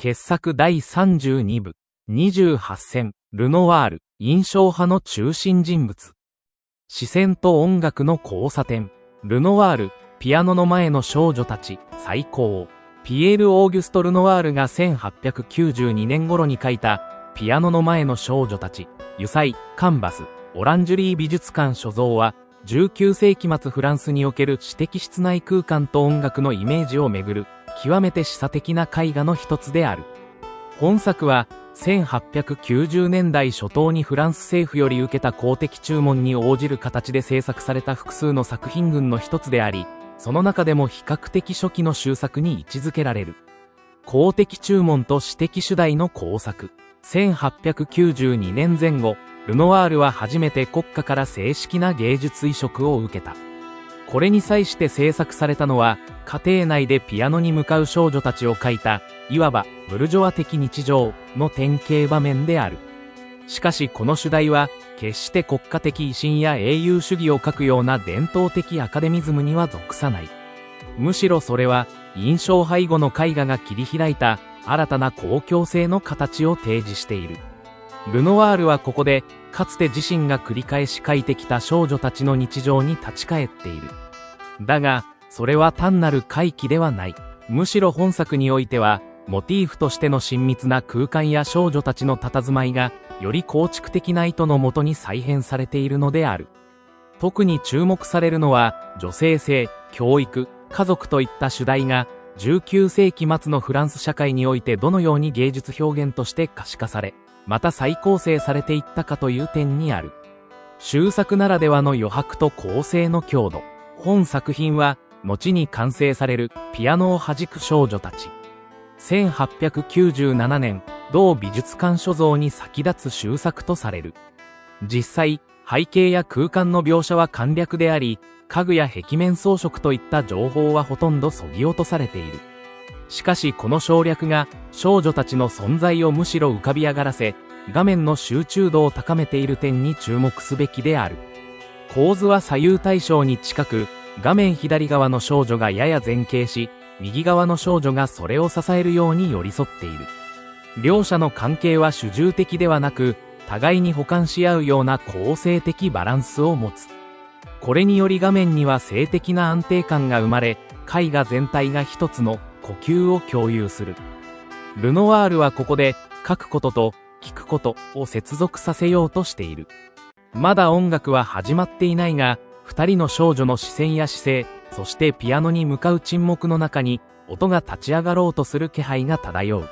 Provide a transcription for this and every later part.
傑作第32部、28選、ルノワール、印象派の中心人物。視線と音楽の交差点。ルノワール、ピアノの前の少女たち、最高。ピエール・オーギュスト・ルノワールが1892年頃に書いた、ピアノの前の少女たち、油彩、カンバス、オランジュリー美術館所蔵は、19世紀末フランスにおける私的室内空間と音楽のイメージをめぐる、極めて示唆的な絵画の一つである。本作は、1890年代初頭にフランス政府より受けた公的注文に応じる形で制作された複数の作品群の一つであり、その中でも比較的初期の終作に位置づけられる。公的注文と私的主題の工作。1892年前後、ルノワールは初めて国家から正式な芸術移植を受けた。これに際して制作されたのは、家庭内でピアノに向かう少女たちを描いた、いわばブルジョワ的日常の典型場面である。しかしこの主題は、決して国家的威信や英雄主義を描くような伝統的アカデミズムには属さない。むしろそれは、印象派以後の絵画が切り開いた、新たな公共性の形を提示している。ルノワールはここで、かつて自身が繰り返し描いてきた少女たちの日常に立ち返っている。だが、それは単なる回帰ではない。むしろ本作においては、モチーフとしての親密な空間や少女たちの佇まいが、より構築的な意図のもとに再編されているのである。特に注目されるのは、女性性、教育、家族といった主題が、19世紀末のフランス社会においてどのように芸術表現として可視化され、また再構成されていったかという点にある。終作ならではの余白と構成の強度。本作品は、後に完成されるピアノを弾く少女たち。1897年、同美術館所蔵に先立つ終作とされる。実際、背景や空間の描写は簡略であり、家具や壁面装飾といった情報はほとんど削ぎ落とされている。しかしこの省略が少女たちの存在をむしろ浮かび上がらせ、画面の集中度を高めている点に注目すべきである。構図は左右対称に近く、画面左側の少女がやや前傾し、右側の少女がそれを支えるように寄り添っている。両者の関係は主従的ではなく、互いに補完し合うような構成的バランスを持つ。これにより画面には静的な安定感が生まれ、絵画全体が一つの呼吸を共有する。ルノワールはここで、書くことと聞くことを接続させようとしている。まだ音楽は始まっていないが、二人の少女の視線や姿勢、そしてピアノに向かう沈黙の中に、音が立ち上がろうとする気配が漂う。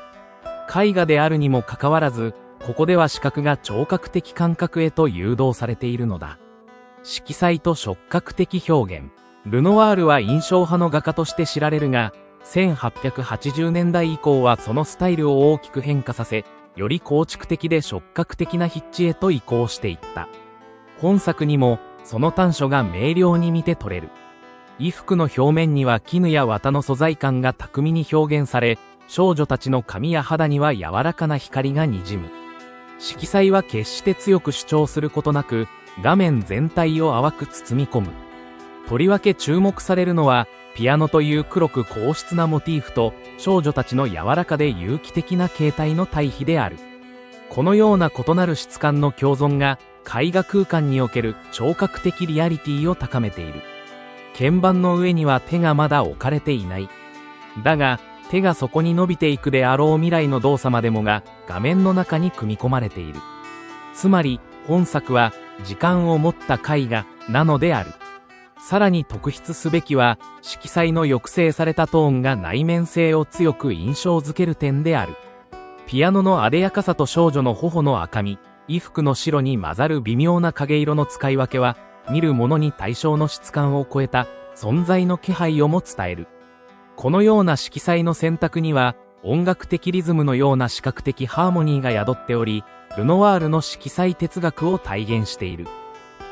絵画であるにもかかわらず、ここでは視覚が聴覚的感覚へと誘導されているのだ。色彩と触覚的表現。ルノワールは印象派の画家として知られるが、1880年代以降はそのスタイルを大きく変化させ、より構築的で触覚的な筆致へと移行していった。本作にも、その短所が明瞭に見て取れる。衣服の表面には絹や綿の素材感が巧みに表現され、少女たちの髪や肌には柔らかな光が滲む。色彩は決して強く主張することなく、画面全体を淡く包み込む。とりわけ注目されるのは、ピアノという黒く硬質なモチーフと、少女たちの柔らかで有機的な形態の対比である。このような異なる質感の共存が、絵画空間における聴覚的リアリティを高めている。鍵盤の上には手がまだ置かれていない。だが、手がそこに伸びていくであろう未来の動作までもが画面の中に組み込まれている。つまり、本作は時間を持った絵画なのである。さらに特筆すべきは、色彩の抑制されたトーンが内面性を強く印象づける点である。ピアノの艶やかさと少女の頬の赤み、衣服の白に混ざる微妙な影色の使い分けは、見る者に対象の質感を超えた存在の気配をも伝える。このような色彩の選択には、音楽的リズムのような視覚的ハーモニーが宿っており、ルノワールの色彩哲学を体現している。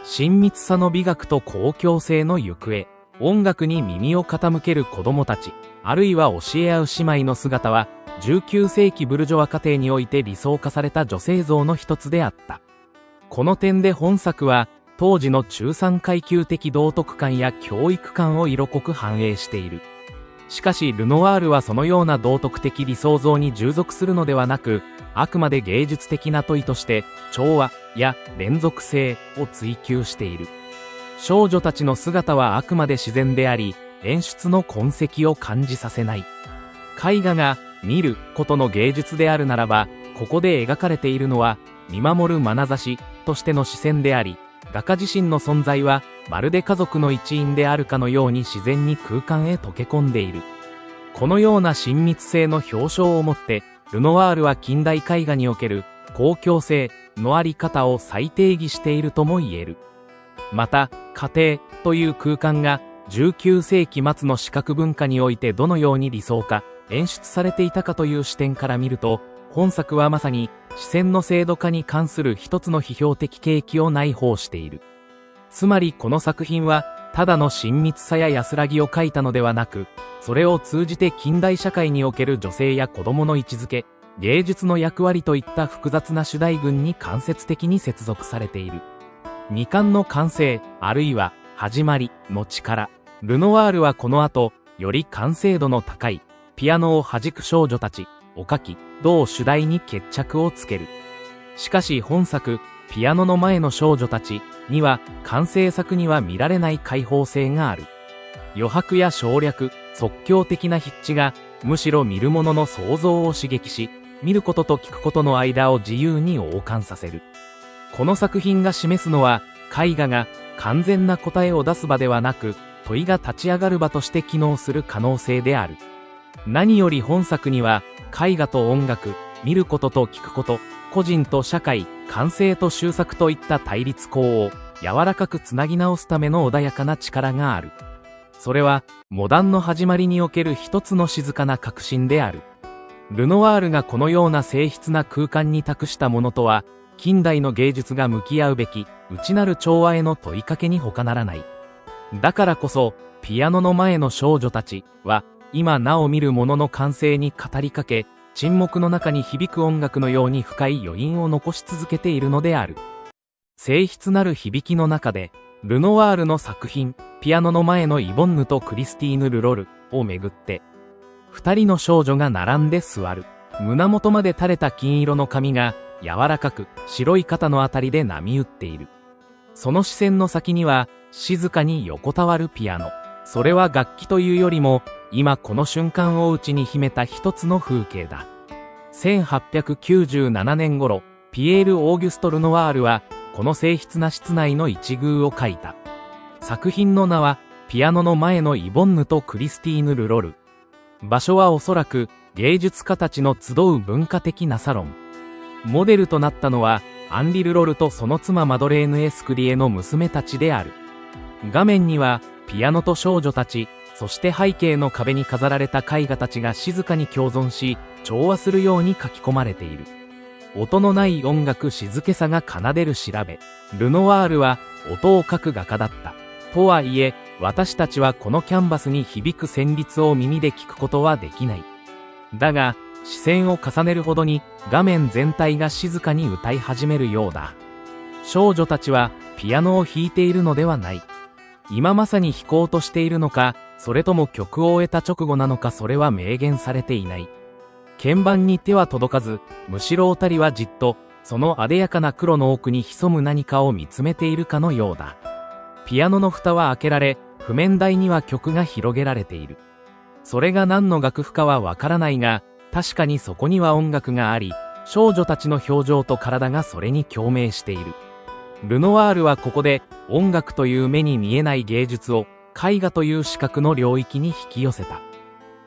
親密さの美学と公共性の行方、音楽に耳を傾ける子供たち、あるいは教え合う姉妹の姿は、19世紀ブルジョワ家庭において理想化された女性像の一つであった。この点で本作は、当時の中産階級的道徳観や教育観を色濃く反映している。しかしルノワールはそのような道徳的理想像に従属するのではなく、あくまで芸術的な問いとして調和や連続性を追求している。少女たちの姿はあくまで自然であり、演出の痕跡を感じさせない。絵画が見ることの芸術であるならば、ここで描かれているのは見守る眼差しとしての視線であり、画家自身の存在はまるで家族の一員であるかのように自然に空間へ溶け込んでいる。このような親密性の表彰をもって、ルノワールは近代絵画における公共性のあり方を再定義しているとも言える。また、家庭という空間が19世紀末の視覚文化においてどのように理想化、演出されていたかという視点から見ると、本作はまさに視線の制度化に関する一つの批評的契機を内包している。つまりこの作品はただの親密さや安らぎを描いたのではなく、それを通じて近代社会における女性や子供の位置づけ、芸術の役割といった複雑な主題群に間接的に接続されている。未完の完成、あるいは始まりの力。ルノワールはこの後、より完成度の高いピアノを弾く少女たちを描き、同主題に決着をつける。しかし本作、ピアノの前の少女たちには完成作には見られない開放性がある。余白や省略、即興的な筆致がむしろ見る者の想像を刺激し、見ることと聞くことの間を自由に横貫させる。この作品が示すのは、絵画が完全な答えを出す場ではなく、問いが立ち上がる場として機能する可能性である。何より本作には、絵画と音楽、見ることと聞くこと、個人と社会、完成と終作といった対立項を柔らかくつなぎ直すための穏やかな力がある。それは、モダンの始まりにおける一つの静かな革新である。ルノワールがこのような静謐な空間に託したものとは、近代の芸術が向き合うべき内なる調和への問いかけに他ならない。だからこそ、ピアノの前の少女たちは、今なお見るものの完成に語りかけ、沈黙の中に響く音楽のように深い余韻を残し続けているのである。静謐なる響きの中で、ルノワールの作品、ピアノの前のイボンヌとクリスティーヌ・ルロルをめぐって、二人の少女が並んで座る。胸元まで垂れた金色の髪が、柔らかく白い肩のあたりで波打っている。その視線の先には、静かに横たわるピアノ。それは楽器というよりも、今この瞬間を内に秘めた一つの風景だ。1897年頃、ピエール・オーギュスト・ルノワールは、この静謐な室内の一隅を描いた。作品の名は、ピアノの前のイボンヌとクリスティーヌ・ルロル。場所はおそらく、芸術家たちの集う文化的なサロン。モデルとなったのは、アンリ・ルロルとその妻マドレーヌ・エスクリエの娘たちである。画面には、ピアノと少女たち、そして背景の壁に飾られた絵画たちが静かに共存し、調和するように書き込まれている。音のない音楽静けさが奏でる調べ。ルノワールは音を書く画家だった。とはいえ、私たちはこのキャンバスに響く旋律を耳で聞くことはできない。だが、視線を重ねるほどに画面全体が静かに歌い始めるようだ。少女たちはピアノを弾いているのではない。今まさに弾こうとしているのか、それとも曲を終えた直後なのか、それは明言されていない。鍵盤に手は届かず、むしろおたりはじっと、その艶やかな黒の奥に潜む何かを見つめているかのようだ。ピアノの蓋は開けられ、譜面台には曲が広げられている。それが何の楽譜かはわからないが、確かにそこには音楽があり、少女たちの表情と体がそれに共鳴している。ルノワールはここで、音楽という目に見えない芸術を、絵画という視覚の領域に引き寄せた。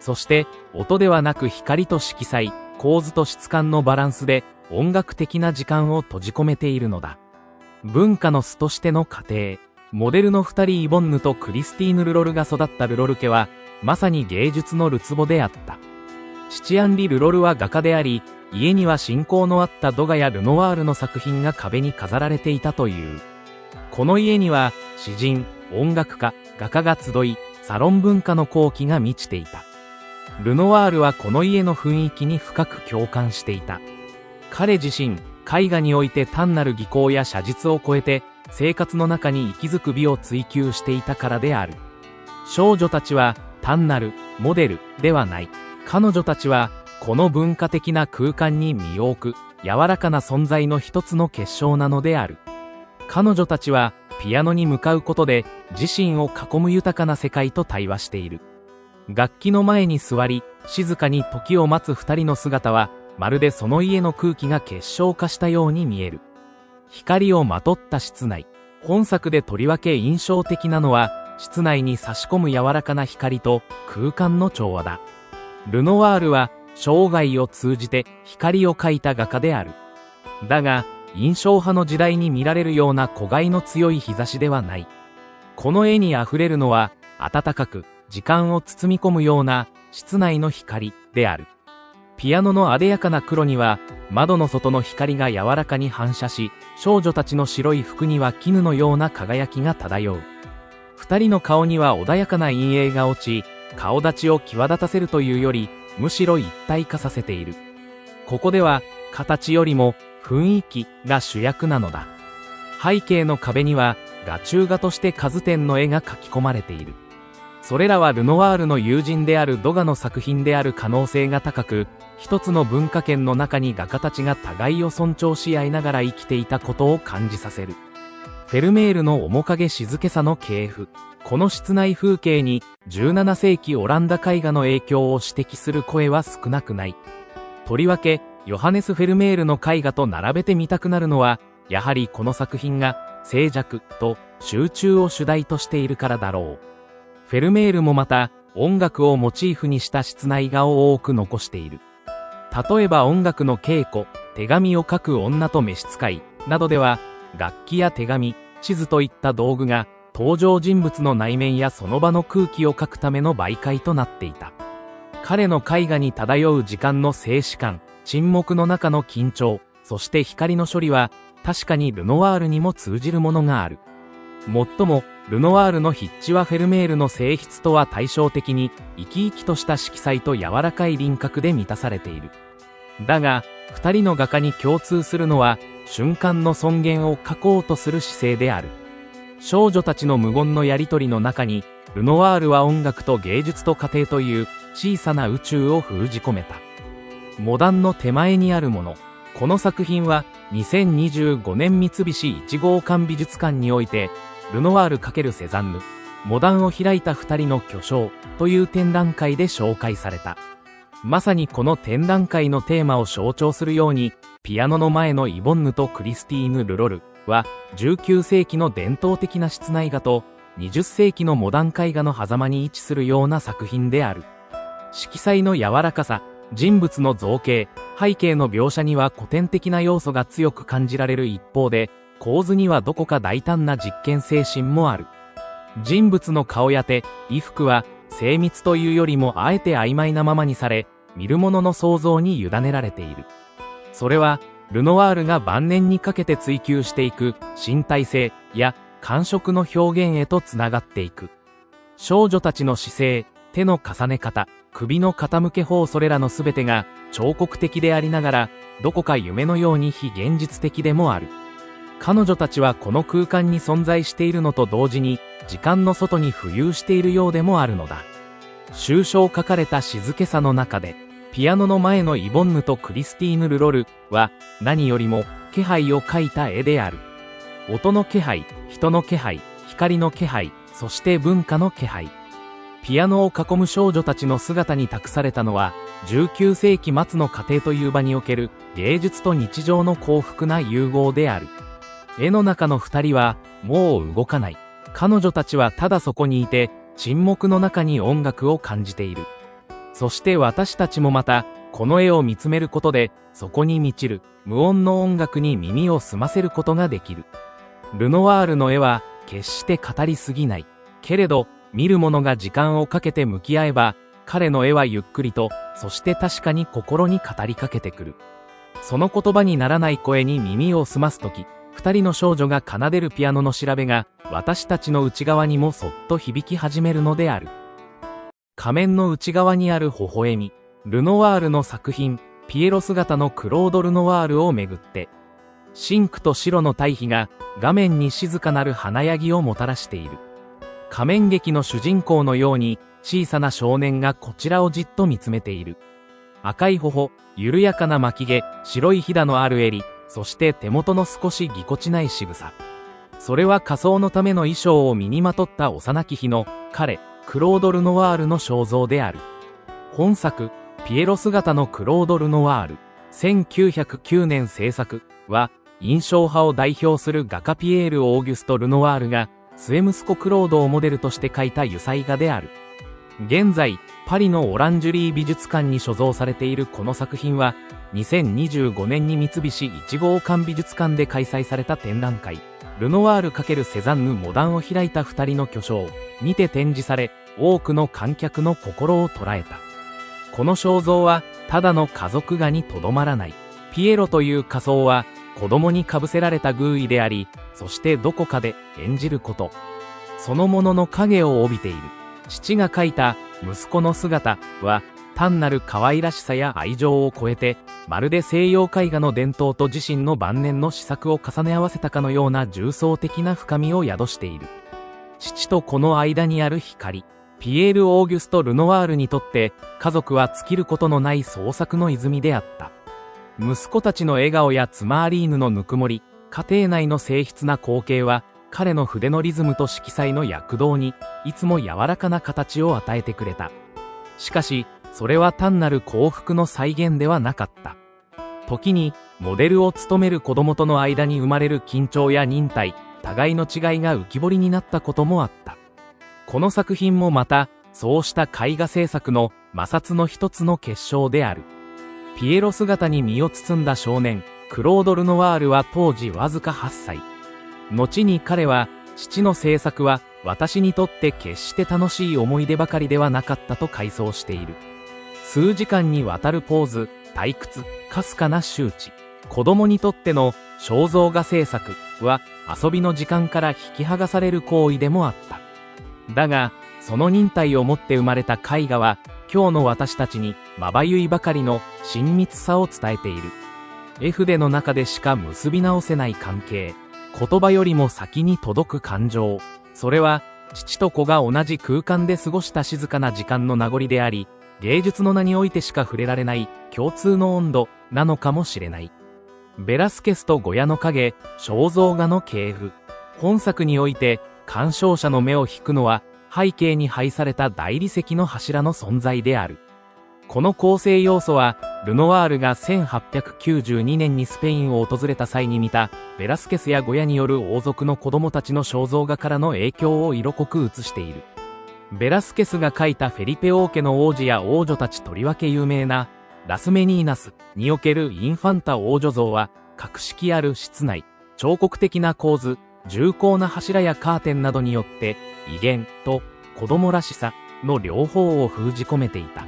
そして、音ではなく光と色彩、構図と質感のバランスで、音楽的な時間を閉じ込めているのだ。文化の巣としての過程。モデルの二人イボンヌとクリスティーヌ・ルロルが育ったルロル家は、まさに芸術のるつぼであった。父アンリ・ルロルは画家であり、家には親交のあったドガやルノワールの作品が壁に飾られていたという。この家には、詩人、音楽家、画家が集い、サロン文化の好機が満ちていた。ルノワールはこの家の雰囲気に深く共感していた。彼自身、絵画において単なる技巧や写実を超えて、生活の中に息づく美を追求していたからである。少女たちは、単なるモデルではない。彼女たちは、この文化的な空間に身を置く、柔らかな存在の一つの結晶なのである。彼女たちは、ピアノに向かうことで、自身を囲む豊かな世界と対話している。楽器の前に座り、静かに時を待つ二人の姿は、まるでその家の空気が結晶化したように見える。光をまとった室内。本作でとりわけ印象的なのは、室内に差し込む柔らかな光と空間の調和だ。ルノワールは、生涯を通じて光を描いた画家である。だが、印象派の時代に見られるような子飼いの強い日差しではない。この絵にあふれるのは、暖かく、時間を包み込むような室内の光である。ピアノの艶やかな黒には、窓の外の光が柔らかに反射し、少女たちの白い服には絹のような輝きが漂う。二人の顔には穏やかな陰影が落ち、顔立ちを際立たせるというより、むしろ一体化させている。ここでは、形よりも雰囲気が主役なのだ。背景の壁には、画中画として数点の絵が描き込まれている。それらはルノワールの友人であるドガの作品である可能性が高く、一つの文化圏の中に画家たちが互いを尊重し合いながら生きていたことを感じさせる。フェルメールの面影静けさの系譜。この室内風景に17世紀オランダ絵画の影響を指摘する声は少なくない。とりわけ、ヨハネス・フェルメールの絵画と並べてみたくなるのは、やはりこの作品が静寂と集中を主題としているからだろう。フェルメールもまた音楽をモチーフにした室内画を多く残している。例えば音楽の稽古、手紙を書く女と召使いなどでは、楽器や手紙、地図といった道具が登場人物の内面やその場の空気を描くための媒介となっていた。彼の絵画に漂う時間の静止感、沈黙の中の緊張、そして光の処理は確かにルノワールにも通じるものがある。もっとも、ルノワールの筆致はフェルメールの性質とは対照的に、生き生きとした色彩と柔らかい輪郭で満たされている。だが、二人の画家に共通するのは、瞬間の尊厳を描こうとする姿勢である。少女たちの無言のやりとりの中に、ルノワールは音楽と芸術と家庭という小さな宇宙を封じ込めた。モダンの手前にあるもの。この作品は、2025年三菱一号館美術館において、ルノワール×セザンヌ、モダンを開いた二人の巨匠という展覧会で紹介された。まさにこの展覧会のテーマを象徴するように、ピアノの前のイボンヌとクリスティーヌ・ルロルは、19世紀の伝統的な室内画と20世紀のモダン絵画の狭間に位置するような作品である。色彩の柔らかさ、人物の造形、背景の描写には古典的な要素が強く感じられる一方で、構図にはどこか大胆な実験精神もある。人物の顔や手、衣服は精密というよりもあえて曖昧なままにされ、見る者の想像に委ねられている。それは、ルノワールが晩年にかけて追求していく身体性や感触の表現へとつながっていく。少女たちの姿勢、手の重ね方、首の傾け法それらのすべてが彫刻的でありながら、どこか夢のように非現実的でもある。彼女たちはこの空間に存在しているのと同時に、時間の外に浮遊しているようでもあるのだ。抽象書かれた静けさの中で、ピアノの前のイボンヌとクリスティーヌ・ルロルは、何よりも気配を描いた絵である。音の気配、人の気配、光の気配、そして文化の気配。ピアノを囲む少女たちの姿に託されたのは、19世紀末の家庭という場における芸術と日常の幸福な融合である。絵の中の二人は、もう動かない。彼女たちはただそこにいて、沈黙の中に音楽を感じている。そして私たちもまた、この絵を見つめることで、そこに満ちる、無音の音楽に耳を澄ませることができる。ルノワールの絵は、決して語りすぎない。けれど、見る者が時間をかけて向き合えば、彼の絵はゆっくりと、そして確かに心に語りかけてくる。その言葉にならない声に耳を澄ますとき、二人の少女が奏でるピアノの調べが、私たちの内側にもそっと響き始めるのである。仮面の内側にある微笑み。ルノワールの作品、ピエロ姿のクロード・ルノワールをめぐって、真紅と白の対比が画面に静かなる華やぎをもたらしている。仮面劇の主人公のように、小さな少年がこちらをじっと見つめている。赤い頬、緩やかな巻き毛、白いひだのある襟、そして手元の少しぎこちない仕草。それは仮装のための衣装を身にまとった幼き日の彼、クロード・ルノワールの肖像である。本作、ピエロ姿のクロード・ルノワール、1909年制作は、印象派を代表する画家ピエール・オーギュスト・ルノワールが、末息子クロードをモデルとして描いた油彩画である。現在、パリのオランジュリー美術館に所蔵されているこの作品は、2025年に三菱1号館美術館で開催された展覧会、ルノワール×セザンヌモダンを開いた二人の巨匠にて展示され、多くの観客の心を捉えた。この肖像は、ただの家族画にとどまらない。ピエロという仮装は、子供にかぶせられた偶意であり、そしてどこかで演じること。そのものの影を帯びている。父が描いた息子の姿は、単なる可愛らしさや愛情を超えて、まるで西洋絵画の伝統と自身の晩年の思索を重ね合わせたかのような重層的な深みを宿している。父と子の間にある光。ピエール・オーギュスト・ルノワールにとって、家族は尽きることのない創作の泉であった。息子たちの笑顔や妻アリーヌのぬくもり、家庭内の静謐な光景は、彼の筆のリズムと色彩の躍動に、いつも柔らかな形を与えてくれた。しかし、それは単なる幸福の再現ではなかった。時に、モデルを務める子供との間に生まれる緊張や忍耐、互いの違いが浮き彫りになったこともあった。この作品もまた、そうした絵画制作の摩擦の一つの結晶である。ピエロ姿に身を包んだ少年、クロード・ルノワールは当時わずか8歳。後に彼は、父の制作は私にとって決して楽しい思い出ばかりではなかったと回想している。数時間にわたるポーズ、退屈、かすかな周知。子供にとっての肖像画制作は遊びの時間から引き剥がされる行為でもあった。だが、その忍耐をもって生まれた絵画は、今日の私たちにまばゆいばかりの親密さを伝えている。絵筆の中でしか結び直せない関係。言葉よりも先に届く感情。それは、父と子が同じ空間で過ごした静かな時間の名残であり、芸術の名においてしか触れられない共通の温度なのかもしれない。ベラスケスとゴヤの影、肖像画の系譜。本作において、鑑賞者の目を引くのは、背景に配された大理石の柱の存在である。この構成要素は、ルノワールが1892年にスペインを訪れた際に見た、ベラスケスやゴヤによる王族の子供たちの肖像画からの影響を色濃く映している。ベラスケスが描いたフェリペ王家の王子や王女たちとりわけ有名な、ラスメニーナスにおけるインファンタ王女像は、格式ある室内、彫刻的な構図、重厚な柱やカーテンなどによって、威厳と子供らしさの両方を封じ込めていた。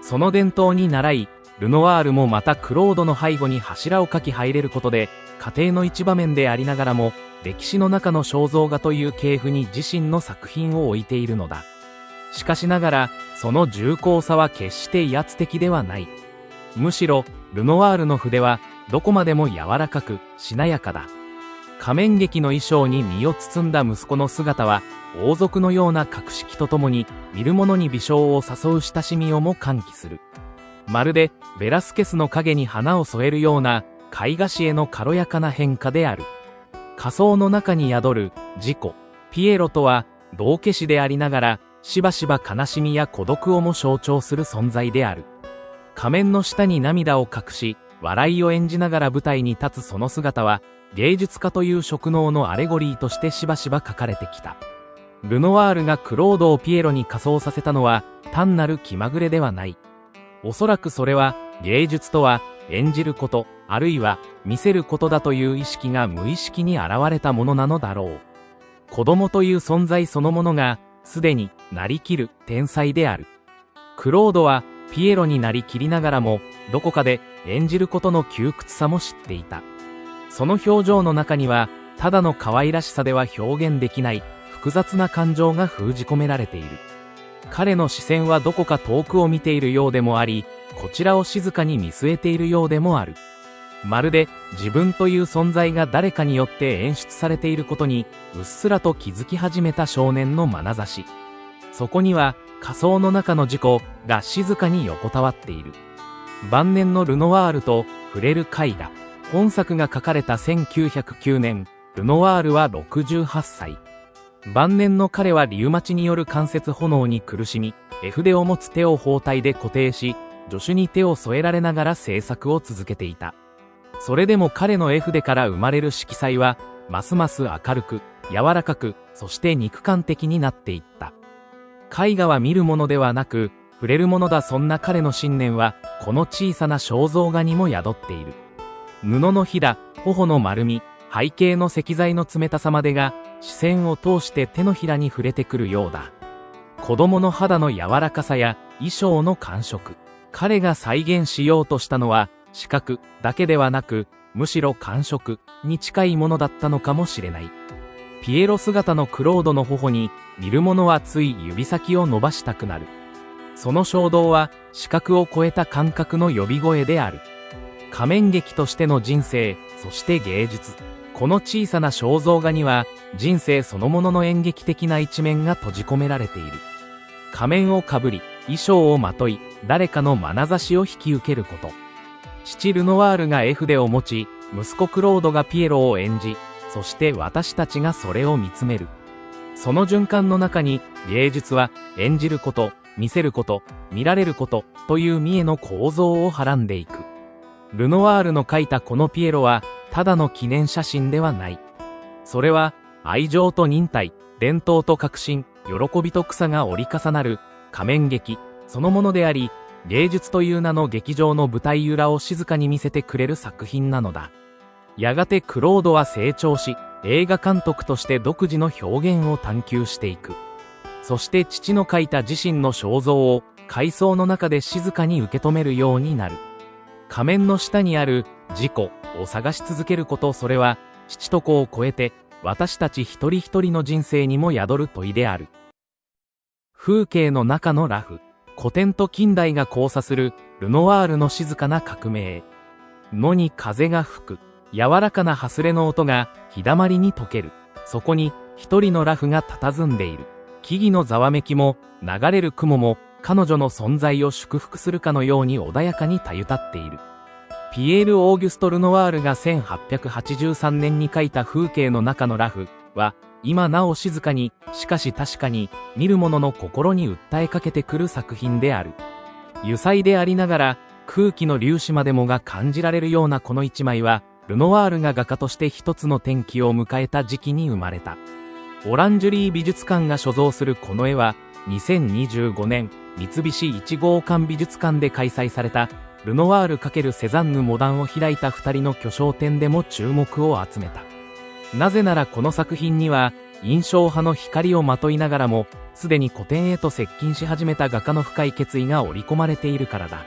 その伝統に倣い、ルノワールもまたクロードの背後に柱を描き入れることで、家庭の一場面でありながらも、歴史の中の肖像画という系譜に自身の作品を置いているのだ。しかしながら、その重厚さは決して威圧的ではない。むしろ、ルノワールの筆は、どこまでも柔らかく、しなやかだ。仮面劇の衣装に身を包んだ息子の姿は、王族のような格式とともに、見る者に微笑を誘う親しみをも喚起する。まるで、ベラスケスの影に花を添えるような、絵画史への軽やかな変化である。仮想の中に宿る、自己、ピエロとは、道化師でありながら、しばしば悲しみや孤独をも象徴する存在である。仮面の下に涙を隠し、笑いを演じながら舞台に立つその姿は、芸術家という職能のアレゴリーとしてしばしば書かれてきた。ルノワールがクロードをピエロに仮装させたのは、単なる気まぐれではない。おそらくそれは、芸術とは、演じること、あるいは、見せることだという意識が無意識に現れたものなのだろう。子供という存在そのものが、すでになりきる天才である。クロードは、ピエロになりきりながらも、どこかで演じることの窮屈さも知っていた。その表情の中には、ただの可愛らしさでは表現できない、複雑な感情が封じ込められている。彼の視線はどこか遠くを見ているようでもあり、こちらを静かに見据えているようでもある。まるで自分という存在が誰かによって演出されていることに、うっすらと気づき始めた少年の眼差し。そこには、仮想の中の事故が静かに横たわっている。晩年のルノワールと触れる絵画。本作が書かれた1909年、ルノワールは68歳。晩年の彼はリウマチによる関節炎に苦しみ、絵筆を持つ手を包帯で固定し、助手に手を添えられながら制作を続けていた。それでも彼の絵筆から生まれる色彩は、ますます明るく、柔らかく、そして肉感的になっていった。絵画は見るものではなく、触れるものだ。そんな彼の信念は、この小さな肖像画にも宿っている。布のひだ、頬の丸み、背景の石材の冷たさまでが、視線を通して手のひらに触れてくるようだ。子供の肌の柔らかさや衣装の感触。彼が再現しようとしたのは、視覚だけではなく、むしろ感触に近いものだったのかもしれない。ピエロ姿のクロードの頬に、見る者はつい指先を伸ばしたくなる。その衝動は、視覚を超えた感覚の呼び声である。仮面劇としての人生、そして芸術。この小さな肖像画には、人生そのものの演劇的な一面が閉じ込められている。仮面をかぶり、衣装をまとい、誰かの眼差しを引き受けること。父ルノワールが絵筆を持ち、息子クロードがピエロを演じ、そして私たちがそれを見つめる。その循環の中に、芸術は演じること、見せること、見られることという見栄の構造をはらんでいく。ルノワールの描いたこのピエロは、ただの記念写真ではない。それは、愛情と忍耐、伝統と革新、喜びと草が折り重なる、仮面劇、そのものであり、芸術という名の劇場の舞台裏を静かに見せてくれる作品なのだ。やがてクロードは成長し、映画監督として独自の表現を探求していく。そして父の描いた自身の肖像を、階層の中で静かに受け止めるようになる。仮面の下にある自己を探し続けること、それは父と子を超えて私たち一人一人の人生にも宿る問いである。風景の中のラフ。古典と近代が交差するルノワールの静かな革命。野に風が吹く。柔らかなハスレの音が日だまりに溶ける。そこに一人のラフが佇んでいる。木々のざわめきも流れる雲も彼女の存在を祝福するかのように穏やかにたゆたっている。ピエール・オーギュスト・ルノワールが1883年に描いた風景の中のラフは、今なお静かに、しかし確かに、見る者の心に訴えかけてくる作品である。油彩でありながら、空気の粒子までもが感じられるようなこの一枚は、ルノワールが画家として一つの転機を迎えた時期に生まれた。オランジュリー美術館が所蔵するこの絵は、2025年、三菱一号館美術館で開催された、ルノワール×セザンヌモダンを開いた二人の巨匠展でも注目を集めた。なぜならこの作品には、印象派の光をまといながらも、すでに古典へと接近し始めた画家の深い決意が織り込まれているからだ。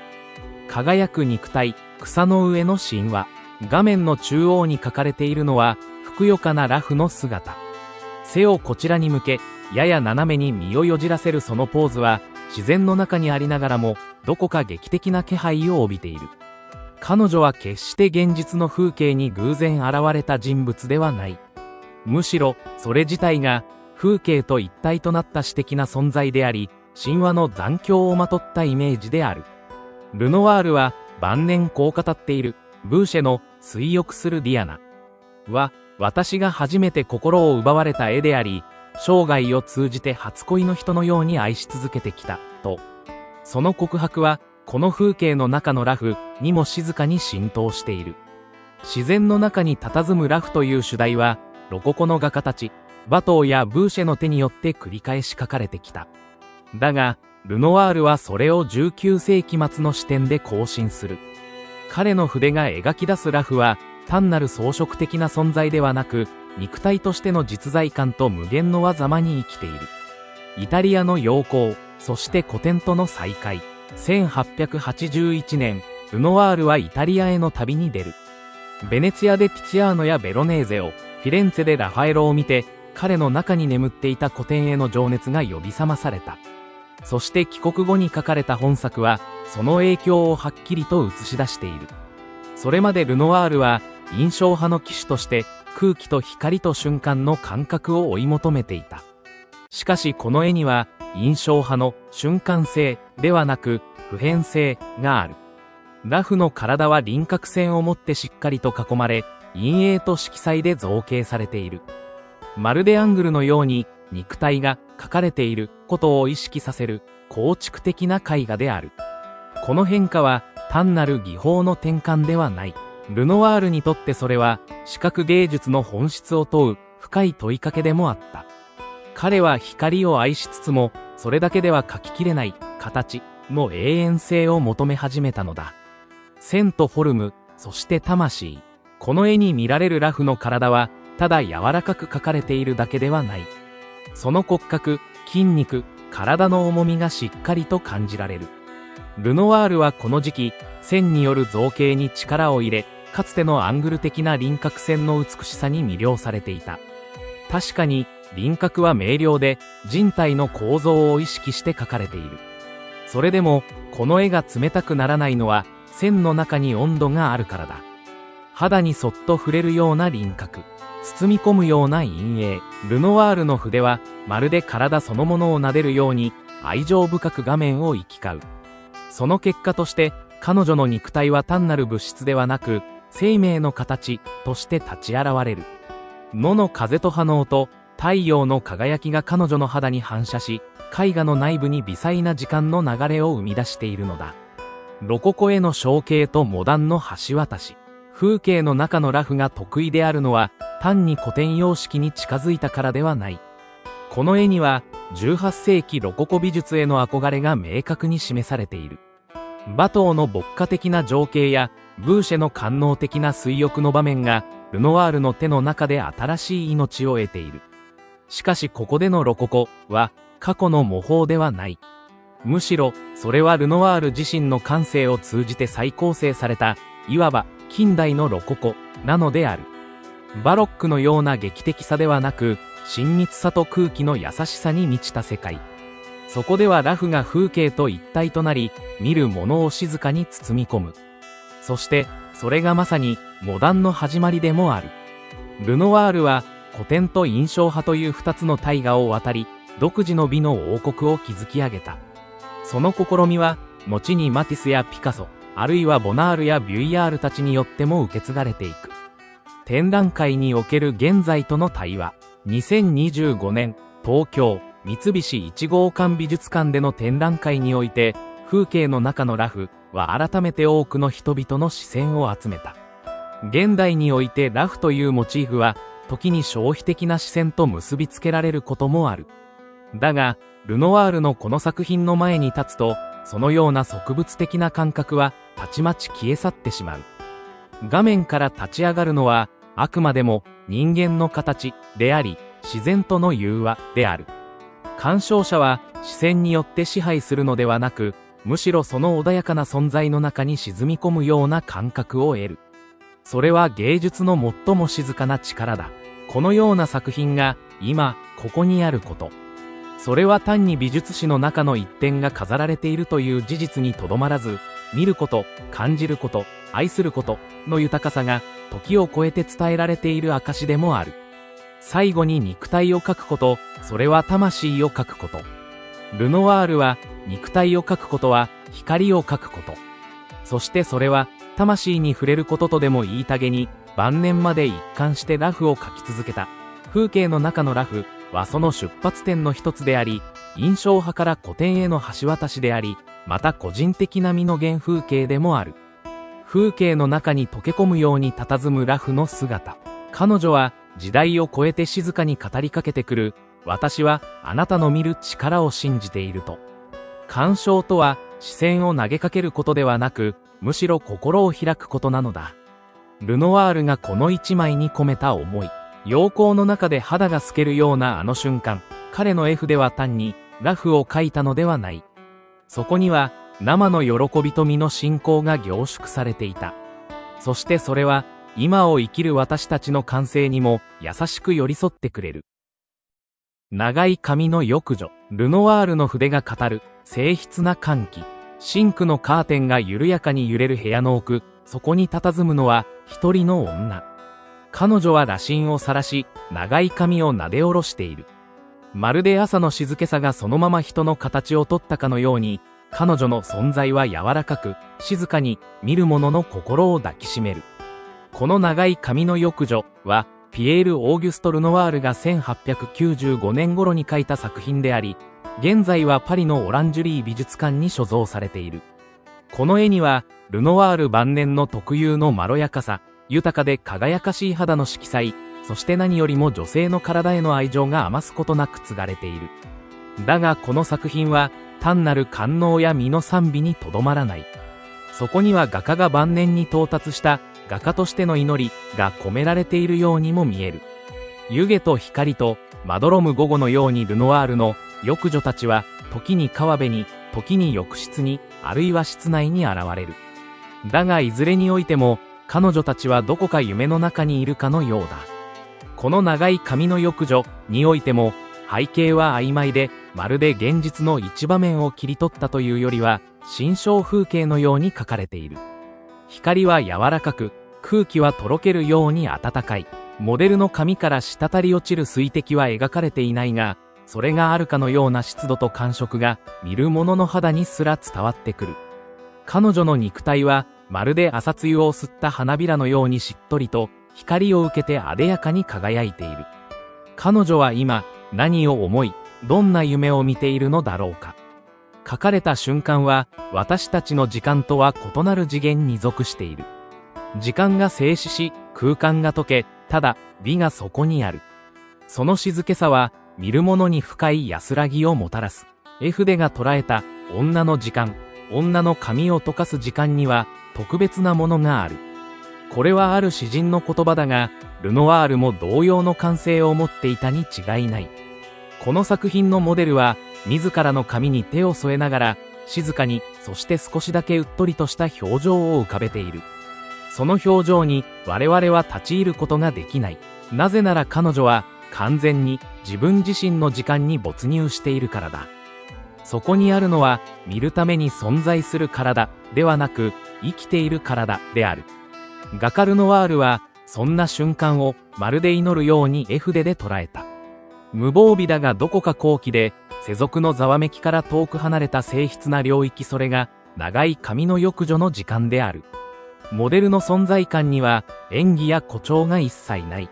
輝く肉体、草の上の神話。画面の中央に描かれているのは、ふくよかなラフの姿。背をこちらに向け、やや斜めに身をよじらせるそのポーズは、自然の中にありながらも、どこか劇的な気配を帯びている。彼女は決して現実の風景に偶然現れた人物ではない。むしろ、それ自体が、風景と一体となった詩的な存在であり、神話の残響をまとったイメージである。ルノワールは、晩年こう語っている、ブーシェの、追憶するディアナは、私が初めて心を奪われた絵であり、生涯を通じて初恋の人のように愛し続けてきた、と。その告白は、この風景の中のラフにも静かに浸透している。自然の中に佇むラフという主題は、ロココの画家たち、バトーやブーシェの手によって繰り返し描かれてきた。だが、ルノワールはそれを19世紀末の視点で更新する。彼の筆が描き出すラフは、単なる装飾的な存在ではなく、肉体としての実在感と無限の狭間に生きている。イタリアの陽光、そして古典との再会。1881年、ルノワールはイタリアへの旅に出る。ベネツィアでティチアーノやベロネーゼを、フィレンツェでラファエロを見て、彼の中に眠っていた古典への情熱が呼び覚まされた。そして帰国後に書かれた本作は、その影響をはっきりと映し出している。それまでルノワールは、印象派の騎手として、空気と光と瞬間の感覚を追い求めていた。しかしこの絵には、印象派の瞬間性ではなく普遍性がある。裸婦の体は輪郭線を持ってしっかりと囲まれ、陰影と色彩で造形されている。まるでアングルのように肉体が描かれていることを意識させる構築的な絵画である。この変化は単なる技法の転換ではない。ルノワールにとってそれは視覚芸術の本質を問う深い問いかけでもあった。彼は光を愛しつつもそれだけでは描ききれない形の永遠性を求め始めたのだ。線とフォルム、そして魂。この絵に見られる裸婦の体はただ柔らかく描かれているだけではない。その骨格、筋肉、体の重みがしっかりと感じられる。ルノワールはこの時期、線による造形に力を入れ、かつてのアングル的な輪郭線の美しさに魅了されていた。確かに、輪郭は明瞭で、人体の構造を意識して描かれている。それでも、この絵が冷たくならないのは、線の中に温度があるからだ。肌にそっと触れるような輪郭、包み込むような陰影。ルノワールの筆は、まるで体そのものを撫でるように、愛情深く画面を行き交う。その結果として、彼女の肉体は単なる物質ではなく、生命の形として立ち現れる。野の風と葉の音、太陽の輝きが彼女の肌に反射し、絵画の内部に微細な時間の流れを生み出しているのだ。ロココへの憧憬とモダンの橋渡し。風景の中の裸婦が得意であるのは、単に古典様式に近づいたからではない。この絵には、18世紀ロココ美術への憧れが明確に示されている。バトーの牧歌的な情景や、ブーシェの官能的な水浴の場面が、ルノワールの手の中で新しい命を得ている。しかしここでのロココは、過去の模倣ではない。むしろ、それはルノワール自身の感性を通じて再構成された、いわば近代のロココなのである。バロックのような劇的さではなく、親密さと空気の優しさに満ちた世界。そこでは裸婦が風景と一体となり、見る者を静かに包み込む。そして、それがまさにモダンの始まりでもある。ルノワールは古典と印象派という二つの大河を渡り、独自の美の王国を築き上げた。その試みは、後にマティスやピカソ、あるいはボナールやビュイヤールたちによっても受け継がれていく。展覧会における現在との対話。2025年、東京、三菱一号館美術館での展覧会において、風景の中の裸婦は改めて多くの人々の視線を集めた。現代において裸婦というモチーフは、時に消費的な視線と結びつけられることもある。だが、ルノワールのこの作品の前に立つと、そのような俗物的な感覚は、たちまち消え去ってしまう。画面から立ち上がるのは、あくまでも人間の形であり、自然との融和である。鑑賞者は視線によって支配するのではなく、むしろその穏やかな存在の中に沈み込むような感覚を得る。それは芸術の最も静かな力だ。このような作品が今ここにあること。それは単に美術史の中の一点が飾られているという事実にとどまらず、見ること、感じること、愛することの豊かさが時を超えて伝えられている証でもある。最後に肉体を描くこと、それは魂を描くこと。ルノワールは肉体を描くことは光を描くこと。そしてそれは魂に触れることとでも言いたげに晩年まで一貫して裸婦を描き続けた。風景の中の裸婦はその出発点の一つであり、印象派から古典への橋渡しであり、また個人的な身の原風景でもある。風景の中に溶け込むように佇む裸婦の姿。彼女は時代を超えて静かに語りかけてくる。私はあなたの見る力を信じていると。鑑賞とは視線を投げかけることではなく、むしろ心を開くことなのだ。ルノワールがこの一枚に込めた思い。陽光の中で肌が透けるようなあの瞬間、彼の絵筆は単に裸婦を描いたのではない。そこには生の喜びと身の信仰が凝縮されていた。そしてそれは今を生きる私たちの感性にも優しく寄り添ってくれる。長い髪の浴女、ルノワールの筆が語る静筆な歓喜。シンクのカーテンが緩やかに揺れる部屋の奥、そこに佇むのは一人の女。彼女は裸身を晒し、長い髪を撫で下ろしている。まるで朝の静けさがそのまま人の形をとったかのように、彼女の存在は柔らかく、静かに、見る者の心を抱きしめる。この長い髪の浴女は、ピエール・オーギュスト・ルノワールが1895年頃に描いた作品であり、現在はパリのオランジュリー美術館に所蔵されている。この絵には、ルノワール晩年の特有のまろやかさ、豊かで輝かしい肌の色彩、そして何よりも女性の体への愛情が余すことなく継がれている。だがこの作品は、単なる官能や美の賛美にとどまらない。そこには画家が晩年に到達した画家としての祈りが込められているようにも見える。湯気と光とまどろむ午後のようにルノワールの浴女たちは時に川辺に、時に浴室に、あるいは室内に現れる。だがいずれにおいても彼女たちはどこか夢の中にいるかのようだ。この長い髪の浴女においても背景は曖昧で、まるで現実の一場面を切り取ったというよりは心象風景のように描かれている。光は柔らかく、空気はとろけるように暖かい。モデルの髪から滴り落ちる水滴は描かれていないが、それがあるかのような湿度と感触が見る者の肌にすら伝わってくる。彼女の肉体はまるで朝露を吸った花びらのようにしっとりと光を受けて艶やかに輝いている。彼女は今何を思い、どんな夢を見ているのだろうか。描かれた瞬間は私たちの時間とは異なる次元に属している。時間が静止し、空間が溶け、ただ美がそこにある。その静けさは見る者に深い安らぎをもたらす。絵筆が捉えた女の時間、女の髪を溶かす時間には特別なものがある。これはある詩人の言葉だが、ルノワールも同様の感性を持っていたに違いない。この作品のモデルは自らの髪に手を添えながら静かに、そして少しだけうっとりとした表情を浮かべている。その表情に我々は立ち入ることができない。なぜなら彼女は完全に自分自身の時間に没入しているからだ。そこにあるのは見るために存在する体ではなく生きている体である。画家ルノワールはそんな瞬間をまるで祈るように絵筆で捉えた。無防備だがどこか高貴で世俗のざわめきから遠く離れた静筆な領域、それが長い髪の浴女の時間である。モデルの存在感には演技や誇張が一切ない。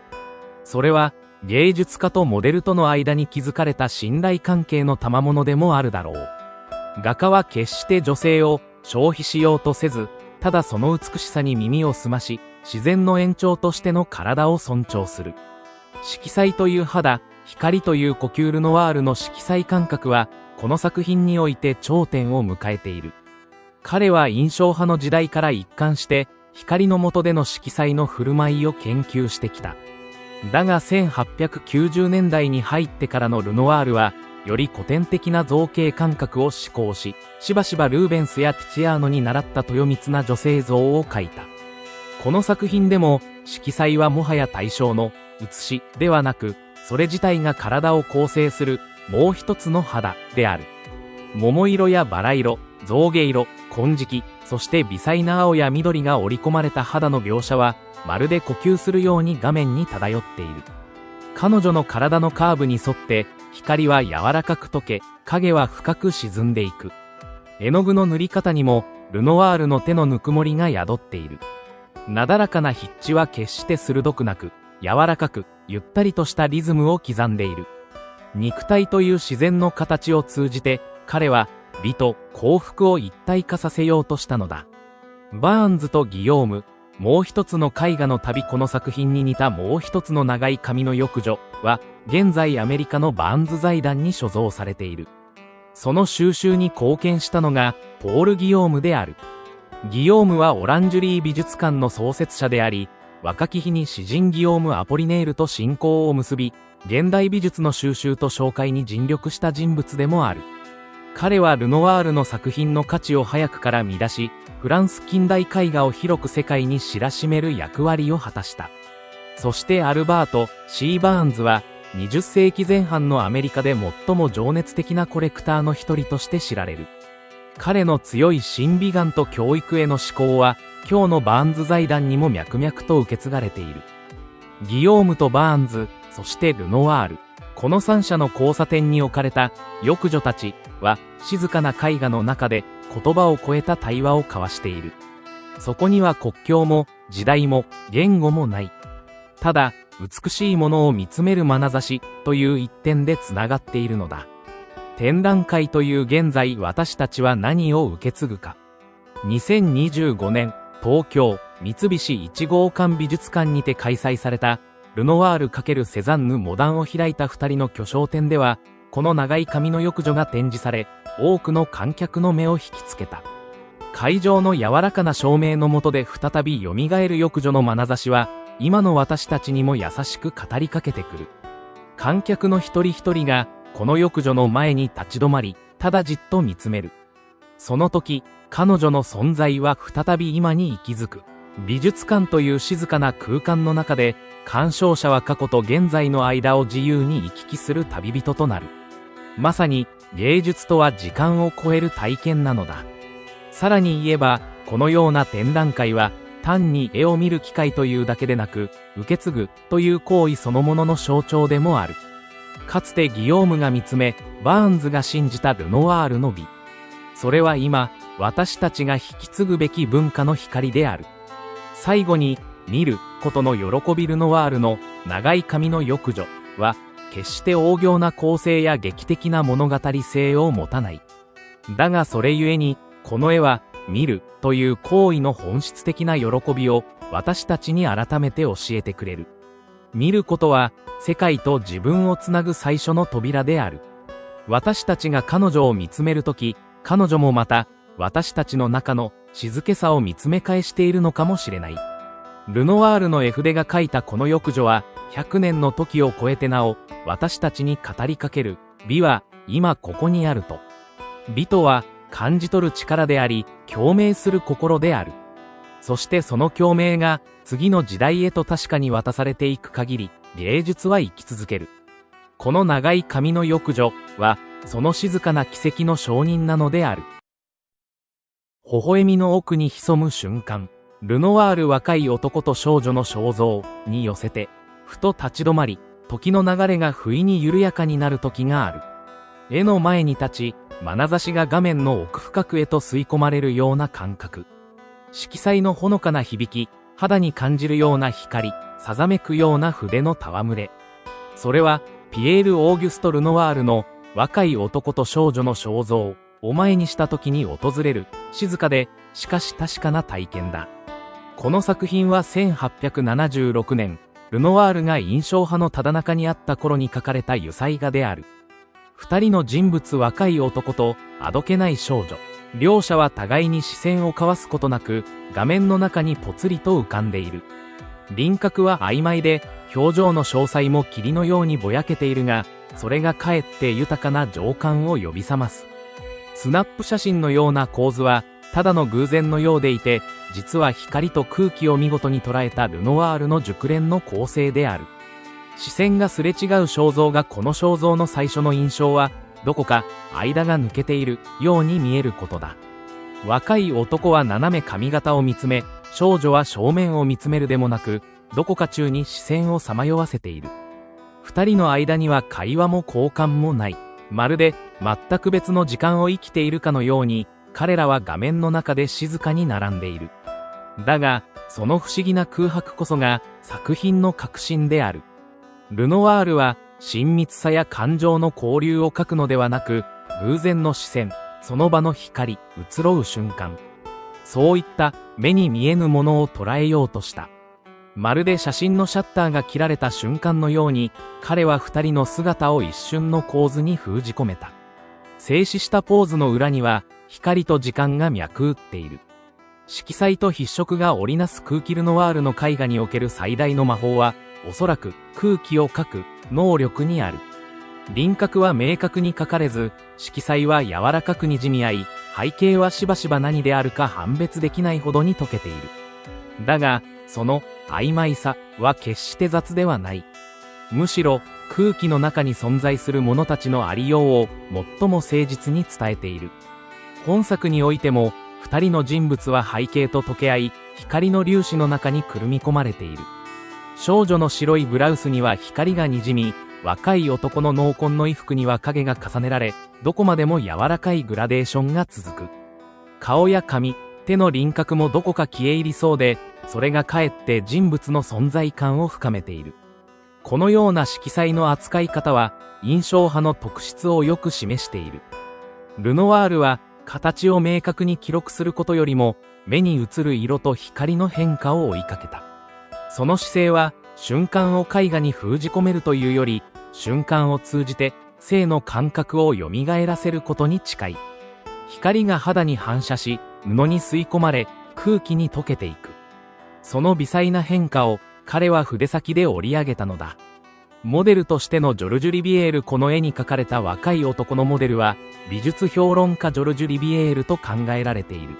それは芸術家とモデルとの間に築かれた信頼関係の賜物でもあるだろう。画家は決して女性を消費しようとせず、ただその美しさに耳を澄まし、自然の延長としての体を尊重する。色彩という肌、光という呼吸、ルノワールの色彩感覚はこの作品において頂点を迎えている。彼は印象派の時代から一貫して光の下での色彩の振る舞いを研究してきた。だが1890年代に入ってからのルノワールはより古典的な造形感覚を思考し、しばしばルーベンスやティチアーノに倣った豊蜜な女性像を描いた。この作品でも色彩はもはや対象の写しではなく、それ自体が体を構成するもう一つの肌である。桃色やバラ色、象牙色、金色、そして微細な青や緑が織り込まれた肌の描写はまるで呼吸するように画面に漂っている。彼女の体のカーブに沿って光は柔らかく溶け、影は深く沈んでいく。絵の具の塗り方にもルノワールの手のぬくもりが宿っている。なだらかな筆致は決して鋭くなく、柔らかくゆったりとしたリズムを刻んでいる。肉体という自然の形を通じて彼は美と幸福を一体化させようとしたのだ。バーンズとギヨーム、もう一つの絵画の旅。この作品に似たもう一つの長い髪の浴女は現在アメリカのバーンズ財団に所蔵されている。その収集に貢献したのがポール・ギヨームである。ギヨームはオランジュリー美術館の創設者であり、若き日に詩人ギヨーム・アポリネールと親交を結び、現代美術の収集と紹介に尽力した人物でもある。彼はルノワールの作品の価値を早くから見出し、フランス近代絵画を広く世界に知らしめる役割を果たした。そしてアルバート・C・バーンズは20世紀前半のアメリカで最も情熱的なコレクターの一人として知られる。彼の強い審美眼と教育への志向は今日のバーンズ財団にも脈々と受け継がれている。ギヨームとバーンズ、そしてルノワール。この三者の交差点に置かれた浴女たちは静かな絵画の中で言葉を超えた対話を交わしている。そこには国境も時代も言語もない。ただ美しいものを見つめる眼差しという一点でつながっているのだ。展覧会という現在私たちは何を受け継ぐか。2025年東京三菱一号館美術館にて開催されたルノワール×セザンヌモダンを開いた2人の巨匠展では、この長い髪の浴女が展示され、多くの観客の目を引きつけた。会場の柔らかな照明の下で再び蘇る浴女の眼差しは、今の私たちにも優しく語りかけてくる。観客の一人一人が、この浴女の前に立ち止まり、ただじっと見つめる。その時、彼女の存在は再び今に息づく。美術館という静かな空間の中で、鑑賞者は過去と現在の間を自由に行き来する旅人となる。まさに芸術とは時間を超える体験なのだ。さらに言えば、このような展覧会は単に絵を見る機会というだけでなく、受け継ぐという行為そのものの象徴でもある。かつてギヨームが見つめ、バーンズが信じたルノワールの美。それは今、私たちが引き継ぐべき文化の光である。最後に、見ることの喜びルノワールの長い髪の浴女は、決して大行な構成や劇的な物語性を持たない。だがそれゆえに、この絵は、見るという行為の本質的な喜びを私たちに改めて教えてくれる。見ることは、世界と自分をつなぐ最初の扉である。私たちが彼女を見つめるとき、彼女もまた、私たちの中の静けさを見つめ返しているのかもしれない。ルノワールの絵筆が描いたこの浴女は、100年の時を超えてなお、私たちに語りかける。美は、今ここにあると。美とは、感じ取る力であり、共鳴する心である。そしてその共鳴が、次の時代へと確かに渡されていく限り、芸術は生き続ける。この長い髪の浴女は、その静かな奇跡の証人なのである。微笑みの奥に潜む瞬間。ルノワール若い男と少女の肖像に寄せて、ふと立ち止まり、時の流れが不意に緩やかになる時がある。絵の前に立ち、眼差しが画面の奥深くへと吸い込まれるような感覚。色彩のほのかな響き、肌に感じるような光、さざめくような筆の戯れ。それは、ピエール・オーギュスト・ルノワールの若い男と少女の肖像を前にした時に訪れる、静かで、しかし確かな体験だ。この作品は1876年、ルノワールが印象派のただ中にあった頃に描かれた油彩画である。二人の人物若い男とあどけない少女。両者は互いに視線を交わすことなく、画面の中にぽつりと浮かんでいる。輪郭は曖昧で、表情の詳細も霧のようにぼやけているが、それがかえって豊かな情感を呼び覚ます。スナップ写真のような構図は、ただの偶然のようでいて、実は光と空気を見事に捉えたルノワールの熟練の構成である。視線がすれ違う肖像がこの肖像の最初の印象は、どこか間が抜けているように見えることだ。若い男は斜め髪型を見つめ、少女は正面を見つめるでもなく、どこか中に視線をさまよわせている。二人の間には会話も交換もない。まるで全く別の時間を生きているかのように、彼らは画面の中で静かに並んでいる。だが、その不思議な空白こそが作品の核心である。ルノワールは親密さや感情の交流を描くのではなく、偶然の視線、その場の光、移ろう瞬間。そういった目に見えぬものを捉えようとした。まるで写真のシャッターが切られた瞬間のように、彼は二人の姿を一瞬の構図に封じ込めた。静止したポーズの裏には、光と時間が脈打っている。色彩と筆色が織りなす空気ルノワールの絵画における最大の魔法は、おそらく空気を描く能力にある。輪郭は明確に描かれず、色彩は柔らかくにじみ合い、背景はしばしば何であるか判別できないほどに溶けている。だが、その曖昧さは決して雑ではない。むしろ空気の中に存在する者たちのありようを最も誠実に伝えている。本作においても、二人の人物は背景と溶け合い、光の粒子の中にくるみ込まれている。少女の白いブラウスには光がにじみ、若い男の濃紺の衣服には影が重ねられ、どこまでも柔らかいグラデーションが続く。顔や髪、手の輪郭もどこか消え入りそうで、それがかえって人物の存在感を深めている。このような色彩の扱い方は、印象派の特質をよく示している。ルノワールは、形を明確に記録することよりも、目に映る色と光の変化を追いかけた。その姿勢は、瞬間を絵画に封じ込めるというより、瞬間を通じて、生の感覚を蘇らせることに近い。光が肌に反射し、布に吸い込まれ、空気に溶けていく。その微細な変化を、彼は筆先で織り上げたのだ。モデルとしてのジョルジュ・リビエール。この絵に描かれた若い男のモデルは、美術評論家ジョルジュ・リビエールと考えられている。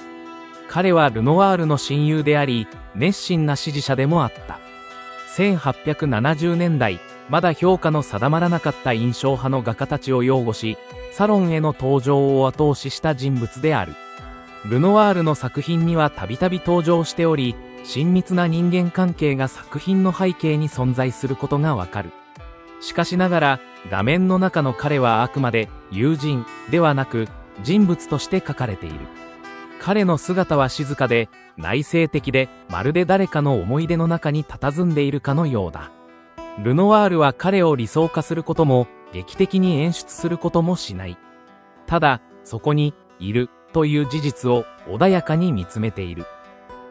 彼はルノワールの親友であり、熱心な支持者でもあった。1870年代、まだ評価の定まらなかった印象派の画家たちを擁護し、サロンへの登場を後押しした人物である。ルノワールの作品にはたびたび登場しており、親密な人間関係が作品の背景に存在することがわかる。しかしながら、画面の中の彼はあくまで友人ではなく人物として描かれている。彼の姿は静かで内省的で、まるで誰かの思い出の中に佇んでいるかのようだ。ルノワールは彼を理想化することも劇的に演出することもしない。ただ、そこにいるという事実を穏やかに見つめている。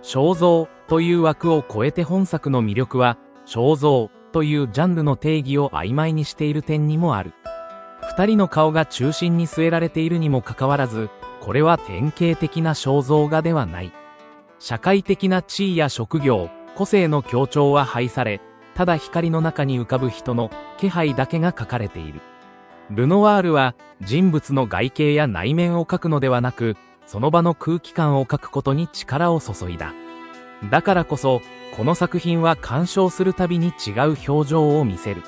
肖像という枠を超えて本作の魅力は、肖像というジャンルの定義を曖昧にしている点にもある。二人の顔が中心に据えられているにもかかわらず、これは典型的な肖像画ではない。社会的な地位や職業、個性の強調は排され、ただ光の中に浮かぶ人の気配だけが描かれている。ルノワールは人物の外形や内面を描くのではなく、その場の空気感を描くことに力を注いだ。だからこそ、この作品は鑑賞するたびに違う表情を見せる。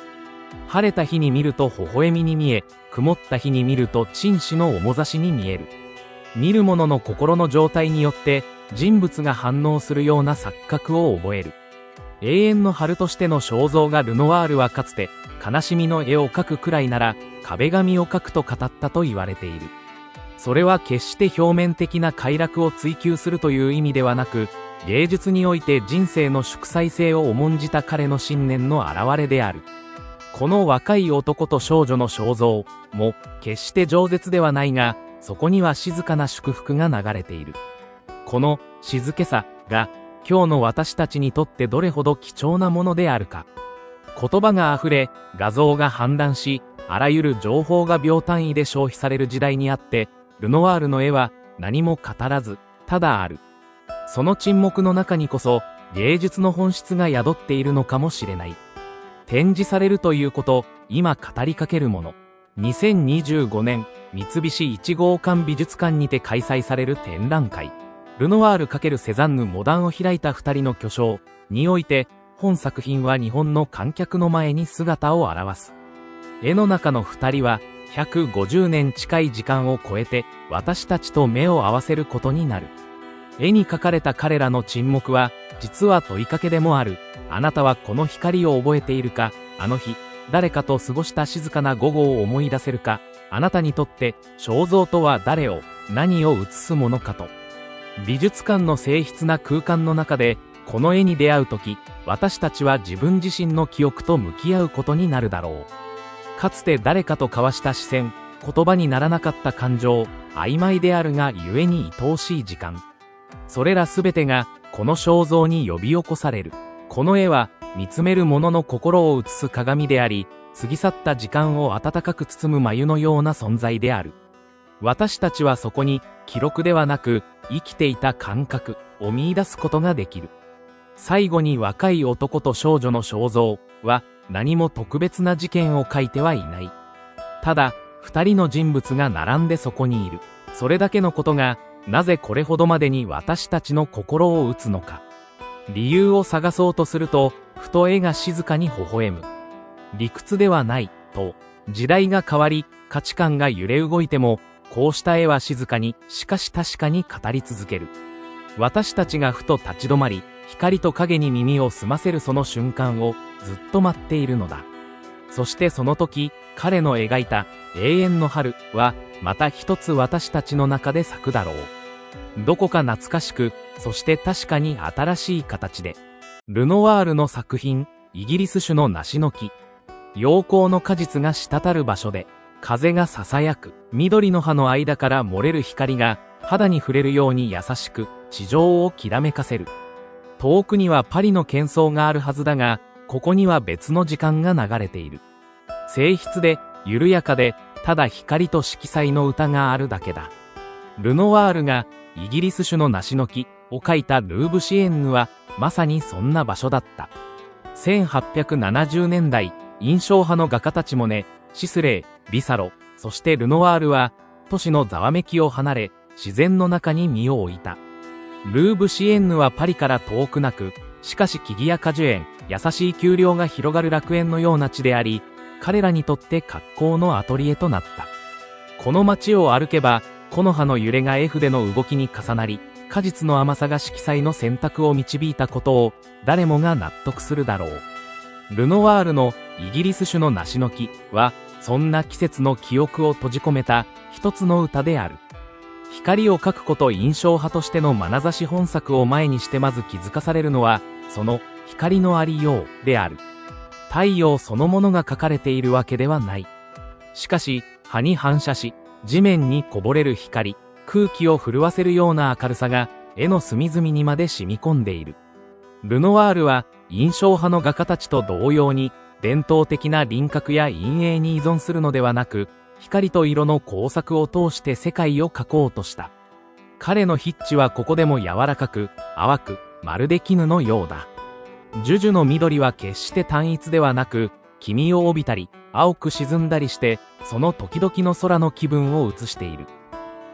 晴れた日に見ると微笑みに見え、曇った日に見ると沈思の面差しに見える。見る者の心の状態によって人物が反応するような錯覚を覚える。永遠の春としての肖像画。ルノワールはかつて悲しみの絵を描くくらいなら壁紙を描くと語ったと言われている。それは決して表面的な快楽を追求するという意味ではなく、芸術において人生の祝祭性を重んじた彼の信念の表れである。この若い男と少女の肖像も決して饒舌ではないが、そこには静かな祝福が流れている。この静けさが今日の私たちにとってどれほど貴重なものであるか。言葉があふれ、画像が氾濫し、あらゆる情報が秒単位で消費される時代にあって、ルノワールの絵は何も語らず、ただある。その沈黙の中にこそ芸術の本質が宿っているのかもしれない。展示されるということ、今語りかけるもの。2025年、三菱一号館美術館にて開催される展覧会。ルノワール×セザンヌモダンを開いた二人の巨匠において、本作品は日本の観客の前に姿を現す。絵の中の二人は、150年近い時間を超えて、私たちと目を合わせることになる。絵に描かれた彼らの沈黙は、実は問いかけでもある。あなたはこの光を覚えているか？あの日、誰かと過ごした静かな午後を思い出せるか？あなたにとって、肖像とは誰を、何を映すものかと。美術館の静謐な空間の中で、この絵に出会うとき、私たちは自分自身の記憶と向き合うことになるだろう。かつて誰かと交わした視線、言葉にならなかった感情、曖昧であるがゆえに愛おしい時間。それらすべてが、この肖像に呼び起こされる。この絵は、見つめる者の心を映す鏡であり、過ぎ去った時間を温かく包む眉のような存在である。私たちはそこに、記録ではなく、生きていた感覚を見出すことができる。最後に若い男と少女の肖像は、何も特別な事件を書いてはいない。ただ、二人の人物が並んでそこにいる。それだけのことが、なぜこれほどまでに私たちの心を打つのか。理由を探そうとすると、ふと絵が静かに微笑む。理屈ではない、と。時代が変わり、価値観が揺れ動いても、こうした絵は静かに、しかし確かに語り続ける。私たちがふと立ち止まり、光と影に耳を澄ませるその瞬間をずっと待っているのだ。そしてその時、彼の描いた永遠の春は、また一つ私たちの中で咲くだろう。どこか懐かしく、そして確かに新しい形で。ルノワールの作品、イギリス種の梨の木。陽光の果実が滴る場所で、風が囁く、緑の葉の間から漏れる光が、肌に触れるように優しく、地上をきらめかせる。遠くにはパリの喧騒があるはずだが、ここには別の時間が流れている。静筆で、緩やかで、ただ光と色彩の歌があるだけだ。ルノワールが、イギリス種の梨の木を描いたルーブシエンヌは、まさにそんな場所だった。1870年代、印象派の画家たちもね、シスレー、ビサロ、そしてルノワールは、都市のざわめきを離れ、自然の中に身を置いた。ルーブシエンヌはパリから遠くなく、しかし木々や果樹園、優しい丘陵が広がる楽園のような地であり、彼らにとって格好のアトリエとなった。この街を歩けば、木の葉の揺れが絵筆の動きに重なり、果実の甘さが色彩の選択を導いたことを、誰もが納得するだろう。ルノワールのイギリス種の梨の木は、そんな季節の記憶を閉じ込めた一つの歌である。光を描くこと印象派としての眼差し本作を前にしてまず気づかされるのは、その光のありようである。太陽そのものが描かれているわけではない。しかし、葉に反射し、地面にこぼれる光、空気を震わせるような明るさが、絵の隅々にまで染み込んでいる。ルノワールは、印象派の画家たちと同様に、伝統的な輪郭や陰影に依存するのではなく、光と色の工作を通して世界を描こうとした。彼の筆致はここでも柔らかく、淡く、まるで絹のようだ。樹々の緑は決して単一ではなく、黄身を帯びたり、青く沈んだりして、その時々の空の気分を映している。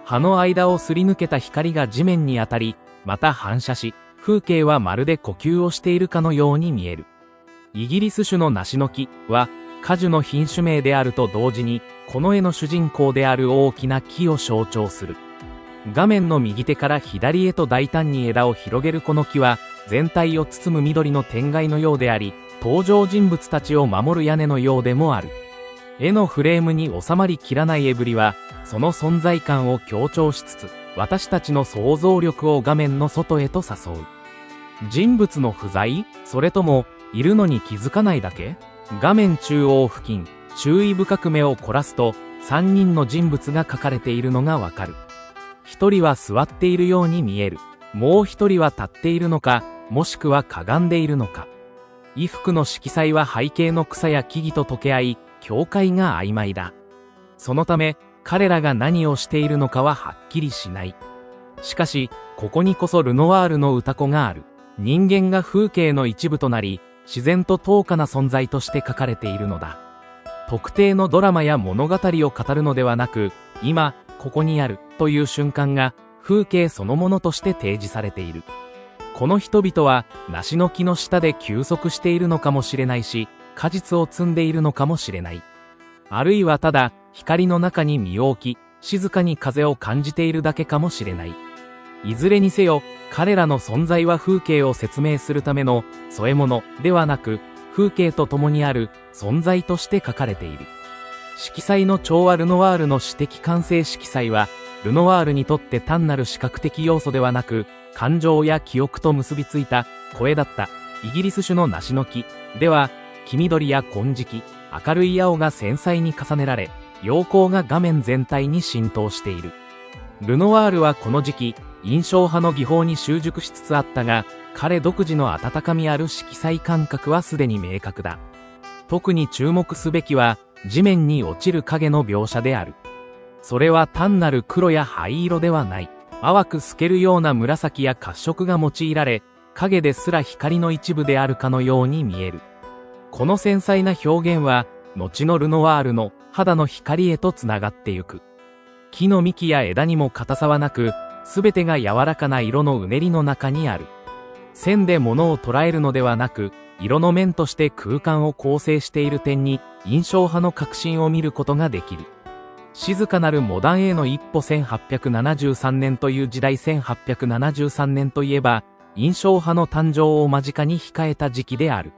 葉の間をすり抜けた光が地面に当たり、また反射し、風景はまるで呼吸をしているかのように見える。イギリス種の梨の木は、果樹の品種名であると同時に、この絵の主人公である大きな木を象徴する。画面の右手から左へと大胆に枝を広げるこの木は、全体を包む緑の天蓋のようであり、登場人物たちを守る屋根のようでもある。絵のフレームに収まりきらない絵ぶりは、その存在感を強調しつつ、私たちの想像力を画面の外へと誘う。人物の不在？それとも、いるのに気づかないだけ？画面中央付近、注意深く目を凝らすと、3人の人物が描かれているのがわかる。1人は座っているように見える。もう1人は立っているのか、もしくはかがんでいるのか。衣服の色彩は背景の草や木々と溶け合い、境界が曖昧だ。そのため、彼らが何をしているのかははっきりしない。しかし、ここにこそルノワールの歌子がある。人間が風景の一部となり、自然と等価な存在として書かれているのだ。特定のドラマや物語を語るのではなく、今、ここにあるという瞬間が風景そのものとして提示されている。この人々は梨の木の下で休息しているのかもしれないし、果実を摘んでいるのかもしれない。あるいはただ光の中に身を置き、静かに風を感じているだけかもしれない。いずれにせよ、彼らの存在は風景を説明するための添え物ではなく、風景と共にある存在として書かれている。色彩の調和ルノワールの詩的完成色彩は、ルノワールにとって単なる視覚的要素ではなく、感情や記憶と結びついた声だった。イギリス種の梨の木では、黄緑や金色、明るい青が繊細に重ねられ、陽光が画面全体に浸透している。ルノワールはこの時期、印象派の技法に習熟しつつあったが、彼独自の温かみある色彩感覚はすでに明確だ。特に注目すべきは、地面に落ちる影の描写である。それは単なる黒や灰色ではない。淡く透けるような紫や褐色が用いられ、影ですら光の一部であるかのように見える。この繊細な表現は、後のルノワールの肌の光へとつながってゆく。木の幹や枝にも硬さはなく、すべてが柔らかな色のうねりの中にある。線で物を捉えるのではなく、色の面として空間を構成している点に、印象派の革新を見ることができる。静かなるモダンへの一歩1873年という時代1873年といえば、印象派の誕生を間近に控えた時期である。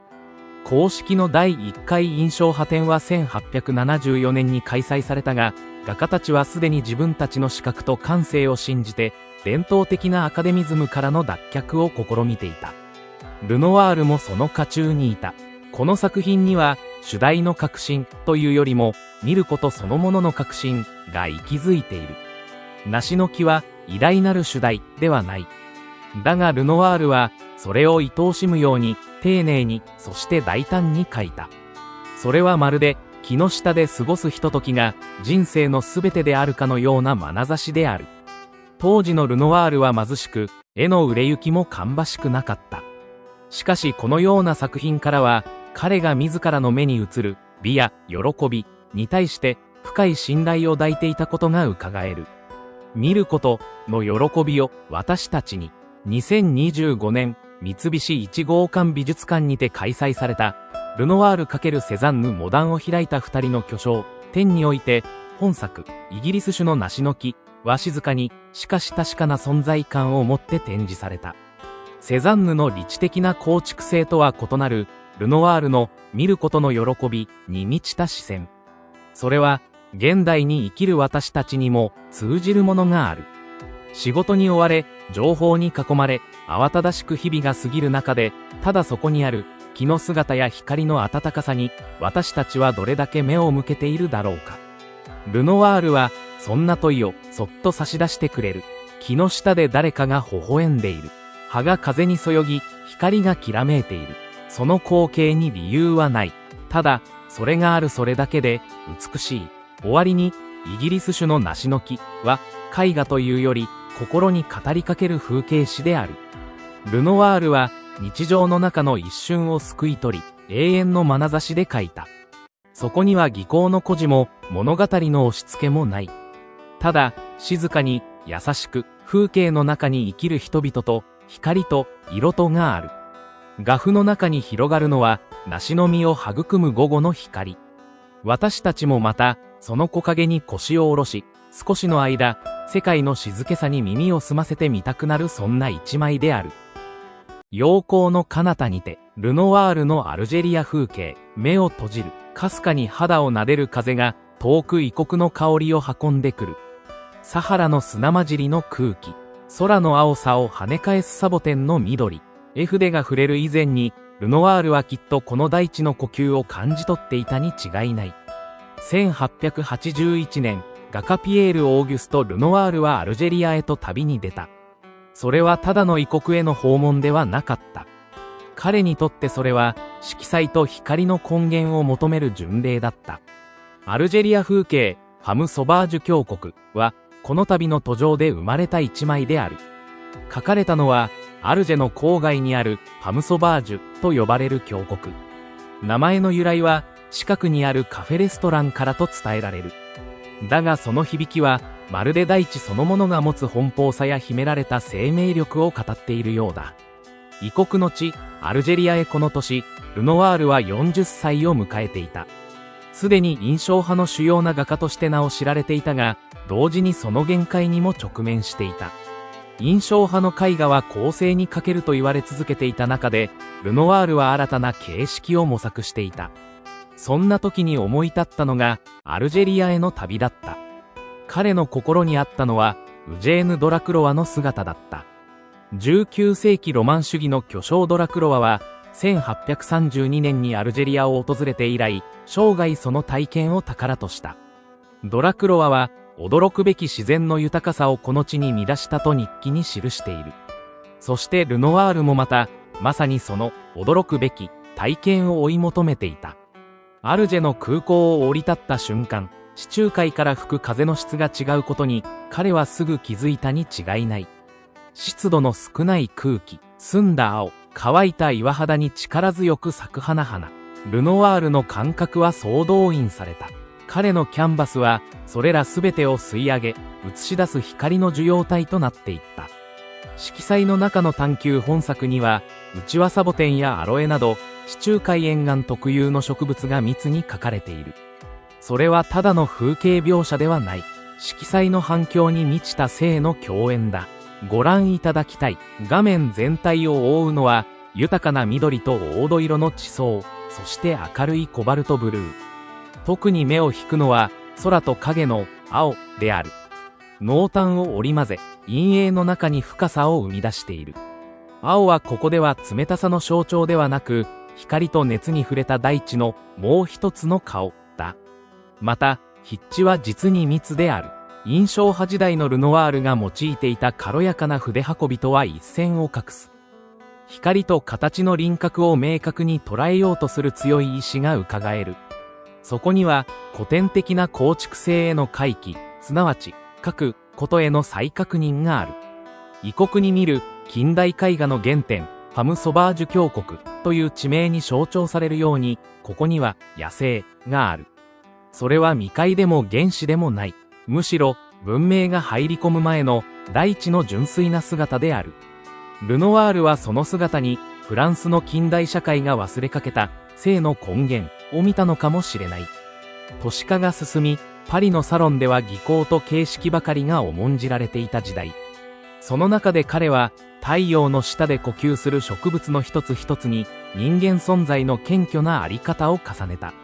公式の第1回印象派展は1874年に開催されたが、画家たちはすでに自分たちの視覚と感性を信じて、伝統的なアカデミズムからの脱却を試みていた。ルノワールもその渦中にいた。この作品には、主題の革新というよりも、見ることそのものの革新が息づいている。梨の木は偉大なる主題ではない。だがルノワールは、それを愛おしむように、丁寧に、そして大胆に描いた。それはまるで、木の下で過ごすひとときが、人生のすべてであるかのような眼差しである。当時のルノワールは貧しく、絵の売れ行きも芳しくなかった。しかしこのような作品からは、彼が自らの目に映る美や喜びに対して深い信頼を抱いていたことが伺える。見ることの喜びを私たちに。2025年三菱1号館美術館にて開催されたルノワール×セザンヌモダンを開いた二人の巨匠展において、本作イギリス種の梨の木は静かにしかし確かな存在感を持って展示された。セザンヌの理知的な構築性とは異なるルノワールの見ることの喜びに満ちた視線。それは現代に生きる私たちにも通じるものがある。仕事に追われ、情報に囲まれ、慌ただしく日々が過ぎる中で、ただそこにある木の姿や光の温かさに私たちはどれだけ目を向けているだろうか。ルノワールはそんな問いをそっと差し出してくれる。木の下で誰かが微笑んでいる。葉が風にそよぎ、光がきらめいている。その光景に理由はない。ただ、それがあるそれだけで美しい。終わりに、イギリス種の梨の木は、絵画というより、心に語りかける風景詩である。ルノワールは、日常の中の一瞬をすくい取り、永遠の眼差しで描いた。そこには技巧の故事も、物語の押し付けもない。ただ、静かに、優しく、風景の中に生きる人々と、光と色とがある。画布の中に広がるのは、梨の実を育む午後の光。私たちもまた、その木陰に腰を下ろし、少しの間、世界の静けさに耳を澄ませてみたくなるそんな一枚である。陽光の彼方にて、ルノワールのアルジェリア風景、目を閉じる、かすかに肌を撫でる風が、遠く異国の香りを運んでくる。サハラの砂混じりの空気、空の青さを跳ね返すサボテンの緑。絵筆が触れる以前に、ルノワールはきっとこの大地の呼吸を感じ取っていたに違いない。1881年、画家ピエール・オーギュスト・ルノワールはアルジェリアへと旅に出た。それはただの異国への訪問ではなかった。彼にとってそれは、色彩と光の根源を求める巡礼だった。アルジェリア風景、ファム・ソバージュ峡谷は、この旅の途上で生まれた一枚である。描かれたのは、アルジェの郊外にあるファムソバージュと呼ばれる峡谷。名前の由来は近くにあるカフェレストランからと伝えられる。だがその響きはまるで大地そのものが持つ奔放さや秘められた生命力を語っているようだ。異国の地、アルジェリアへこの年、ルノワールは40歳を迎えていた。すでに印象派の主要な画家として名を知られていたが、同時にその限界にも直面していた。印象派の絵画は構成に欠けると言われ続けていた中で、ルノワールは新たな形式を模索していた。そんな時に思い立ったのが、アルジェリアへの旅だった。彼の心にあったのは、ウジェーヌ・ドラクロワの姿だった。19世紀ロマン主義の巨匠ドラクロワは、1832年にアルジェリアを訪れて以来、生涯その体験を宝とした。ドラクロワは、驚くべき自然の豊かさをこの地に見出したと日記に記している。そしてルノワールもまた、まさにその驚くべき体験を追い求めていた。アルジェの空港を降り立った瞬間、地中海から吹く風の質が違うことに彼はすぐ気づいたに違いない。湿度の少ない空気、澄んだ青、乾いた岩肌に力強く咲く花々。ルノワールの感覚は総動員された。彼のキャンバスはそれらすべてを吸い上げ、映し出す光の受容体となっていった。色彩の中の探求本作には、ウチワサボテンやアロエなど、地中海沿岸特有の植物が密に描かれている。それはただの風景描写ではない。色彩の反響に満ちた性の共演だ。ご覧いただきたい。画面全体を覆うのは、豊かな緑と黄土色の地層、そして明るいコバルトブルー。特に目を引くのは、空と影の青である。濃淡を織り交ぜ、陰影の中に深さを生み出している。青はここでは冷たさの象徴ではなく、光と熱に触れた大地のもう一つの顔だ。また、筆致は実に密である。印象派時代のルノワールが用いていた軽やかな筆運びとは一線を画す。光と形の輪郭を明確に捉えようとする強い意志が伺える。そこには古典的な構築性への回帰、すなわち書くことへの再確認がある。異国に見る近代絵画の原点、ファム・ソバージュ峡谷という地名に象徴されるように、ここには野生がある。それは未開でも原始でもない。むしろ文明が入り込む前の大地の純粋な姿である。ルノワールはその姿にフランスの近代社会が忘れかけた性の根源を見たのかもしれない。都市化が進み、パリのサロンでは技巧と形式ばかりが重んじられていた時代。その中で彼は太陽の下で呼吸する植物の一つ一つに人間存在の謙虚なあり方を重ねた。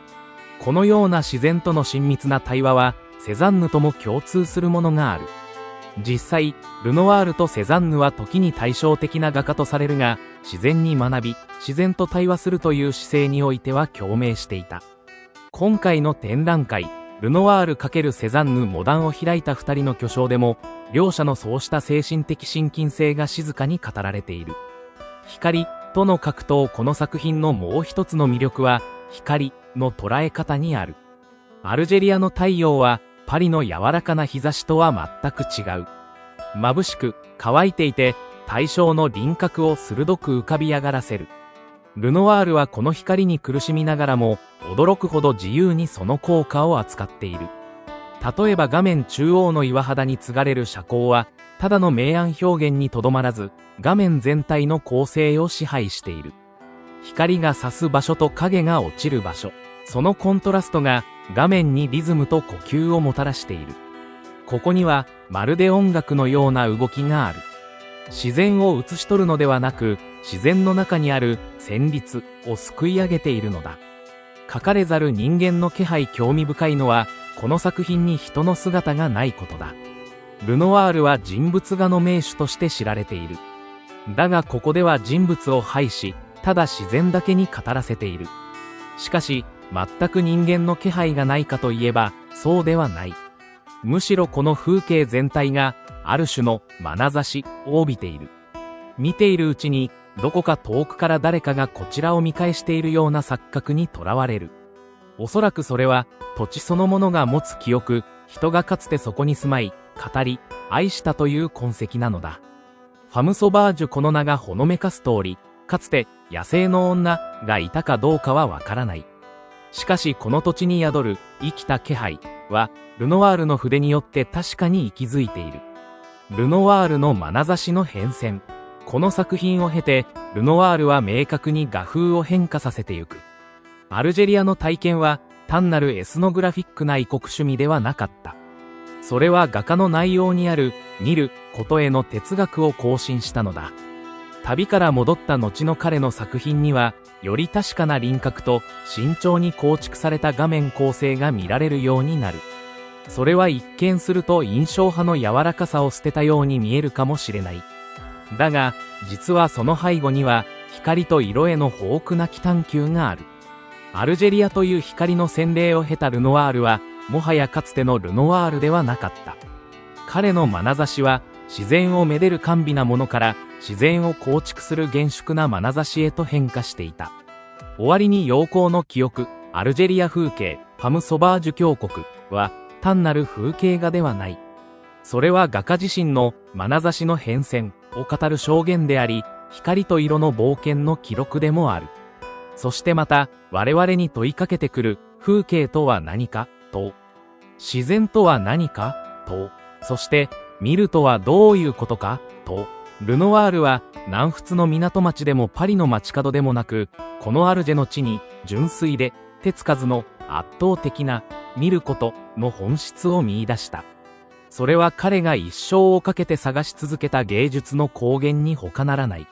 このような自然との親密な対話はセザンヌとも共通するものがある。実際、ルノワールとセザンヌは時に対照的な画家とされるが、自然に学び、自然と対話するという姿勢においては共鳴していた。今回の展覧会、ルノワール×セザンヌモダンを開いた二人の巨匠でも、両者のそうした精神的親近性が静かに語られている。光との格闘、この作品のもう一つの魅力は、光の捉え方にある。アルジェリアの太陽は、パリの柔らかな日差しとは全く違う。眩しく、乾いていて、対象の輪郭を鋭く浮かび上がらせる。ルノワールはこの光に苦しみながらも、驚くほど自由にその効果を扱っている。例えば画面中央の岩肌に継がれる遮光は、ただの明暗表現にとどまらず、画面全体の構成を支配している。光が差す場所と影が落ちる場所、そのコントラストが画面にリズムと呼吸をもたらしている。ここにはまるで音楽のような動きがある。自然を映し取るのではなく、自然の中にある旋律をすくい上げているのだ。描かれざる人間の気配。興味深いのは、この作品に人の姿がないことだ。ルノワールは人物画の名手として知られている。だがここでは人物を排し、ただ自然だけに語らせている。しかし、全く人間の気配がないかといえば、そうではない。むしろこの風景全体が、ある種の眼差しを帯びている。見ているうちに、どこか遠くから誰かがこちらを見返しているような錯覚にとらわれる。おそらくそれは、土地そのものが持つ記憶、人がかつてそこに住まい、語り、愛したという痕跡なのだ。ファム・ソバージュ、この名がほのめかす通り、かつて野生の女がいたかどうかはわからない。しかしこの土地に宿る生きた気配は、ルノワールの筆によって確かに息づいている。ルノワールの眼差しの変遷。この作品を経て、ルノワールは明確に画風を変化させてゆく。アルジェリアの体験は、単なるエスノグラフィックな異国趣味ではなかった。それは画家の内容にある、見ることへの哲学を更新したのだ。旅から戻った後の彼の作品には、より確かな輪郭と慎重に構築された画面構成が見られるようになる。それは一見すると印象派の柔らかさを捨てたように見えるかもしれない。だが、実はその背後には、光と色への豊富な探求がある。アルジェリアという光の洗礼を経たルノワールは、もはやかつてのルノワールではなかった。彼の眼差しは、自然をめでる甘美なものから、自然を構築する厳粛な眼差しへと変化していた。終わりに陽光の記憶、アルジェリア風景、ファム・ソバージュ峡谷は、単なる風景画ではない。それは画家自身の眼差しの変遷を語る証言であり、光と色の冒険の記録でもある。そしてまた、我々に問いかけてくる、風景とは何か、と。自然とは何か、と。そして、見るとはどういうことか、と。ルノワールは、南仏の港町でもパリの街角でもなく、このアルジェの地に、純粋で、手つかずの圧倒的な、見ることの本質を見出した。それは彼が一生をかけて探し続けた芸術の高原に他ならない。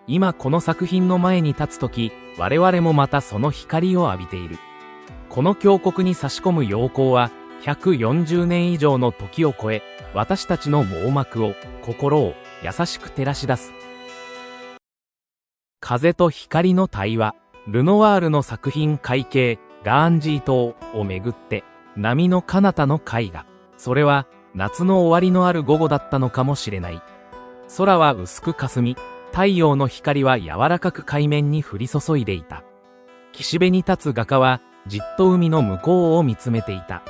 今この作品の前に立つとき、我々もまたその光を浴びている。この峡谷に差し込む陽光は、140年以上の時を超え、私たちの網膜を、心を、優しく照らし出す。風と光の対話。ルノワールの作品海景、ガーンジー島をめぐって、波の彼方の絵画。それは、夏の終わりのある午後だったのかもしれない。空は薄く霞み、太陽の光は柔らかく海面に降り注いでいた。岸辺に立つ画家は、じっと海の向こうを見つめていた。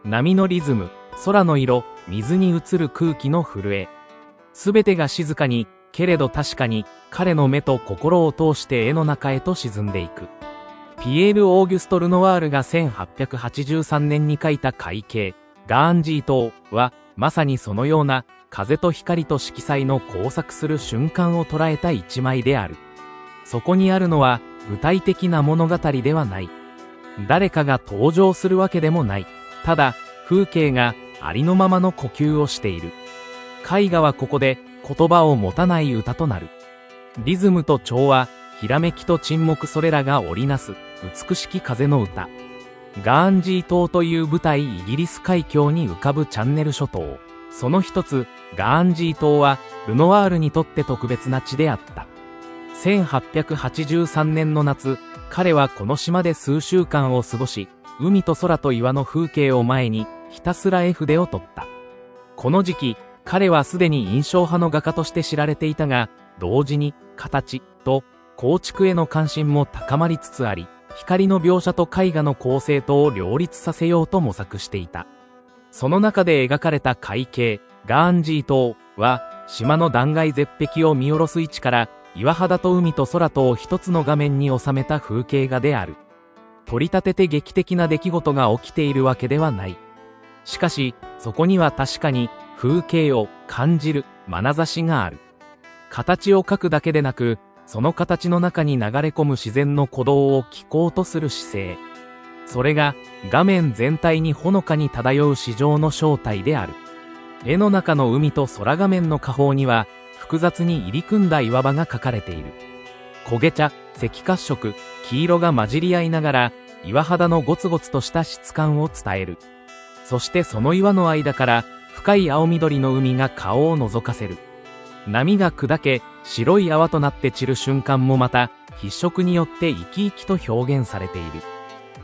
波のリズム、空の色、水に映る空気の震え。すべてが静かに、けれど確かに、彼の目と心を通して絵の中へと沈んでいく。ピエール・オーギュスト・ルノワールが1883年に描いた海景、ガーンジー島は、まさにそのような、風と光と色彩の交錯する瞬間を捉えた一枚である。そこにあるのは、具体的な物語ではない。誰かが登場するわけでもない。ただ、風景がありのままの呼吸をしている。絵画はここで言葉を持たない歌となる。リズムと調和、ひらめきと沈黙、それらが織りなす美しき風の歌。ガーンジー島という舞台、イギリス海峡に浮かぶチャンネル諸島。その一つ、ガーンジー島はルノワールにとって特別な地であった。1883年の夏、彼はこの島で数週間を過ごし、海と空と岩の風景を前にひたすら絵筆を取った。この時期、彼はすでに印象派の画家として知られていたが、同時に形と構築への関心も高まりつつあり、光の描写と絵画の構成とを両立させようと模索していた。その中で描かれた海景、ガーンジー島は、島の断崖絶壁を見下ろす位置から、岩肌と海と空とを一つの画面に収めた風景画である。取り立てて劇的な出来事が起きているわけではない。しかし、そこには確かに風景を感じる眼差しがある。形を描くだけでなく、その形の中に流れ込む自然の鼓動を聞こうとする姿勢。それが画面全体にほのかに漂う詩情の正体である。絵の中の海と空画面の下方には、複雑に入り組んだ岩場が描かれている。焦げ茶、赤褐色、黄色が混じり合いながら、岩肌のゴツゴツとした質感を伝える。そしてその岩の間から、深い青緑の海が顔を覗かせる。波が砕け、白い泡となって散る瞬間もまた、筆色によって生き生きと表現されている。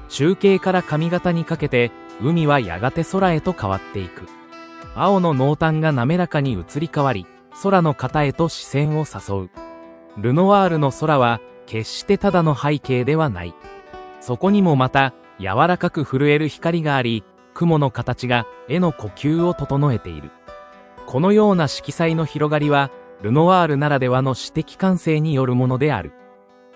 中継から上方にかけて、海はやがて空へと変わっていく。青の濃淡が滑らかに移り変わり、空の方へと視線を誘う。ルノワールの空は、決してただの背景ではない。そこにもまた、柔らかく震える光があり、雲の形が絵の呼吸を整えている。このような色彩の広がりは、ルノワールならではの詩的感性によるものである。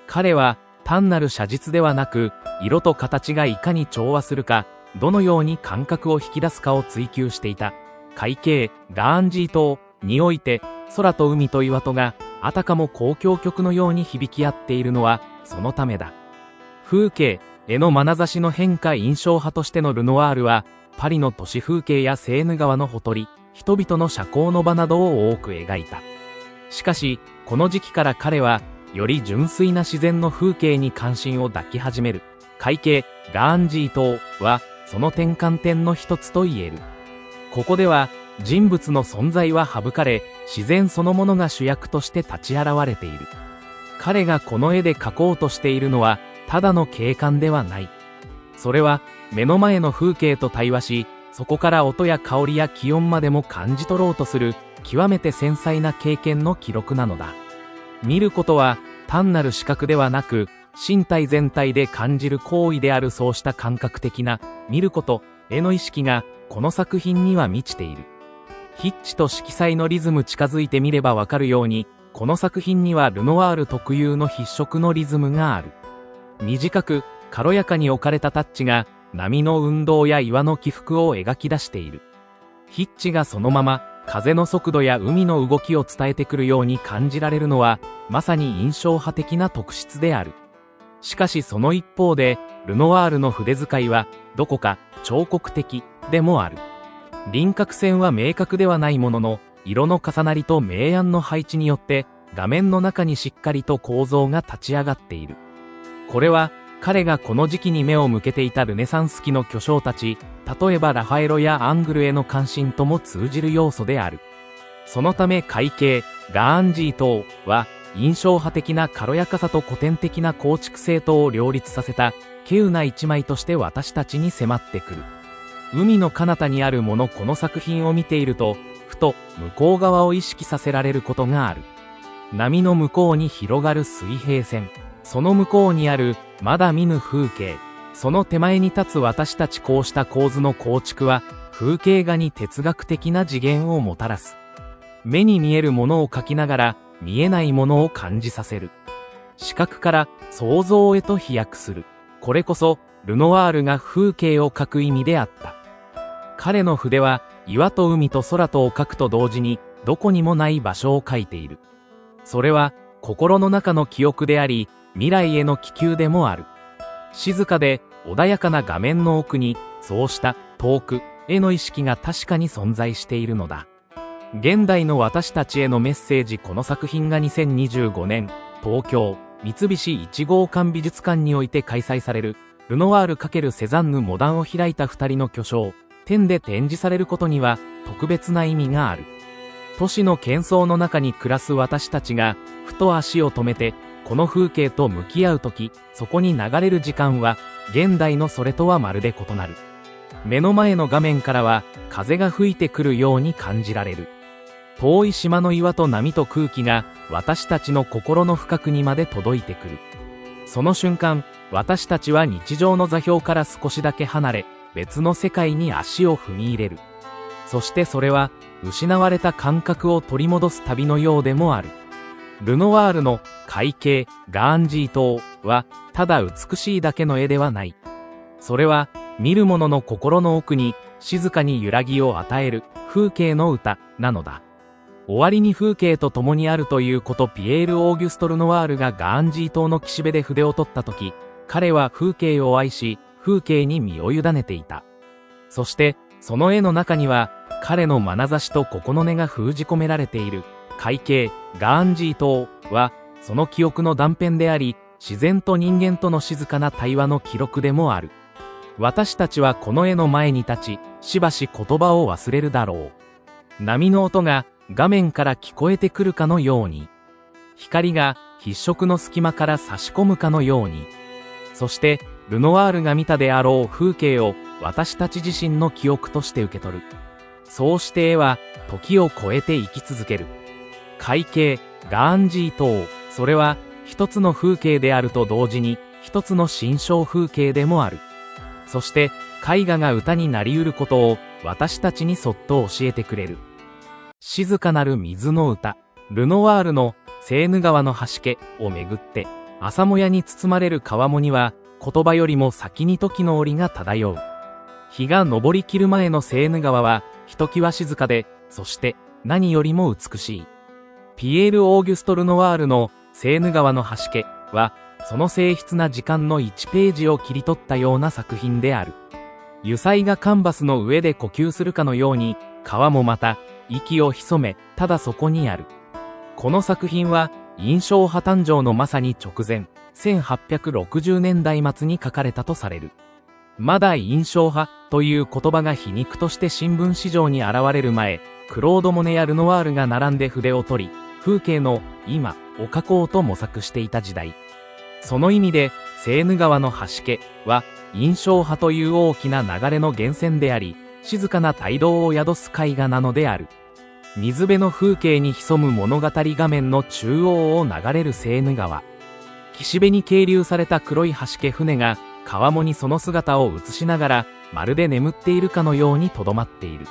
彼は、単なる写実ではなく、色と形がいかに調和するか、どのように感覚を引き出すかを追求していた。海景、ガーンジー島において、空と海と岩とが、あたかも交響曲のように響き合っているのは、そのためだ。風景、絵の眼差しの変化印象派としてのルノワールは、パリの都市風景やセーヌ川のほとり、人々の社交の場などを多く描いた。しかし、この時期から彼は、より純粋な自然の風景に関心を抱き始める。海景、ガーンジー島は、その転換点の一つと言える。ここでは、人物の存在は省かれ、自然そのものが主役として立ち現れている。彼がこの絵で描こうとしているのは、ただの景観ではない。それは、目の前の風景と対話し、そこから音や香りや気温までも感じ取ろうとする、極めて繊細な経験の記録なのだ。見ることは、単なる視覚ではなく、身体全体で感じる行為である。そうした感覚的な、見ること、絵の意識が、この作品には満ちている。筆致と色彩のリズム近づいてみればわかるように、この作品にはルノワール特有の筆色のリズムがある。短く、軽やかに置かれたタッチが、波の運動や岩の起伏を描き出している。筆致がそのまま、風の速度や海の動きを伝えてくるように感じられるのは、まさに印象派的な特質である。しかしその一方で、ルノワールの筆使いは、どこか彫刻的でもある。輪郭線は明確ではないものの、色の重なりと明暗の配置によって、画面の中にしっかりと構造が立ち上がっている。これは、彼がこの時期に目を向けていたルネサンス期の巨匠たち、例えばラファエロやアングルへの関心とも通じる要素である。そのため海景、ガーンジー島は、印象派的な軽やかさと古典的な構築性とを両立させた、稀有な一枚として私たちに迫ってくる。海の彼方にあるものこの作品を見ていると、ふと向こう側を意識させられることがある。波の向こうに広がる水平線。その向こうにある、まだ見ぬ風景。その手前に立つ私たちこうした構図の構築は、風景画に哲学的な次元をもたらす。目に見えるものを描きながら、見えないものを感じさせる。視覚から想像へと飛躍する。これこそ、ルノワールが風景を描く意味であった。彼の筆は、岩と海と空とを描くと同時に、どこにもない場所を描いている。それは、心の中の記憶であり、未来への気球でもある。静かで、穏やかな画面の奥に、そうした遠くへの意識が確かに存在しているのだ。現代の私たちへのメッセージ。この作品が2025年、東京、三菱一号館美術館において開催される、ルノワール×セザンヌモダンを開いた二人の巨匠、展で展示されることには、特別な意味がある。都市の喧騒の中に暮らす私たちが、ふと足を止めて、この風景と向き合うとき、そこに流れる時間は、現代のそれとはまるで異なる。目の前の画面からは、風が吹いてくるように感じられる。遠い島の岩と波と空気が、私たちの心の深くにまで届いてくる。その瞬間、私たちは日常の座標から少しだけ離れ、別の世界に足を踏み入れる。そしてそれは、失われた感覚を取り戻す旅のようでもある。ルノワールの海景、ガーンジー島は、ただ美しいだけの絵ではない。それは、見る者の心の奥に、静かに揺らぎを与える、風景の歌、なのだ。終わりに風景と共にあるということ。ピエール・オーギュスト・ルノワールがガーンジー島の岸辺で筆を取った時、彼は風景を愛し、風景に身を委ねていた。そして、その絵の中には、彼の眼差しと心根が封じ込められている。海景、ガーンジー島は、その記憶の断片であり、自然と人間との静かな対話の記録でもある。私たちはこの絵の前に立ち、しばし言葉を忘れるだろう。波の音が画面から聞こえてくるかのように。光が筆色の隙間から差し込むかのように。そして、ルノワールが見たであろう風景を私たち自身の記憶として受け取る。そうして絵は時を超えて生き続ける。海景、ガーンジー島、それは一つの風景であると同時に一つの心象風景でもある。そして絵画が歌になりうることを私たちにそっと教えてくれる。静かなる水の歌、ルノワールのセーヌ川の端家をめぐって、朝もやに包まれる川面には言葉よりも先に時の織が漂う。日が昇りきる前のセーヌ川はひときわ静かで、そして何よりも美しい。ピエール・オーギュスト・ルノワールのセーヌ川の端家は、その静筆な時間の1ページを切り取ったような作品である。油彩がカンバスの上で呼吸するかのように、川もまた息を潜め、ただそこにある。この作品は印象派誕生のまさに直前、1860年代末に書かれたとされる。まだ印象派という言葉が皮肉として新聞市場に現れる前、クロード・モネやルノワールが並んで筆を取り、風景の今を描こうと模索していた時代。その意味で、セーヌ川の端家は、印象派という大きな流れの源泉であり、静かな態動を宿す絵画なのである。水辺の風景に潜む物語画面の中央を流れるセーヌ川。岸辺に係留された黒い端家船が、川面にその姿を映しながら、まるで眠っているかのように留まっている。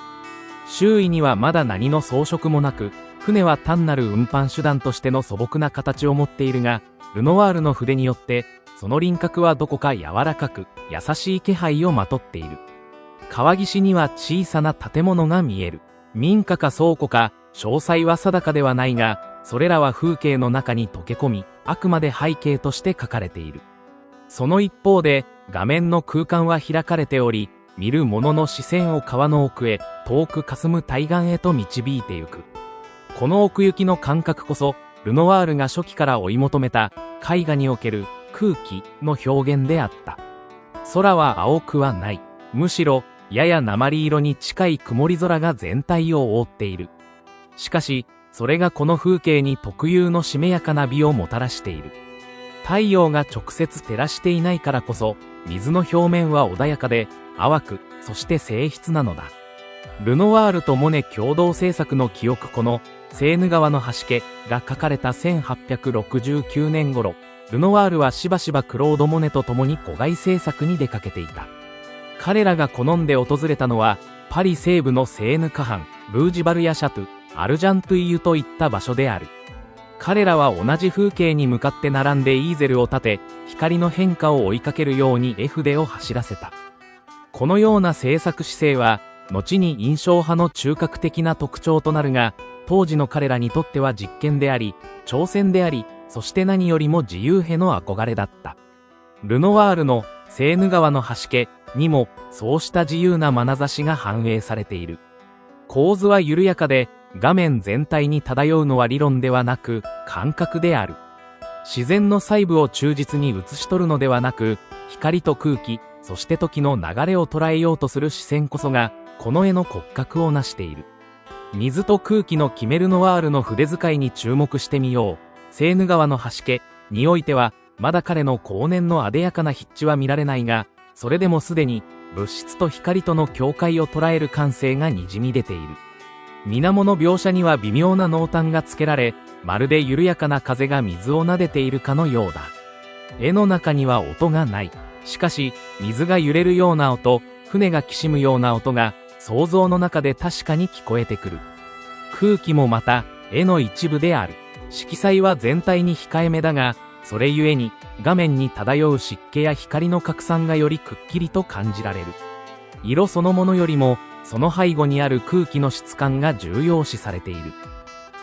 周囲にはまだ何の装飾もなく、船は単なる運搬手段としての素朴な形を持っているが、ルノワールの筆によって、その輪郭はどこか柔らかく、優しい気配をまとっている。川岸には小さな建物が見える。民家か倉庫か、詳細は定かではないが、それらは風景の中に溶け込み、あくまで背景として描かれている。その一方で、画面の空間は開かれており、見る者の視線を川の奥へ、遠く霞む対岸へと導いてゆく。この奥行きの感覚こそ、ルノワールが初期から追い求めた絵画における空気の表現であった。空は青くはない。むしろ、やや鉛色に近い曇り空が全体を覆っている。しかし、それがこの風景に特有のしめやかな美をもたらしている。太陽が直接照らしていないからこそ、水の表面は穏やかで、淡く、そして静謐なのだ。ルノワールとモネ共同制作の記憶この、セーヌ川の橋家が書かれた1869年頃、ルノワールはしばしばクロード・モネと共に湖外制作に出かけていた。彼らが好んで訪れたのは、パリ西部のセーヌ河畔、ブージバルやシャトゥ、アルジャントゥイユといった場所である。彼らは同じ風景に向かって並んでイーゼルを立て、光の変化を追いかけるように絵筆を走らせた。このような制作姿勢は、後に印象派の中核的な特徴となるが、当時の彼らにとっては実験であり、挑戦であり、そして何よりも自由への憧れだった。ルノワールのセーヌ川の橋家にも、そうした自由な眼差しが反映されている。構図は緩やかで、画面全体に漂うのは理論ではなく、感覚である。自然の細部を忠実に写し取るのではなく、光と空気、そして時の流れを捉えようとする視線こそが、この絵の骨格を成している。水と空気のキメルノワールの筆使いに注目してみよう。セーヌ川の橋家においては、まだ彼の後年の艶やかな筆致は見られないが、それでもすでに物質と光との境界を捉える感性がにじみ出ている。水面の描写には微妙な濃淡がつけられ、まるで緩やかな風が水を撫でているかのようだ。絵の中には音がない。しかし、水が揺れるような音、船がきしむような音が、想像の中で確かに聞こえてくる。空気もまた、絵の一部である。色彩は全体に控えめだが、それゆえに、画面に漂う湿気や光の拡散がよりくっきりと感じられる。色そのものよりも、その背後にある空気の質感が重要視されている。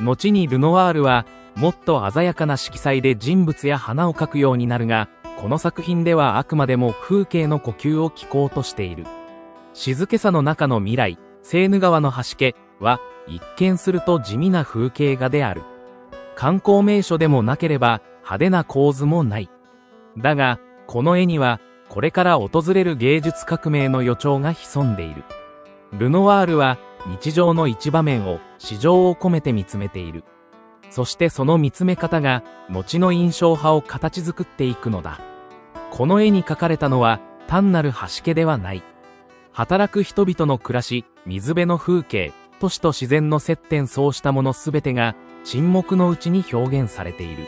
後にルノワールは、もっと鮮やかな色彩で人物や花を描くようになるが、この作品ではあくまでも風景の呼吸を聞こうとしている。静けさの中の未来、セーヌ川の橋家は、一見すると地味な風景画である。観光名所でもなければ、派手な構図もない。だが、この絵には、これから訪れる芸術革命の予兆が潜んでいる。ルノワールは、日常の一場面を、詩情を込めて見つめている。そしてその見つめ方が、後の印象派を形作っていくのだ。この絵に描かれたのは、単なる橋家ではない。働く人々の暮らし、水辺の風景、都市と自然の接点そうしたものすべてが、沈黙のうちに表現されている。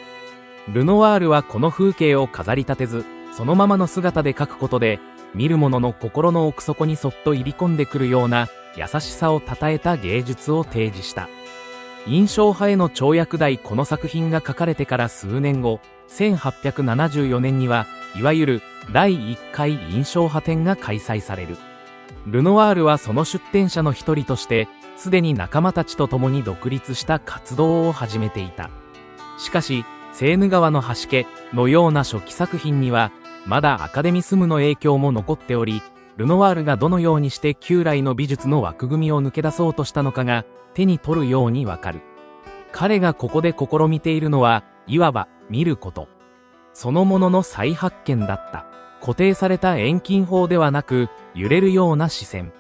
ルノワールはこの風景を飾り立てず、そのままの姿で描くことで、見る者の心の奥底にそっと入り込んでくるような優しさを称えた芸術を提示した。印象派への跳躍台この作品が書かれてから数年後、1874年には、いわゆる第1回印象派展が開催される。ルノワールはその出展者の一人として、すでに仲間たちと共に独立した活動を始めていた。しかし、セーヌ川の橋家のような初期作品には、まだアカデミスムの影響も残っており、ルノワールがどのようにして旧来の美術の枠組みを抜け出そうとしたのかが手に取るようにわかる。彼がここで試みているのは、いわば見ること。そのものの再発見だった。固定された遠近法ではなく、揺れるような視線。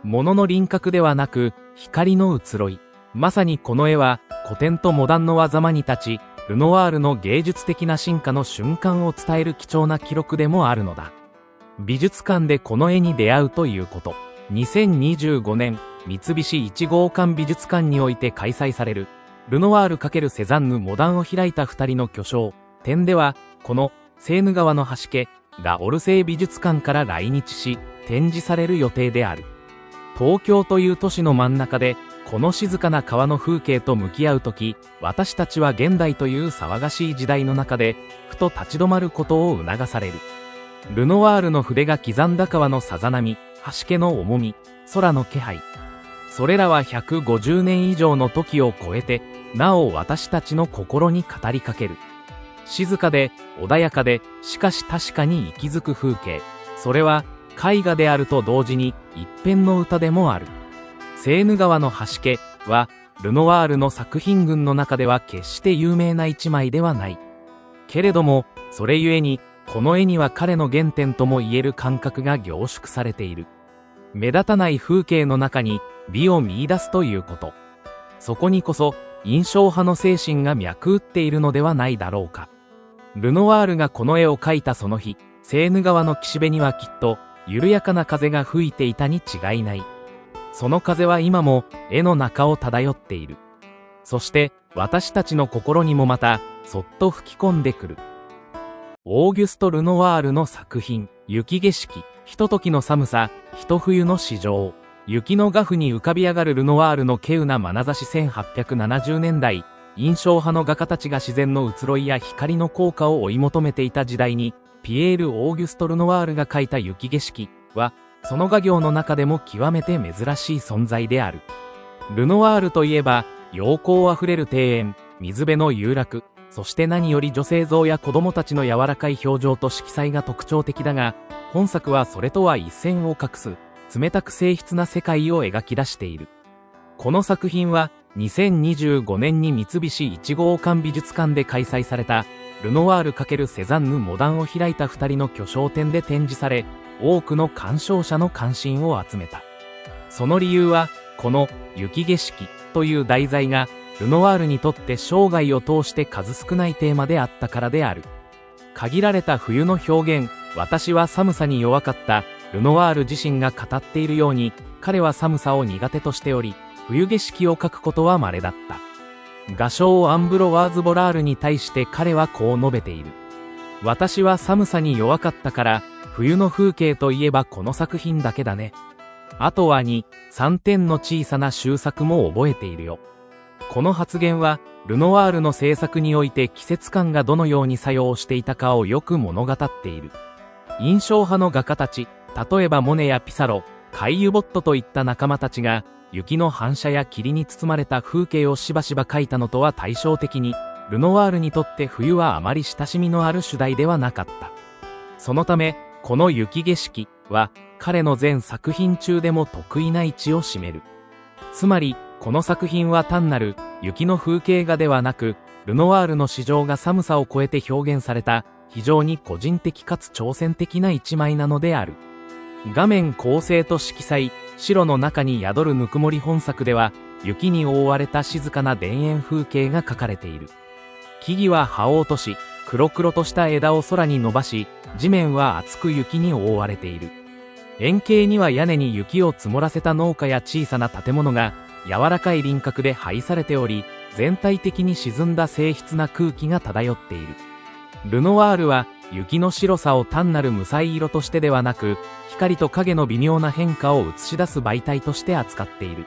物の輪郭ではなく、光の移ろい。まさにこの絵は、古典とモダンの狭間に立ち、ルノワールの芸術的な進化の瞬間を伝える貴重な記録でもあるのだ。美術館でこの絵に出会うということ。2025年、三菱1号館美術館において開催される、ルノワール×セザンヌモダンを開いた二人の巨匠、展では、この、セーヌ川の橋家がオルセー美術館から来日し、展示される予定である。東京という都市の真ん中で、この静かな川の風景と向き合うとき、私たちは現代という騒がしい時代の中で、ふと立ち止まることを促される。ルノワールの筆が刻んだ川のさざ波、橋家の重み、空の気配。それらは150年以上の時を超えて、なお私たちの心に語りかける。静かで、穏やかで、しかし確かに息づく風景。それは、絵画であると同時に、一編の歌でもある。セーヌ川の橋家は、ルノワールの作品群の中では決して有名な一枚ではない。けれども、それゆえに、この絵には彼の原点とも言える感覚が凝縮されている。目立たない風景の中に美を見出すということ。そこにこそ、印象派の精神が脈打っているのではないだろうか。ルノワールがこの絵を描いたその日、セーヌ川の岸辺にはきっと、緩やかな風が吹いていたに違いない。その風は今も絵の中を漂っている。そして私たちの心にもまたそっと吹き込んでくる。オーギュスト・ルノワールの作品、雪景色、ひとときの寒さ、ひと冬の市場。雪の画布に浮かび上がるルノワールの稀有な眼差し。1870年代、印象派の画家たちが自然の移ろいや光の効果を追い求めていた時代に、ピエール・オーギュスト・ルノワールが描いた雪景色は、その画業の中でも極めて珍しい存在である。ルノワールといえば、陽光あふれる庭園、水辺の幽楽、そして何より女性像や子供たちの柔らかい表情と色彩が特徴的だが、本作はそれとは一線を画す、冷たく静筆な世界を描き出している。この作品は、2025年に三菱一号館美術館で開催された、ルノワール×セザンヌモダンを開いた2人の巨匠展で展示され、多くの鑑賞者の関心を集めた。その理由は、この雪景色という題材が、ルノワールにとって生涯を通して数少ないテーマであったからである。限られた冬の表現、私は寒さに弱かった、ルノワール自身が語っているように、彼は寒さを苦手としており、冬景色を描くことは稀だった。画商アンブロワーズ・ボラールに対して彼はこう述べている。私は寒さに弱かったから、冬の風景といえばこの作品だけだね。あとは2、3点の小さな修作も覚えているよ。この発言は、ルノワールの制作において季節感がどのように作用していたかをよく物語っている。印象派の画家たち、例えばモネやピサロ、カイユボットといった仲間たちが、雪の反射や霧に包まれた風景をしばしば描いたのとは対照的に、ルノワールにとって冬はあまり親しみのある主題ではなかった。そのため、この雪景色は、彼の全作品中でも得意な位置を占める。つまり、この作品は単なる雪の風景画ではなく、ルノワールの詩情が寒さを超えて表現された、非常に個人的かつ挑戦的な一枚なのである。画面構成と色彩、白の中に宿るぬくもり。本作では、雪に覆われた静かな田園風景が描かれている。木々は葉を落とし、黒々とした枝を空に伸ばし、地面は厚く雪に覆われている。円形には屋根に雪を積もらせた農家や小さな建物が、柔らかい輪郭で配されており、全体的に沈んだ静筆な空気が漂っている。ルノワールは、雪の白さを単なる無彩色としてではなく、光と影の微妙な変化を映し出す媒体として扱っている。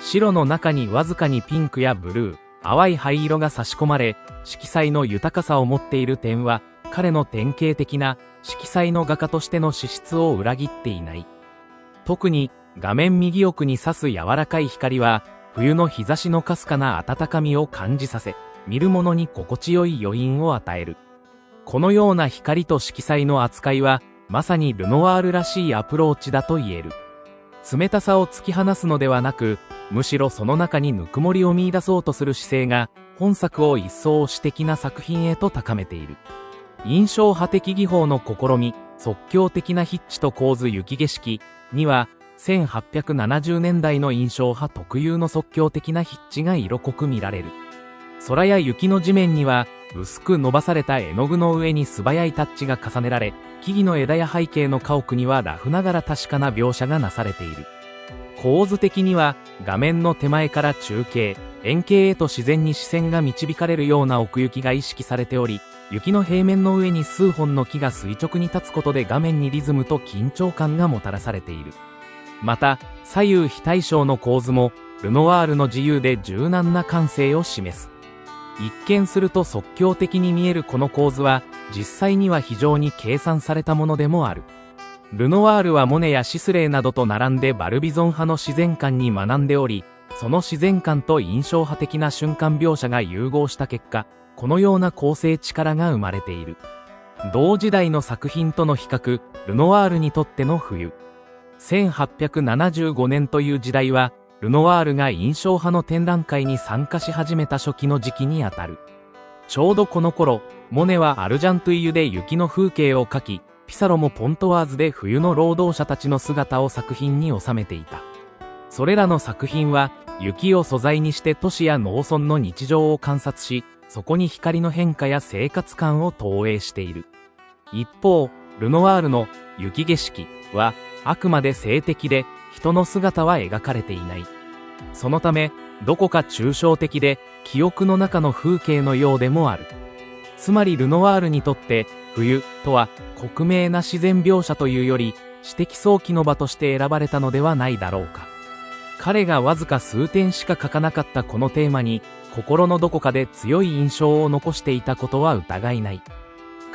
白の中にわずかにピンクやブルー、淡い灰色が差し込まれ、色彩の豊かさを持っている点は、彼の典型的な色彩の画家としての資質を裏切っていない。特に画面右奥に差す柔らかい光は、冬の日差しのかすかな温かみを感じさせ、見る者に心地よい余韻を与える。このような光と色彩の扱いは、まさにルノワールらしいアプローチだと言える。冷たさを突き放すのではなく、むしろその中にぬくもりを見出そうとする姿勢が、本作を一層詩的な作品へと高めている。印象派的技法の試み、即興的な筆致と構図。雪景色には、1870年代の印象派特有の即興的な筆致が色濃く見られる。空や雪の地面には、薄く伸ばされた絵の具の上に素早いタッチが重ねられ、木々の枝や背景の家屋にはラフながら確かな描写がなされている。構図的には、画面の手前から中景、円形へと自然に視線が導かれるような奥行きが意識されており、雪の平面の上に数本の木が垂直に立つことで画面にリズムと緊張感がもたらされている。また、左右非対称の構図も、ルノワールの自由で柔軟な感性を示す。一見すると即興的に見えるこの構図は、実際には非常に計算されたものでもある。ルノワールはモネやシスレーなどと並んでバルビゾン派の自然観に学んでおり、その自然観と印象派的な瞬間描写が融合した結果、このような構成力が生まれている。同時代の作品との比較、ルノワールにとっての冬。1875年という時代は、ルノワールが印象派の展覧会に参加し始めた初期の時期にあたる。ちょうどこの頃、モネはアルジャントゥイユで雪の風景を描き、ピサロもポントワーズで冬の労働者たちの姿を作品に収めていた。それらの作品は、雪を素材にして都市や農村の日常を観察し、そこに光の変化や生活感を投影している。一方、ルノワールの雪景色は、あくまで静的で、人の姿は描かれていない。そのため、どこか抽象的で、記憶の中の風景のようでもある。つまりルノワールにとって、冬とは、克明な自然描写というより、詩的想起の場として選ばれたのではないだろうか。彼がわずか数点しか書かなかったこのテーマに、心のどこかで強い印象を残していたことは疑いない。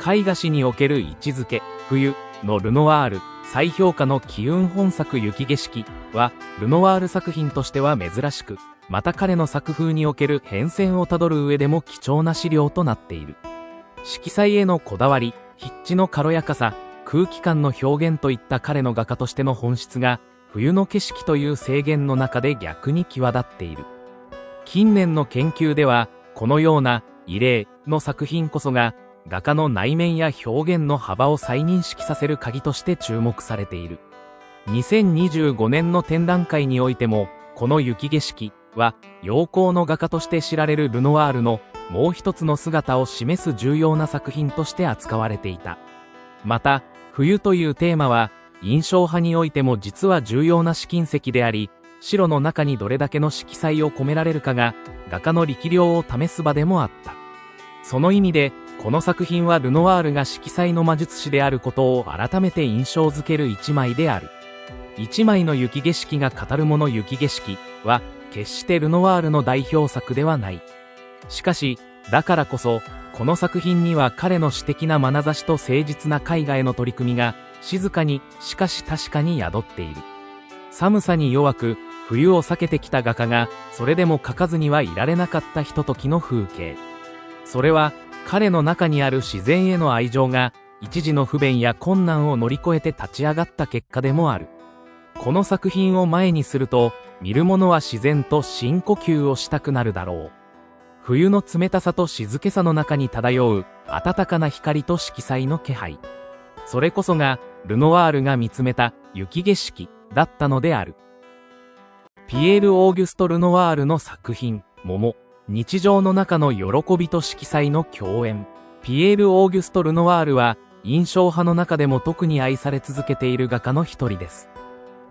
絵画史における位置づけ、冬のルノワール、再評価の機運本作雪景色は、ルノワール作品としては珍しく、また彼の作風における変遷をたどる上でも貴重な資料となっている。色彩へのこだわり、筆致の軽やかさ、空気感の表現といった彼の画家としての本質が、冬の景色という制限の中で逆に際立っている。近年の研究では、このような異例の作品こそが、画家の内面や表現の幅を再認識させる鍵として注目されている。2025年の展覧会においても、この雪景色は、陽光の画家として知られるルノワールのもう一つの姿を示す重要な作品として扱われていた。また、冬というテーマは、印象派においても実は重要な試金石であり、白の中にどれだけの色彩を込められるかが、画家の力量を試す場でもあった。その意味で、この作品はルノワールが色彩の魔術師であることを改めて印象づける一枚である。一枚の雪景色が語るもの雪景色は、決してルノワールの代表作ではない。しかし、だからこそ、この作品には彼の詩的な眼差しと誠実な絵画への取り組みが、静かに、しかし確かに宿っている。寒さに弱く、冬を避けてきた画家が、それでも描かずにはいられなかったひとときの風景。それは、彼の中にある自然への愛情が、一時の不便や困難を乗り越えて立ち上がった結果でもある。この作品を前にすると、見る者は自然と深呼吸をしたくなるだろう。冬の冷たさと静けさの中に漂う、暖かな光と色彩の気配。それこそが、ルノワールが見つめた雪景色だったのである。ピエール・オーギュスト・ルノワールの作品、桃。日常の中の喜びと色彩の共演。ピエール・オーギュスト・ルノワールは、印象派の中でも特に愛され続けている画家の一人です。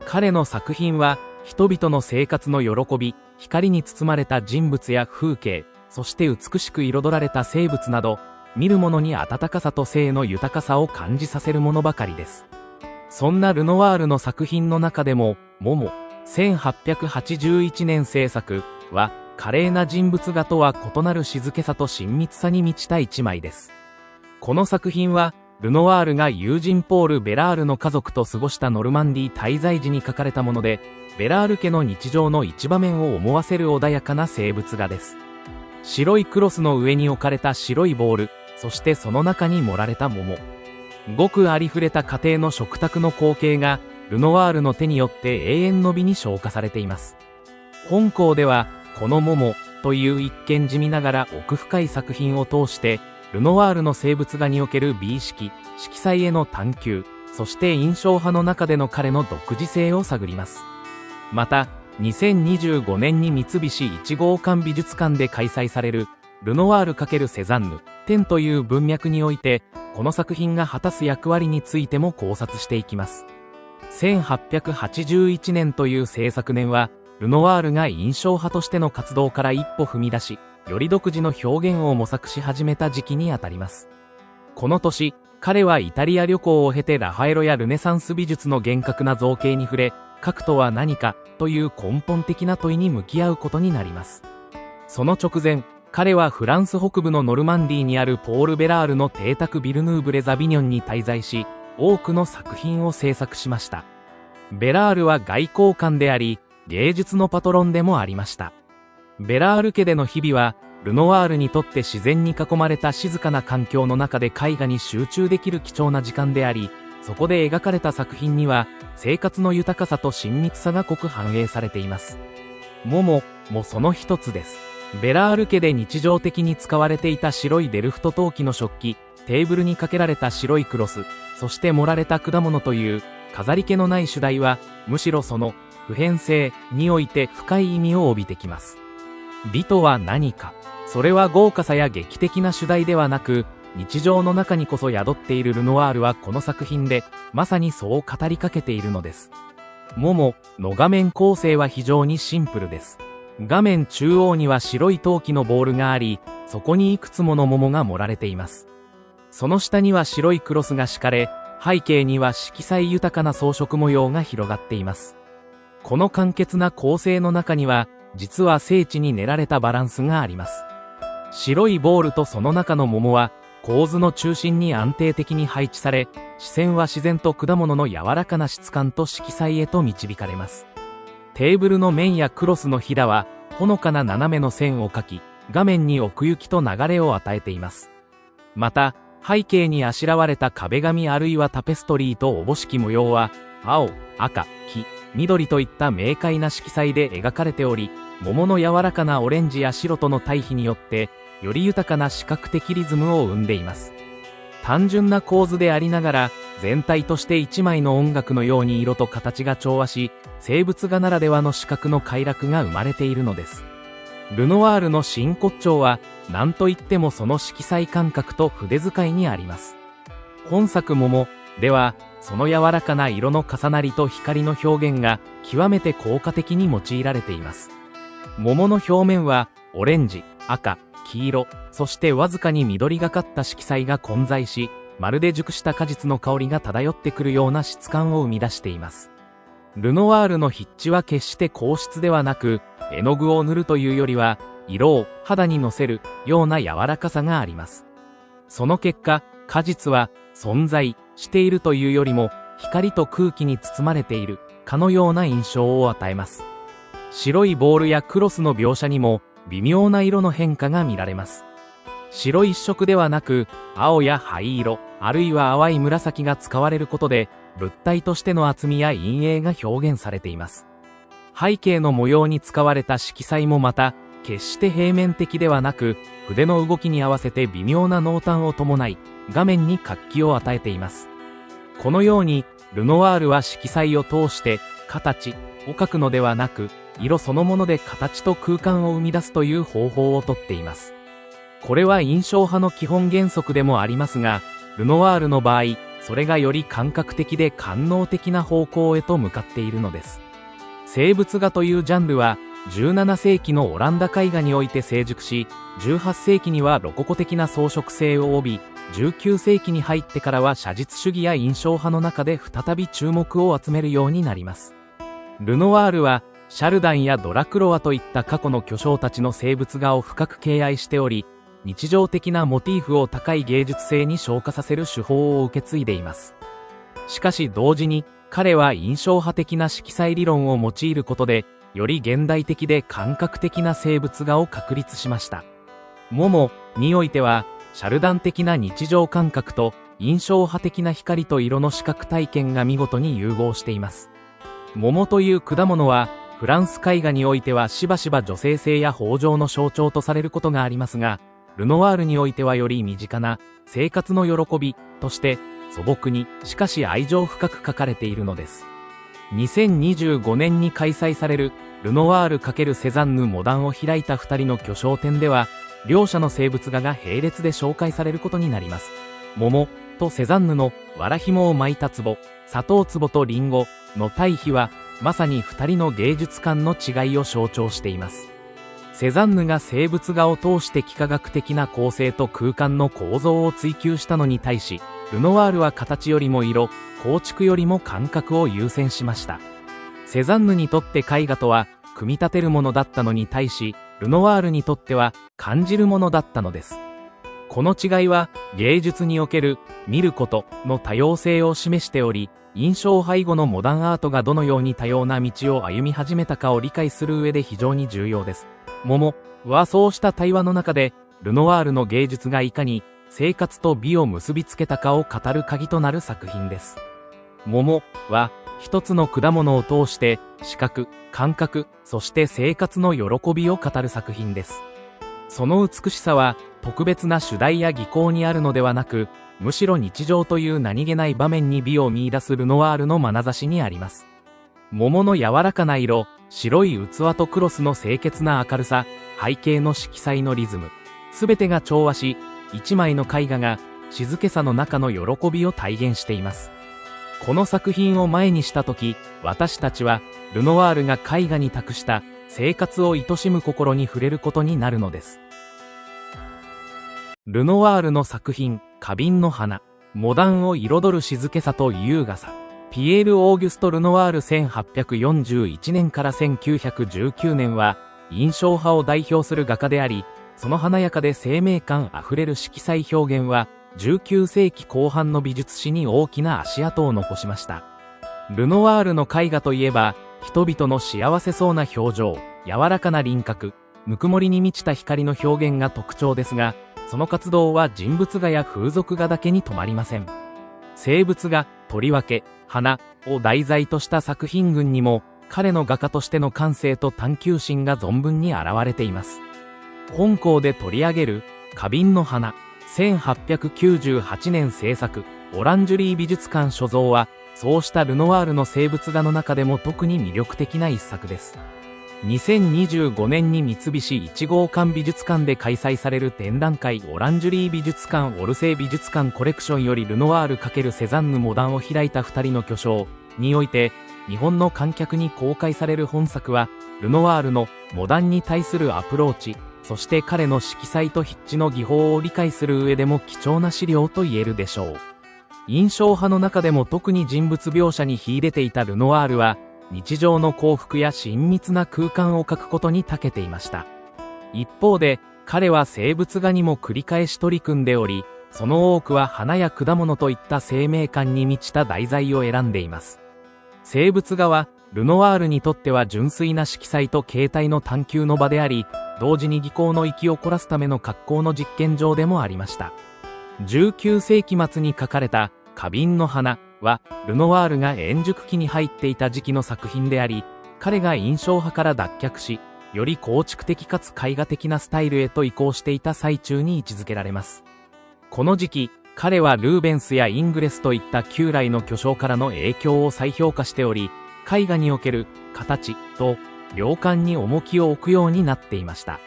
彼の作品は、人々の生活の喜び、光に包まれた人物や風景、そして美しく彩られた生物など、見る者に温かさと性の豊かさを感じさせるものばかりです。そんなルノワールの作品の中でも、桃、1881年制作は、華麗な人物画とは異なる静けさと親密さに満ちた一枚です。この作品は、ルノワールが友人ポール・ベラールの家族と過ごしたノルマンディ滞在時に描かれたもので、ベラール家の日常の一場面を思わせる穏やかな静物画です。白いクロスの上に置かれた白いボール、そしてその中に盛られた桃。ごくありふれた家庭の食卓の光景が、ルノワールの手によって永遠の美に昇華されています。本校では、この桃という一見地味ながら奥深い作品を通して、ルノワールの静物画における美意識、色彩への探求、そして印象派の中での彼の独自性を探ります。また、2025年に三菱一号館美術館で開催される、ルノワール×セザンヌ、展という文脈において、この作品が果たす役割についても考察していきます。1881年という制作年は、ルノワールが印象派としての活動から一歩踏み出し、より独自の表現を模索し始めた時期にあたります。この年、彼はイタリア旅行を経てラファエロやルネサンス美術の厳格な造形に触れ、描くとは何かという根本的な問いに向き合うことになります。その直前、彼はフランス北部のノルマンディにあるポール・ベラールの邸宅ビルヌーブレ・ザビニョンに滞在し、多くの作品を制作しました。ベラールは外交官であり、芸術のパトロンでもありました。ベラール家での日々は、ルノワールにとって自然に囲まれた静かな環境の中で絵画に集中できる貴重な時間であり、そこで描かれた作品には、生活の豊かさと親密さが濃く反映されています。モモもその一つです。ベラール家で日常的に使われていた白いデルフト陶器の食器、テーブルにかけられた白いクロス、そして盛られた果物という飾り気のない主題は、むしろその普遍性において深い意味を帯びてきます。美とは何か。それは豪華さや劇的な主題ではなく、日常の中にこそ宿っているルノワールはこの作品で、まさにそう語りかけているのです。モモの画面構成は非常にシンプルです。画面中央には白い陶器のボールがあり、そこにいくつもの桃が盛られています。その下には白いクロスが敷かれ、背景には色彩豊かな装飾模様が広がっています。この簡潔な構成の中には、実は精緻に練られたバランスがあります。白いボールとその中の桃は、構図の中心に安定的に配置され、視線は自然と果物の柔らかな質感と色彩へと導かれます。テーブルの面やクロスのひだは、ほのかな斜めの線を描き、画面に奥行きと流れを与えています。また、背景にあしらわれた壁紙あるいはタペストリーとおぼしき模様は、青、赤、黄、緑といった明快な色彩で描かれており、桃の柔らかなオレンジや白との対比によって、より豊かな視覚的リズムを生んでいます。単純な構図でありながら、全体として一枚の音楽のように色と形が調和し、生物画ならではの視覚の快楽が生まれているのです。ルノワールの真骨頂は、何といってもその色彩感覚と筆使いにあります。本作桃では、その柔らかな色の重なりと光の表現が極めて効果的に用いられています。桃の表面は、オレンジ、赤、黄色、そしてわずかに緑がかった色彩が混在し、まるで熟した果実の香りが漂ってくるような質感を生み出しています。ルノワールの筆致は決して硬質ではなく、絵の具を塗るというよりは、色を肌にのせるような柔らかさがあります。その結果、果実は存在しているというよりも、光と空気に包まれているかのような印象を与えます。白いボールやクロスの描写にも、微妙な色の変化が見られます。白一色ではなく、青や灰色、あるいは淡い紫が使われることで、物体としての厚みや陰影が表現されています。背景の模様に使われた色彩もまた、決して平面的ではなく、筆の動きに合わせて微妙な濃淡を伴い、画面に活気を与えています。このように、ルノワールは色彩を通して、形を描くのではなく、色そのもので形と空間を生み出すという方法をとっています。これは印象派の基本原則でもありますが、ルノワールの場合、それがより感覚的で官能的な方向へと向かっているのです。生物画というジャンルは、17世紀のオランダ絵画において成熟し、18世紀にはロココ的な装飾性を帯び、19世紀に入ってからは写実主義や印象派の中で再び注目を集めるようになります。ルノワールは、シャルダンやドラクロワといった過去の巨匠たちの生物画を深く敬愛しており、日常的なモチーフを高い芸術性に昇華させる手法を受け継いでいます。しかし同時に、彼は印象派的な色彩理論を用いることで、より現代的で感覚的な生物画を確立しました。モモにおいては、シャルダン的な日常感覚と印象派的な光と色の視覚体験が見事に融合しています。桃という果物は、フランス絵画においてはしばしば女性性や豊穣の象徴とされることがありますが、ルノワールにおいてはより身近な生活の喜びとして素朴にしかし愛情深く描かれているのです。2025年に開催されるルノワール×セザンヌモダンを開いた2人の巨匠展では、両者の生物画が並列で紹介されることになります。桃とセザンヌのわらひもを巻いた壺、砂糖壺とリンゴの対比は、まさに2人の芸術観の違いを象徴しています。セザンヌが生物画を通して幾何学的な構成と空間の構造を追求したのに対し、ルノワールは形よりも色、構築よりも感覚を優先しました。セザンヌにとって絵画とは組み立てるものだったのに対し、ルノワールにとっては感じるものだったのです。この違いは芸術における見ることの多様性を示しており、印象派以後のモダンアートがどのように多様な道を歩み始めたかを理解する上で非常に重要です。桃はそうした対話の中で、ルノワールの芸術がいかに生活と美を結びつけたかを語る鍵となる作品です。桃は一つの果物を通して視覚、感覚、そして生活の喜びを語る作品です。その美しさは特別な主題や技巧にあるのではなく、むしろ日常という何気ない場面に美を見出すルノワールの眼差しにあります。桃の柔らかな色、白い器とクロスの清潔な明るさ、背景の色彩のリズム、すべてが調和し、一枚の絵画が静けさの中の喜びを体現しています。この作品を前にしたとき、私たちはルノワールが絵画に託した生活を愛しむ心に触れることになるのです。ルノワールの作品、花瓶の花。モダンを彩る静けさと優雅さ。ピエール・オーギュスト・ルノワール1841年から1919年は、印象派を代表する画家であり、その華やかで生命感あふれる色彩表現は、19世紀後半の美術史に大きな足跡を残しました。ルノワールの絵画といえば、人々の幸せそうな表情、柔らかな輪郭、ぬくもりに満ちた光の表現が特徴ですが、その活動は人物画や風俗画だけに止まりません。生物画、とりわけ、花を題材とした作品群にも、彼の画家としての感性と探求心が存分に現れています。本校で取り上げる、花瓶の花、1898年制作、オランジュリー美術館所蔵は、そうしたルノワールの生物画の中でも特に魅力的な一作です。2025年に三菱一号館美術館で開催される展覧会オランジュリー美術館オルセー美術館コレクションよりルノワール×セザンヌモダンを開いた二人の巨匠において、日本の観客に公開される本作は、ルノワールのモダンに対するアプローチ、そして彼の色彩と筆致の技法を理解する上でも貴重な資料と言えるでしょう。印象派の中でも特に人物描写に秀でていたルノワールは、日常の幸福や親密な空間を描くことに長けていました。一方で、彼は生物画にも繰り返し取り組んでおり、その多くは花や果物といった生命感に満ちた題材を選んでいます。生物画は、ルノワールにとっては純粋な色彩と形態の探求の場であり、同時に技巧の域を凝らすための格好の実験場でもありました。19世紀末に描かれた花瓶の花は、ルノワールが円熟期に入っていた時期の作品であり、彼が印象派から脱却し、より構築的かつ絵画的なスタイルへと移行していた最中に位置づけられます。この時期、彼はルーベンスやイングレスといった旧来の巨匠からの影響を再評価しており、絵画における形と量感に重きを置くようになっていました。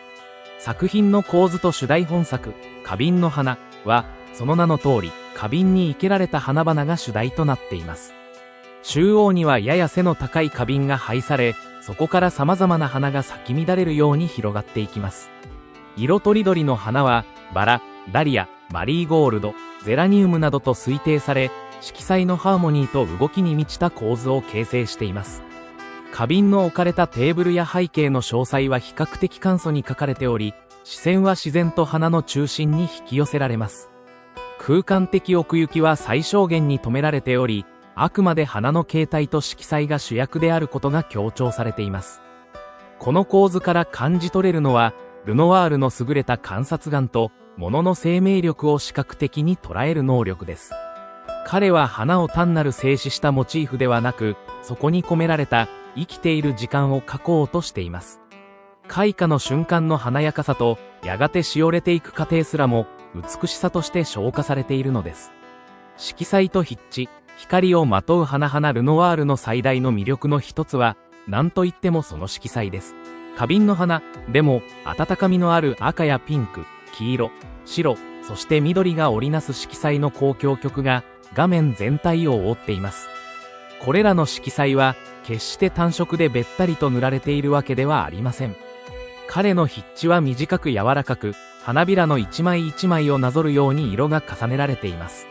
作品の構図と主題本作、花瓶の花は、その名の通り、花瓶に生けられた花々が主題となっています。中央にはやや背の高い花瓶が配され、そこから様々な花が咲き乱れるように広がっていきます。色とりどりの花は、バラ、ダリア、マリーゴールド、ゼラニウムなどと推定され、色彩のハーモニーと動きに満ちた構図を形成しています。花瓶の置かれたテーブルや背景の詳細は比較的簡素に描かれており、視線は自然と花の中心に引き寄せられます。空間的奥行きは最小限に止められており、あくまで花の形態と色彩が主役であることが強調されています。この構図から感じ取れるのは、ルノワールの優れた観察眼と、物の生命力を視覚的に捉える能力です。彼は花を単なる静止したモチーフではなく、そこに込められた生きている時間を描こうとしています。開花の瞬間の華やかさと、やがてしおれていく過程すらも、美しさとして昇華されているのです。色彩と筆致、光をまとう花々ルノワールの最大の魅力の一つは、何と言ってもその色彩です。花瓶の花でも、温かみのある赤やピンク、黄色、白、そして緑が織りなす色彩の交響曲が画面全体を覆っています。これらの色彩は決して単色でべったりと塗られているわけではありません。彼の筆致は短く柔らかく、花びらの一枚一枚をなぞるように色が重ねられています。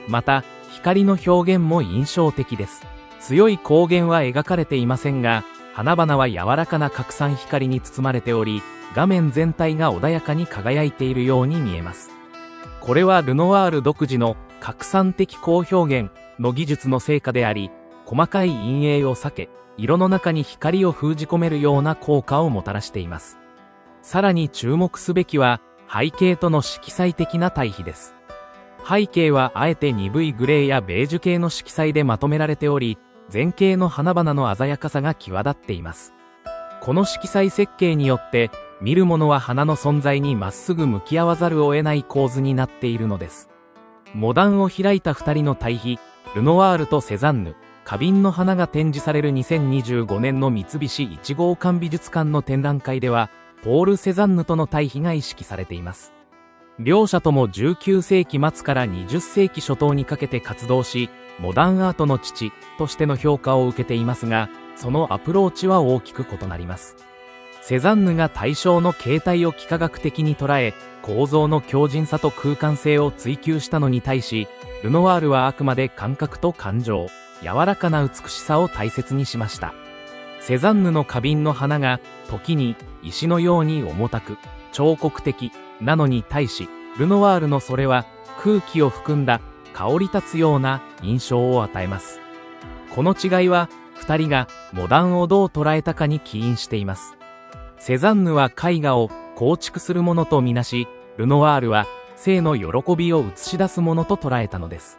また、光の表現も印象的です。強い光源は描かれていませんが、花々は柔らかな拡散光に包まれており、画面全体が穏やかに輝いているように見えます。これはルノワール独自の拡散的光表現の技術の成果であり、細かい陰影を避け、色の中に光を封じ込めるような効果をもたらしています。さらに注目すべきは、背景との色彩的な対比です。背景はあえて鈍いグレーやベージュ系の色彩でまとめられており、前景の花々の鮮やかさが際立っています。この色彩設計によって、見る者は花の存在にまっすぐ向き合わざるを得ない構図になっているのです。モダンを開いた2人の対比、ルノワールとセザンヌ、花瓶の花が展示される2025年の三菱一号館美術館の展覧会では、ポール・セザンヌとの対比が意識されています。両者とも19世紀末から20世紀初頭にかけて活動し、モダンアートの父としての評価を受けていますが、そのアプローチは大きく異なります。セザンヌが対象の形態を幾何学的に捉え、構造の強靭さと空間性を追求したのに対し、ルノワールはあくまで感覚と感情、柔らかな美しさを大切にしました。セザンヌの花瓶の花が、時に石のように重たく、彫刻的なのに対し、ルノワールのそれは空気を含んだ香り立つような印象を与えます。この違いは、二人がモダンをどう捉えたかに起因しています。セザンヌは絵画を構築するものとみなし、ルノワールは生の喜びを映し出すものと捉えたのです。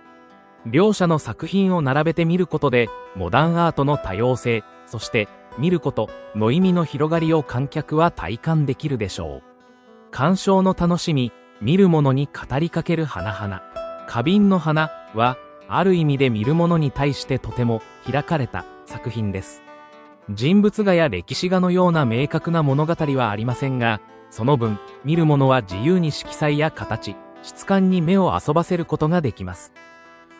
両者の作品を並べて見ることで、モダンアートの多様性、そして見ることの意味の広がりを観客は体感できるでしょう。鑑賞の楽しみ、見る者に語りかける花々。花瓶の花は、ある意味で見る者に対してとても開かれた作品です。人物画や歴史画のような明確な物語はありませんが、その分、見る者は自由に色彩や形、質感に目を遊ばせることができます。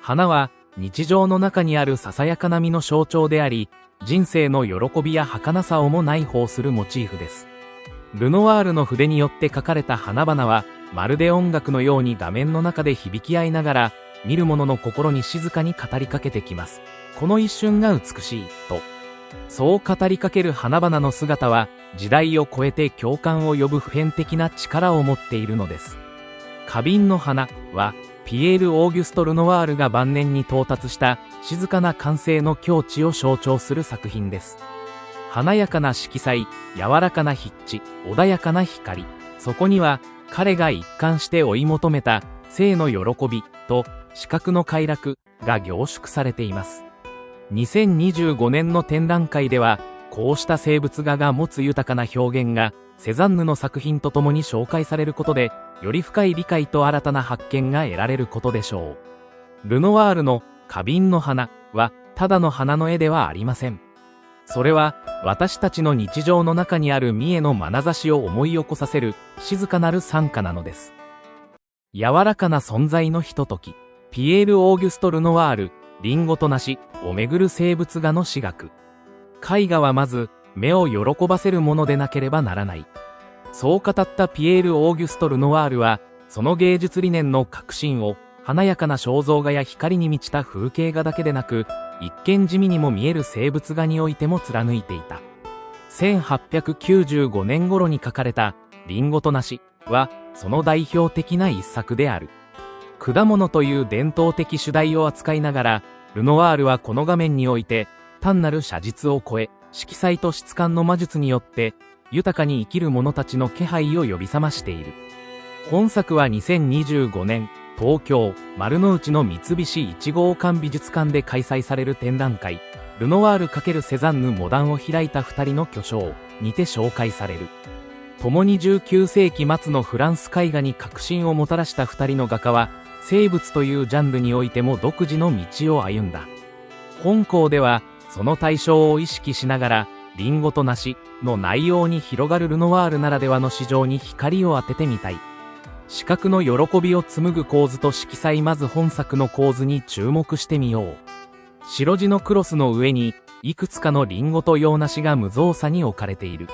花は、日常の中にあるささやかな実の象徴であり、人生の喜びや儚さをも内包するモチーフです。ルノワールの筆によって描かれた花々は、まるで音楽のように画面の中で響き合いながら、見る者の心に静かに語りかけてきます。この一瞬が美しい、と。そう語りかける花々の姿は、時代を超えて共感を呼ぶ普遍的な力を持っているのです。花瓶の花は、ピエール・オーギュスト・ルノワールが晩年に到達した静かな感性の境地を象徴する作品です。華やかな色彩、柔らかな筆致、穏やかな光。そこには、彼が一貫して追い求めた生の喜びと視覚の快楽が凝縮されています。2025年の展覧会では、こうした生物画が持つ豊かな表現がセザンヌの作品とともに紹介されることで、より深い理解と新たな発見が得られることでしょう。ルノワールの花瓶の花は、ただの花の絵ではありません。それは、私たちの日常の中にある見栄の眼差しを思い起こさせる静かなる賛歌なのです。柔らかな存在のひととき、ピエール・オーギュスト・ルノワール、リンゴと梨をめぐる生物画の詩学。絵画はまず、目を喜ばせるものでなければならない。そう語ったピエール・オーギュスト・ルノワールは、その芸術理念の核心を、華やかな肖像画や光に満ちた風景画だけでなく、一見地味にも見える生物画においても貫いていた。1895年頃に描かれた、リンゴと梨は、その代表的な一作である。果物という伝統的主題を扱いながら、ルノワールはこの画面において、単なる写実を超え、色彩と質感の魔術によって、豊かに生きる者たちの気配を呼び覚ましている。本作は2025年、東京、丸の内の三菱一号館美術館で開催される展覧会、ルノワール×セザンヌモダンを開いた二人の巨匠にて紹介される。共に19世紀末のフランス絵画に革新をもたらした二人の画家は、生物というジャンルにおいても独自の道を歩んだ。本校では、その対象を意識しながら、リンゴと梨の内容に広がるルノワールならではの市場に光を当ててみたい。視覚の喜びを紡ぐ構図と色彩、まず本作の構図に注目してみよう。白地のクロスの上に、いくつかのリンゴと洋梨が無造作に置かれている。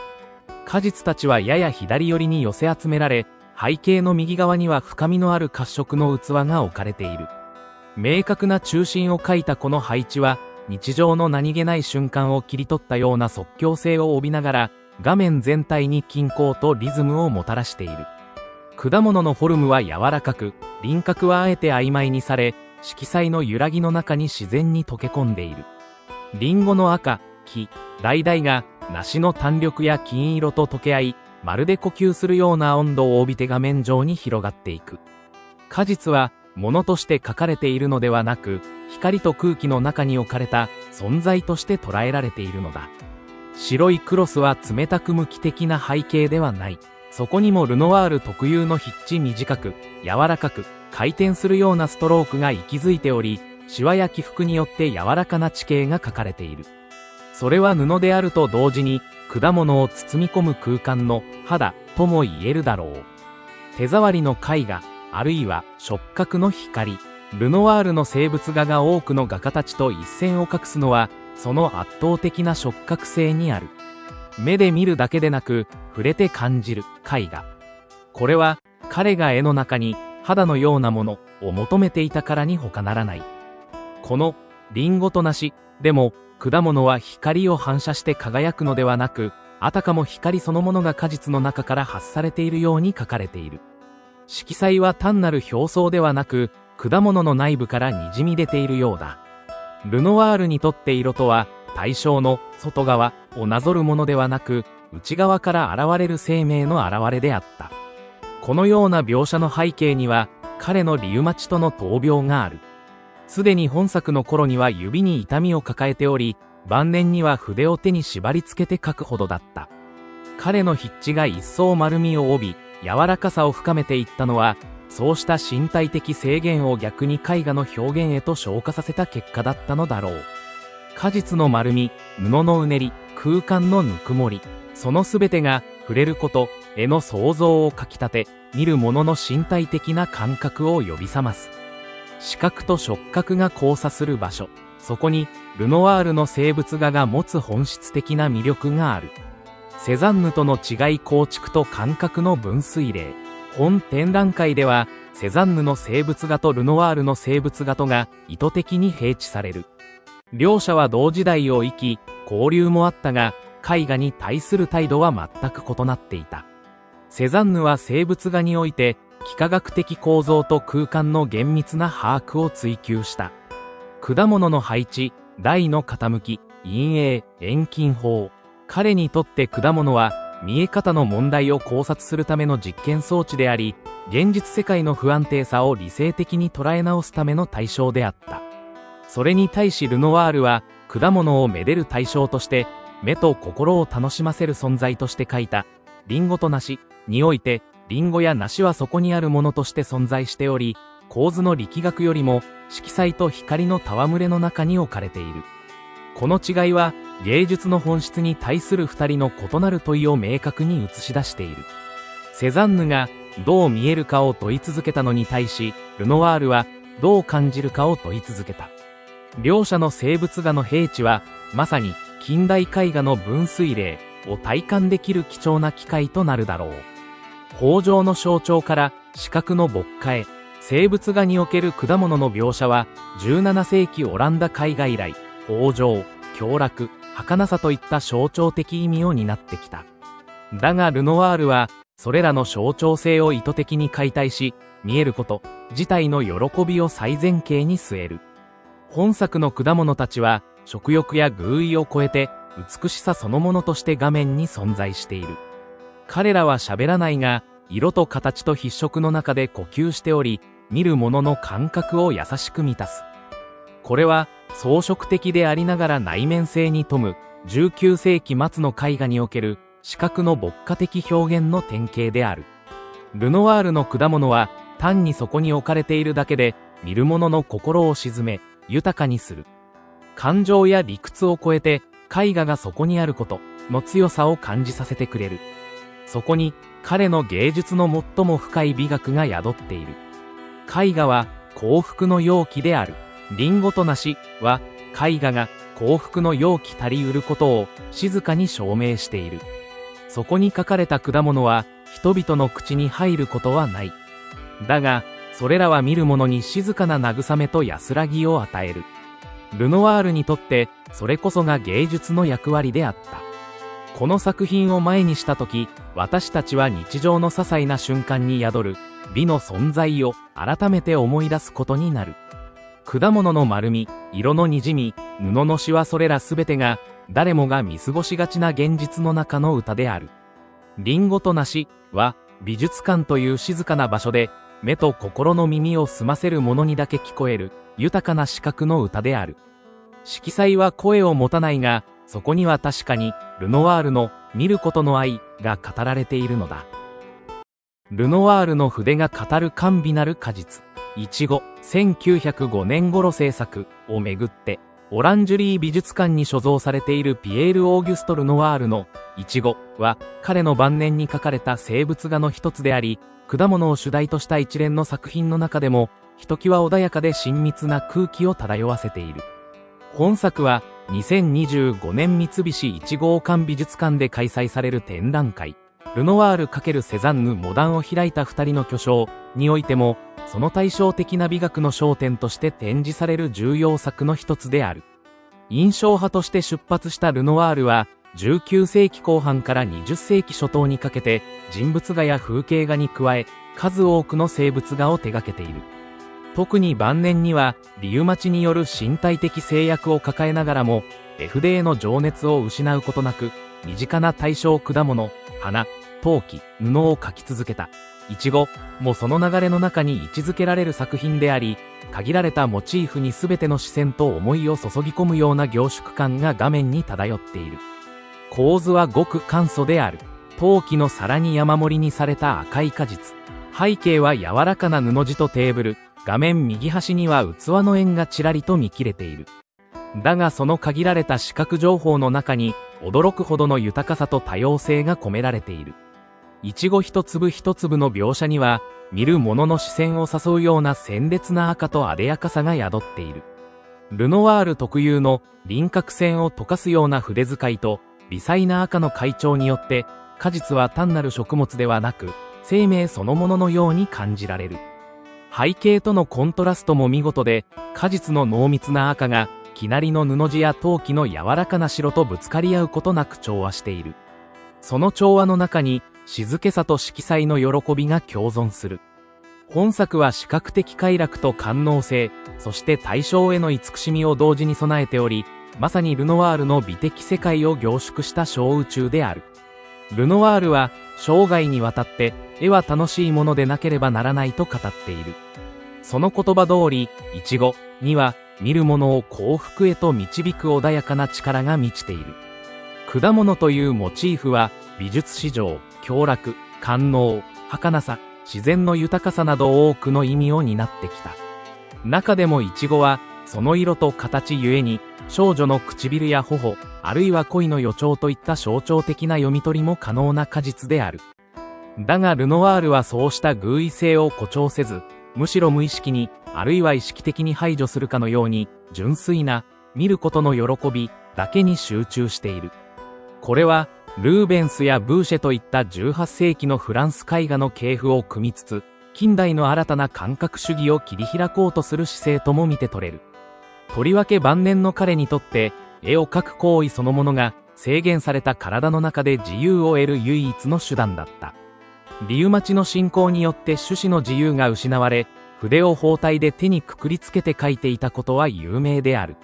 果実たちはやや左寄りに寄せ集められ、背景の右側には深みのある褐色の器が置かれている。明確な中心を描いたこの配置は、日常の何気ない瞬間を切り取ったような即興性を帯びながら、画面全体に均衡とリズムをもたらしている。果物のフォルムは柔らかく、輪郭はあえて曖昧にされ、色彩の揺らぎの中に自然に溶け込んでいる。リンゴの赤、黄、橙が、梨の淡緑や金色と溶け合い、まるで呼吸するような温度を帯びて画面上に広がっていく。果実は、物として描かれているのではなく、光と空気の中に置かれた存在として捉えられているのだ。白いクロスは冷たく無機的な背景ではない。そこにもルノワール特有の筆致短く、柔らかく、回転するようなストロークが息づいており、シワや起伏によって柔らかな地形が描かれている。それは布であると同時に、果物を包み込む空間の肌とも言えるだろう。手触りの絵画、あるいは触覚の光。ルノワールの生物画が多くの画家たちと一線を画すのは、その圧倒的な触覚性にある。目で見るだけでなく、触れて感じる絵画。これは、彼が絵の中に肌のようなものを求めていたからに他ならない。この、リンゴと梨でも、果物は光を反射して輝くのではなく、あたかも光そのものが果実の中から発されているように描かれている。色彩は単なる表層ではなく、果物の内部から滲み出ているようだ。ルノワールにとって色とは、対象の外側をなぞるものではなく、内側から現れる生命の現れであった。このような描写の背景には、彼のリウマチとの闘病がある。すでに本作の頃には指に痛みを抱えており、晩年には筆を手に縛り付けて描くほどだった。彼の筆致が一層丸みを帯び、柔らかさを深めていったのは、そうした身体的制限を逆に絵画の表現へと昇華させた結果だったのだろう。果実の丸み、布のうねり、空間のぬくもり、そのすべてが触れること、絵の想像をかきたて、見る者の身体的な感覚を呼び覚ます。視覚と触覚が交差する場所、そこにルノワールの生物画が持つ本質的な魅力がある。セザンヌとの違い構築と感覚の分水嶺。本展覧会では、セザンヌの生物画とルノワールの生物画とが意図的に併置される。両者は同時代を生き、交流もあったが、絵画に対する態度は全く異なっていた。セザンヌは生物画において、幾何学的構造と空間の厳密な把握を追求した。果物の配置、台の傾き、陰影、遠近法。彼にとって果物は、見え方の問題を考察するための実験装置であり、現実世界の不安定さを理性的に捉え直すための対象であった。それに対しルノワールは、果物をめでる対象として、目と心を楽しませる存在として描いた、リンゴと梨において、リンゴや梨はそこにあるものとして存在しており、構図の力学よりも、色彩と光の戯れの中に置かれている。この違いは、芸術の本質に対する二人の異なる問いを明確に映し出している。セザンヌがどう見えるかを問い続けたのに対し、ルノワールはどう感じるかを問い続けた。両者の生物画の併置は、まさに近代絵画の分水嶺を体感できる貴重な機会となるだろう。豊穣の象徴から視覚の牧歌へ、生物画における果物の描写は、17世紀オランダ絵画以来、豊穣、享楽、儚さといった象徴的意味を担ってきた。だがルノワールは、それらの象徴性を意図的に解体し、見えること自体の喜びを最前形に据える。本作の果物たちは、食欲や偶意を超えて、美しさそのものとして画面に存在している。彼らは喋らないが、色と形と筆色の中で呼吸しており、見る者の感覚を優しく満たす。これは、装飾的でありながら内面性に富む、19世紀末の絵画における、視覚の牧歌的表現の典型である。ルノワールの果物は、単にそこに置かれているだけで、見る者の心を鎮め、豊かにする。感情や理屈を超えて、絵画がそこにあることの強さを感じさせてくれる。そこに、彼の芸術の最も深い美学が宿っている。絵画は、幸福の容器である。リンゴと梨は、絵画が幸福の容器たりうることを静かに証明している。そこに書かれた果物は、人々の口に入ることはない。だが、それらは見る者に静かな慰めと安らぎを与える。ルノワールにとって、それこそが芸術の役割であった。この作品を前にしたとき、私たちは日常の些細な瞬間に宿る美の存在を改めて思い出すことになる。果物の丸み、色のにじみ、布のシワそれらすべてが、誰もが見過ごしがちな現実の中の歌である。リンゴと梨は、美術館という静かな場所で、目と心の耳を澄ませる者にだけ聞こえる、豊かな視覚の歌である。色彩は声を持たないが、そこには確かに、ルノワールの、見ることの愛、が語られているのだ。ルノワールの筆が語る甘美なる果実。いちご、1905年頃制作をめぐって、オランジュリー美術館に所蔵されているピエール・オーギュスト・ルノワールのいちごは、彼の晩年に描かれた生物画の一つであり、果物を主題とした一連の作品の中でも、ひときわ穏やかで親密な空気を漂わせている。本作は、2025年三菱一号館美術館で開催される展覧会、ルノワール×セザンヌモダンを開いた二人の巨匠においても、その対照的な美学の焦点として展示される重要作の一つである。印象派として出発したルノワールは、19世紀後半から20世紀初頭にかけて、人物画や風景画に加え、数多くの生物画を手掛けている。特に晩年には、リウマチによる身体的制約を抱えながらも、絵筆への情熱を失うことなく、身近な対象果物、花、陶器、布を描き続けた。いちごもその流れの中に位置づけられる作品であり、限られたモチーフに全ての視線と思いを注ぎ込むような凝縮感が画面に漂っている。構図はごく簡素である。陶器の皿に山盛りにされた赤い果実。背景は柔らかな布地とテーブル。画面右端には器の円がちらりと見切れている。だがその限られた視覚情報の中に、驚くほどの豊かさと多様性が込められている。いちご一粒一粒の描写には、見る者の視線を誘うような鮮烈な赤と艶やかさが宿っている。ルノワール特有の輪郭線を溶かすような筆使いと、微細な赤の回調によって、果実は単なる食物ではなく、生命そのもののように感じられる。背景とのコントラストも見事で、果実の濃密な赤が、生成の布地や陶器の柔らかな白とぶつかり合うことなく調和している。その調和の中に、静けさと色彩の喜びが共存する。本作は視覚的快楽と官能性、そして対象への慈しみを同時に備えており、まさにルノワールの美的世界を凝縮した小宇宙である。ルノワールは、生涯にわたって、絵は楽しいものでなければならないと語っている。その言葉通り、いちごには、見るものを幸福へと導く穏やかな力が満ちている。果物というモチーフは、美術史上、享楽、官能、儚さ、自然の豊かさなど多くの意味を担ってきた。中でもイチゴは、その色と形ゆえに、少女の唇や頬、あるいは恋の予兆といった象徴的な読み取りも可能な果実である。だがルノワールはそうした偶意性を誇張せず、むしろ無意識に、あるいは意識的に排除するかのように、純粋な、見ることの喜びだけに集中している。これは、ルーベンスやブーシェといった18世紀のフランス絵画の系譜を組みつつ、近代の新たな感覚主義を切り開こうとする姿勢とも見て取れる。とりわけ晩年の彼にとって、絵を描く行為そのものが制限された体の中で自由を得る唯一の手段だった。リウマチの進行によって種子の自由が失われ、筆を包帯で手にくくりつけて描いていたことは有名である。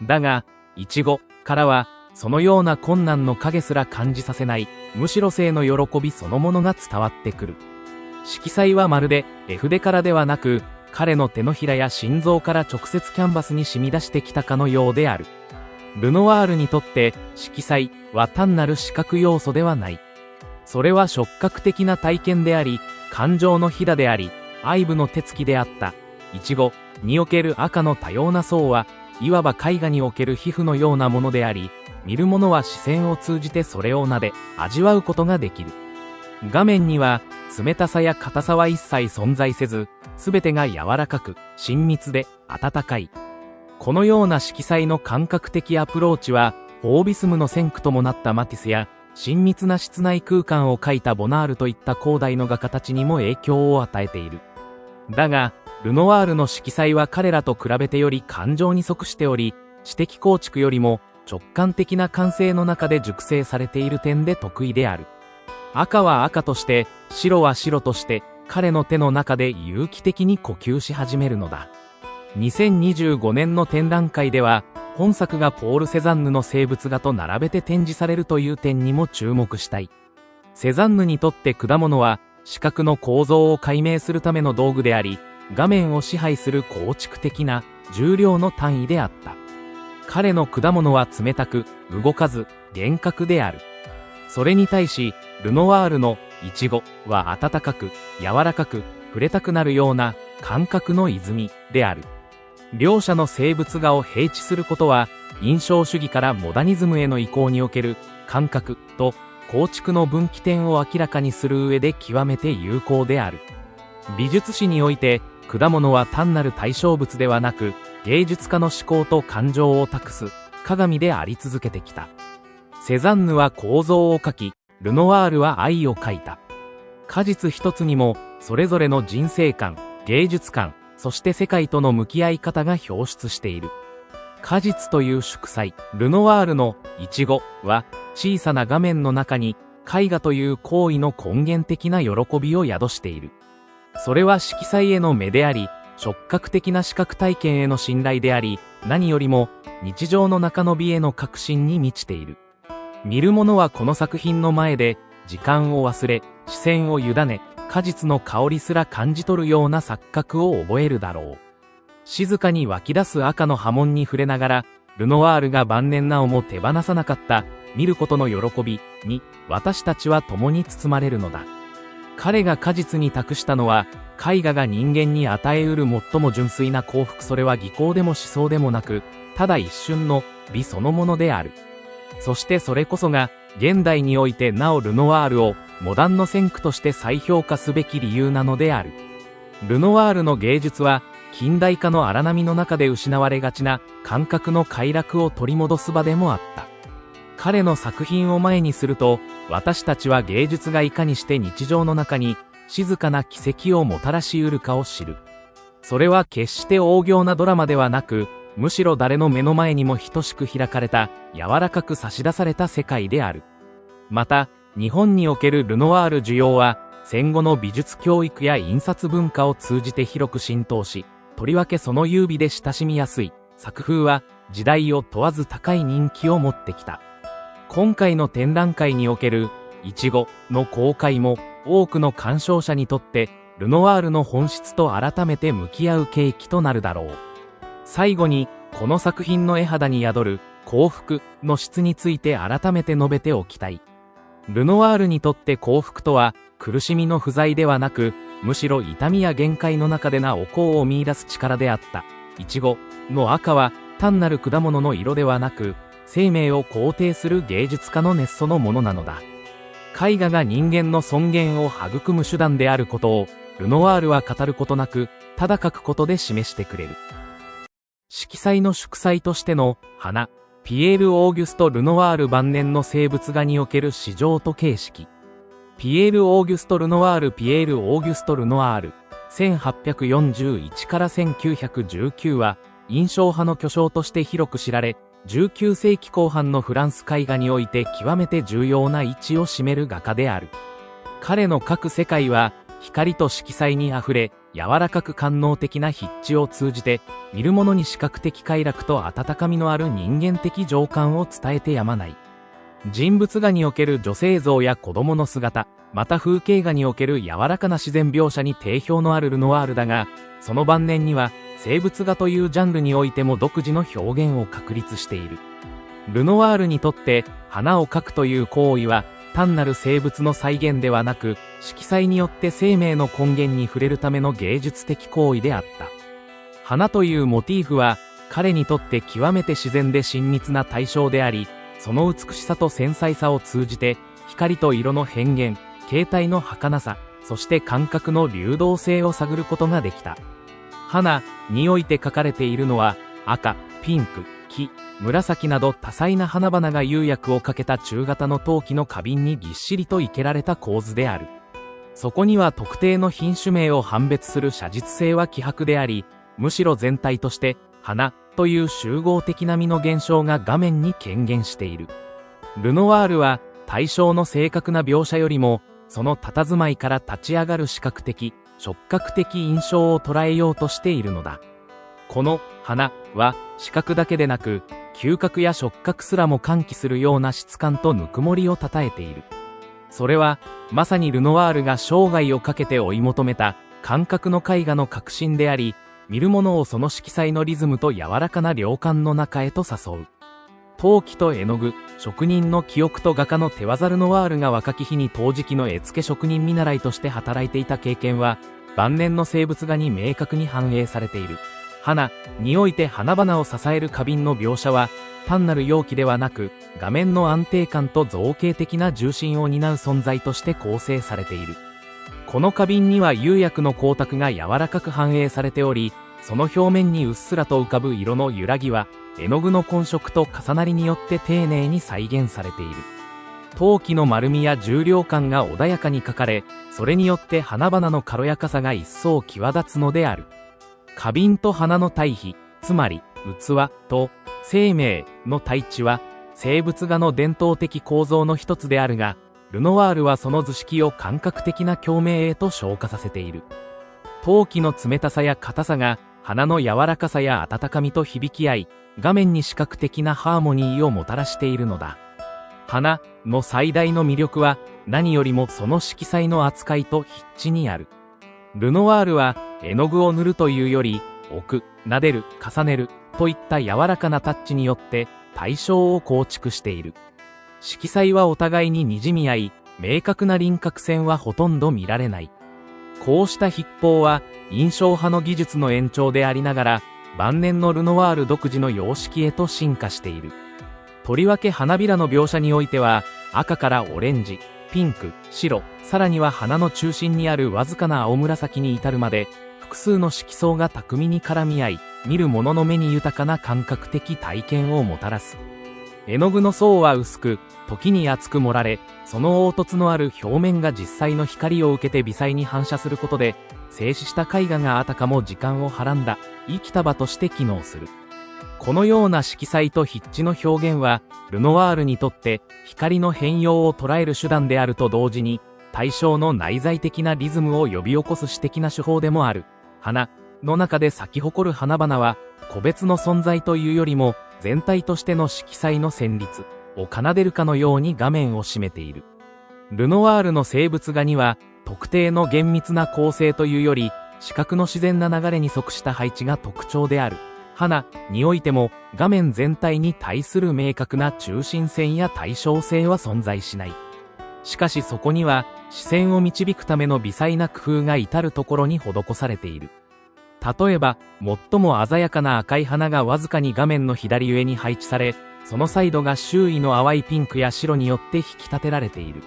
だが、イチゴからは、そのような困難の影すら感じさせない、むしろ生の喜びそのものが伝わってくる。色彩はまるで絵筆からではなく、彼の手のひらや心臓から直接キャンバスに染み出してきたかのようである。ルノワールにとって色彩は単なる視覚要素ではない。それは触覚的な体験であり、感情のひだであり、愛撫の手つきであった。イチゴにおける赤の多様な層は、いわば絵画における皮膚のようなものであり、見る者は視線を通じてそれを撫で、味わうことができる。画面には、冷たさや硬さは一切存在せず、すべてが柔らかく、親密で、温かい。このような色彩の感覚的アプローチは、フォービスムの先駆ともなったマティスや、親密な室内空間を描いたボナールといった広大の画家たちにも影響を与えている。だが、ルノワールの色彩は彼らと比べてより感情に即しており、知的構築よりも直感的な感性の中で熟成されている点で得意である。赤は赤として、白は白として、彼の手の中で有機的に呼吸し始めるのだ。2025年の展覧会では、本作がポール・セザンヌの生物画と並べて展示されるという点にも注目したい。セザンヌにとって果物は、視覚の構造を解明するための道具であり、画面を支配する構築的な重量の単位であった。彼の果物は冷たく、動かず、厳格である。それに対し、ルノワールのイチゴは温かく、柔らかく、触れたくなるような感覚の泉である。両者の生物画を併置することは、印象主義からモダニズムへの移行における感覚と構築の分岐点を明らかにする上で極めて有効である。美術史において、果物は単なる対象物ではなく、芸術家の思考と感情を託す鏡であり続けてきた。セザンヌは構造を描き、ルノワールは愛を描いた。果実一つにも、それぞれの人生観、芸術観、そして世界との向き合い方が表出している。果実という祝祭、ルノワールのイチゴは、小さな画面の中に、絵画という行為の根源的な喜びを宿している。それは色彩への目であり、触覚的な視覚体験への信頼であり、何よりも日常の中の美への確信に満ちている。見る者はこの作品の前で時間を忘れ、視線を委ね、果実の香りすら感じ取るような錯覚を覚えるだろう。静かに湧き出す赤の波紋に触れながら、ルノワールが晩年なおも手放さなかった見ることの喜びに私たちは共に包まれるのだ。彼が果実に託したのは、絵画が人間に与えうる最も純粋な幸福。それは技巧でも思想でもなく、ただ一瞬の美そのものである。そしてそれこそが、現代においてなおルノワールをモダンの先駆として再評価すべき理由なのである。ルノワールの芸術は、近代化の荒波の中で失われがちな感覚の快楽を取り戻す場でもあった。彼の作品を前にすると、私たちは芸術がいかにして日常の中に静かな奇跡をもたらしうるかを知る。それは決して大行なドラマではなく、むしろ誰の目の前にも等しく開かれた、柔らかく差し出された世界である。また、日本におけるルノワール需要は、戦後の美術教育や印刷文化を通じて広く浸透し、とりわけその優美で親しみやすい作風は、時代を問わず高い人気を持ってきた。今回の展覧会におけるイチゴの公開も多くの鑑賞者にとってルノワールの本質と改めて向き合う契機となるだろう。最後にこの作品の絵肌に宿る幸福の質について改めて述べておきたい。ルノワールにとって幸福とは苦しみの不在ではなく、むしろ痛みや限界の中でなお幸を見出す力であった。イチゴの赤は単なる果物の色ではなく、生命を肯定する芸術家の熱そのものなのだ。絵画が人間の尊厳を育む手段であることを、ルノワールは語ることなく、ただ描くことで示してくれる。色彩の祝祭としての花、ピエール・オーギュスト・ルノワール晩年の生物画における市場と形式。ピエール・オーギュスト・ルノワールピエール・オーギュスト・ルノワール、1841から1919は、印象派の巨匠として広く知られ、19世紀後半のフランス絵画において極めて重要な位置を占める画家である。彼の描く世界は、光と色彩にあふれ、柔らかく官能的な筆致を通じて、見る者に視覚的快楽と温かみのある人間的情感を伝えてやまない。人物画における女性像や子供の姿、また風景画における柔らかな自然描写に定評のあるルノワールだが、その晩年には、生物画というジャンルにおいても独自の表現を確立している。ルノワールにとって花を描くという行為は単なる生物の再現ではなく、色彩によって生命の根源に触れるための芸術的行為であった。花というモチーフは彼にとって極めて自然で親密な対象であり、その美しさと繊細さを通じて光と色の変幻、形態の儚さ、そして感覚の流動性を探ることができた。花において描かれているのは赤、ピンク、黄、紫など多彩な花々が釉薬をかけた中型の陶器の花瓶にぎっしりと生けられた構図である。そこには特定の品種名を判別する写実性は希薄であり、むしろ全体として花という集合的な実の現象が画面に顕現している。ルノワールは対象の正確な描写よりも、その佇まいから立ち上がる視覚的、触覚的印象を捉えようとしているのだ。この花は視覚だけでなく、嗅覚や触覚すらも喚起するような質感とぬくもりをたたえている。それは、まさにルノワールが生涯をかけて追い求めた、感覚の絵画の革新であり、見る者をその色彩のリズムと柔らかな良感の中へと誘う。陶器と絵の具、職人の記憶と画家の手技ルノワールが若き日に陶磁器の絵付け職人見習いとして働いていた経験は、晩年の静物画に明確に反映されている。花において花々を支える花瓶の描写は、単なる容器ではなく、画面の安定感と造形的な重心を担う存在として構成されている。この花瓶には釉薬の光沢が柔らかく反映されており、その表面にうっすらと浮かぶ色の揺らぎは、絵の具の混色と重なりによって丁寧に再現されている。陶器の丸みや重量感が穏やかに描かれ、それによって花々の軽やかさが一層際立つのである。花瓶と花の対比、つまり器と生命の対峙は、静物画の伝統的構造の一つであるが、ルノワールはその図式を感覚的な共鳴へと昇華させている。陶器の冷たさや硬さが、花の柔らかさや温かみと響き合い、画面に視覚的なハーモニーをもたらしているのだ。花の最大の魅力は、何よりもその色彩の扱いと筆致にある。ルノワールは、絵の具を塗るというより、置く、撫でる、重ねる、といった柔らかなタッチによって、対象を構築している。色彩はお互いに滲み合い、明確な輪郭線はほとんど見られない。こうした筆法は、印象派の技術の延長でありながら、晩年のルノワール独自の様式へと進化している。とりわけ花びらの描写においては、赤からオレンジ、ピンク、白、さらには花の中心にあるわずかな青紫に至るまで、複数の色相が巧みに絡み合い、見る者の目に豊かな感覚的体験をもたらす。絵の具の層は薄く、時に厚く盛られ、その凹凸のある表面が実際の光を受けて微細に反射することで、静止した絵画があたかも時間をはらんだ、生きた場として機能する。このような色彩と筆致の表現は、ルノワールにとって光の変容を捉える手段であると同時に、対象の内在的なリズムを呼び起こす詩的な手法でもある。花の中で咲き誇る花々は、個別の存在というよりも、全体としての色彩の旋律を奏でるかのように画面を占めている。ルノワールの静物画には、特定の厳密な構成というより、視覚の自然な流れに即した配置が特徴である。花においても、画面全体に対する明確な中心線や対称性は存在しない。しかしそこには、視線を導くための微細な工夫が至るところに施されている。例えば、最も鮮やかな赤い花がわずかに画面の左上に配置され、そのサイドが周囲の淡いピンクや白によって引き立てられている。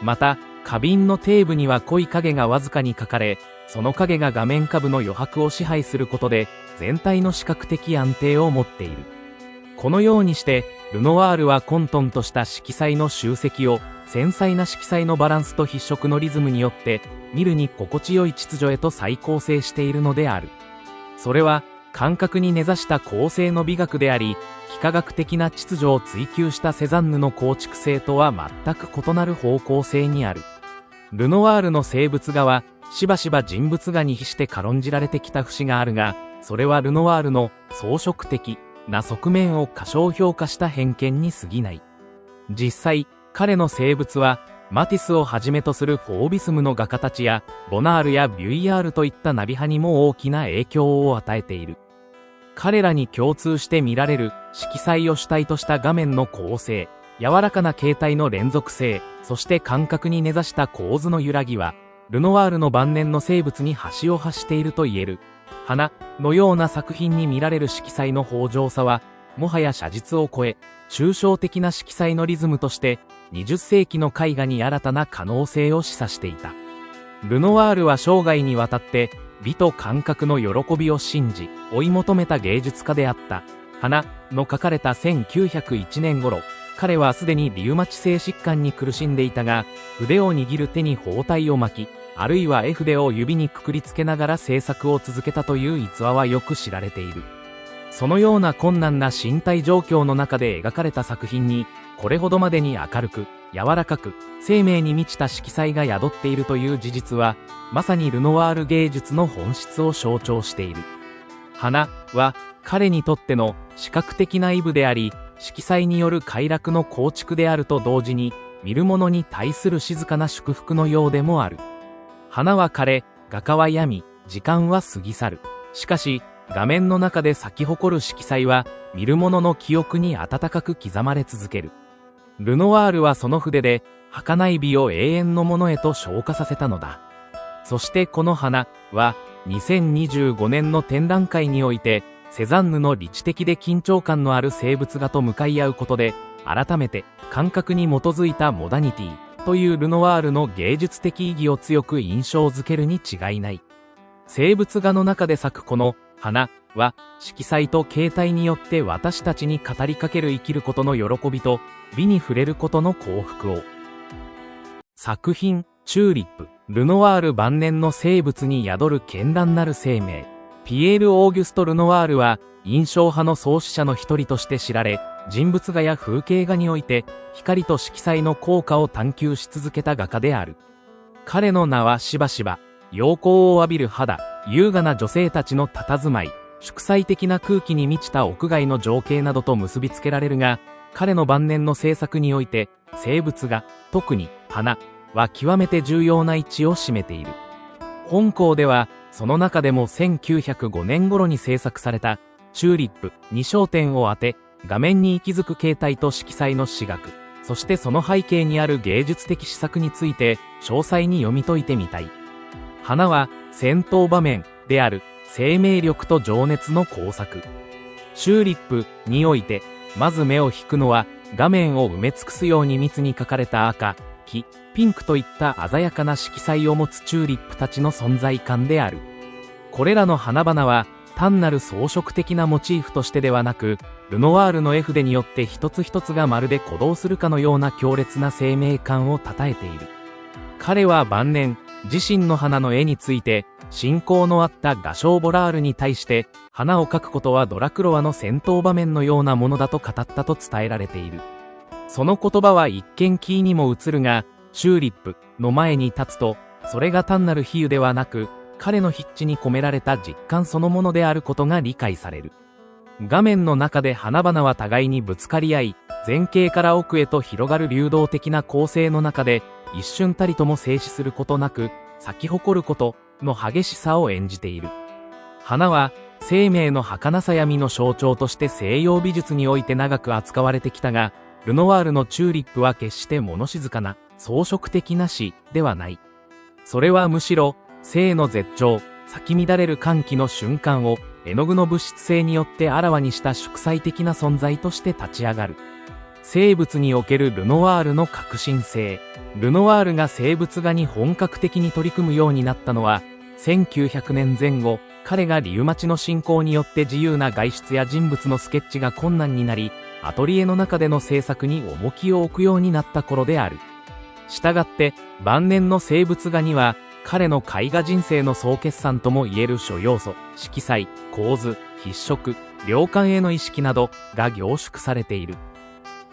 また、花瓶の底部には濃い影がわずかに描かれ、その影が画面下部の余白を支配することで、全体の視覚的安定を持っている。このようにして、ルノワールは混沌とした色彩の集積を、繊細な色彩のバランスと筆色のリズムによって、見るに心地よい秩序へと再構成しているのである。それは、感覚に根ざした構成の美学であり、幾何学的な秩序を追求したセザンヌの構築性とは全く異なる方向性にある。ルノワールの静物画は、しばしば人物画に比して軽んじられてきた節があるが、それはルノワールの装飾的な側面を過小評価した偏見に過ぎない。実際、彼の静物は、マティスをはじめとするフォービスムの画家たちや、ボナールやビュイヤールといったナビ派にも大きな影響を与えている。彼らに共通して見られる色彩を主体とした画面の構成、柔らかな形態の連続性、そして感覚に根ざした構図の揺らぎは、ルノワールの晩年の静物に端を発していると言える。花のような作品に見られる色彩の豊穣さは、もはや写実を超え、抽象的な色彩のリズムとして、20世紀の絵画に新たな可能性を示唆していた。ルノワールは生涯にわたって、美と感覚の喜びを信じ、追い求めた芸術家であった。花の書かれた1901年頃、彼はすでにリウマチ性疾患に苦しんでいたが、筆を握る手に包帯を巻き、あるいは絵筆を指にくくりつけながら制作を続けたという逸話はよく知られている。そのような困難な身体状況の中で描かれた作品に、これほどまでに明るく、柔らかく、生命に満ちた色彩が宿っているという事実は、まさにルノワール芸術の本質を象徴している。花は、彼にとっての視覚的な意味であり、色彩による快楽の構築であると同時に、見る者に対する静かな祝福のようでもある。花は枯れ、画家は病み、時間は過ぎ去る。しかし、画面の中で咲き誇る色彩は、見る者の記憶に温かく刻まれ続ける。ルノワールはその筆で、儚い美を永遠のものへと昇華させたのだ。そしてこの花は、2025年の展覧会において、セザンヌの理知的で緊張感のある生物画と向かい合うことで、改めて感覚に基づいたモダニティというルノワールの芸術的意義を強く印象づけるに違いない。生物画の中で咲くこの花は、色彩と形態によって私たちに語りかける生きることの喜びと美に触れることの幸福を。作品、チューリップ、ルノワール晩年の生物に宿る絢爛なる生命。ピエール・オーギュスト・ルノワールは、印象派の創始者の一人として知られ、人物画や風景画において、光と色彩の効果を探求し続けた画家である。彼の名はしばしば、陽光を浴びる肌、優雅な女性たちの佇まい、祝祭的な空気に満ちた屋外の情景などと結びつけられるが、彼の晩年の制作において、生物画、特に花は極めて重要な位置を占めている。本校では、その中でも1905年頃に制作された、チューリップに焦点を当て、画面に息づく形態と色彩の詩学、そしてその背景にある芸術的施策について、詳細に読み解いてみたい。花は、戦闘場面である、生命力と情熱の工作。チューリップにおいて、まず目を引くのは、画面を埋め尽くすように密に描かれた赤、黄、ピンクといった鮮やかな色彩を持つチューリップたちの存在感である。これらの花々は単なる装飾的なモチーフとしてではなく、ルノワールの絵筆によって一つ一つがまるで鼓動するかのような強烈な生命感をたたえている。彼は晩年、自身の花の絵について、親交のあった画商ボラールに対して、花を描くことはドラクロワの戦闘場面のようなものだと語ったと伝えられている。その言葉は一見奇異にも映るが、チューリップの前に立つと、それが単なる比喩ではなく、彼の筆致に込められた実感そのものであることが理解される。画面の中で花々は互いにぶつかり合い、前景から奥へと広がる流動的な構成の中で、一瞬たりとも静止することなく、咲き誇ることの激しさを演じている。花は、生命の儚さや美の象徴として西洋美術において長く扱われてきたが、ルノワールのチューリップは決して物静かな、装飾的な詩ではない。それはむしろ、生の絶頂、咲き乱れる歓喜の瞬間を、絵の具の物質性によってあらわにした祝祭的な存在として立ち上がる。生物におけるルノワールの革新性。ルノワールが生物画に本格的に取り組むようになったのは、1900年前後、彼がリウマチの進行によって自由な外出や人物のスケッチが困難になり、アトリエの中での制作に重きを置くようになった頃である。したがって、晩年の生物画には、彼の絵画人生の総決算ともいえる諸要素、色彩、構図、筆色、量感への意識などが凝縮されている。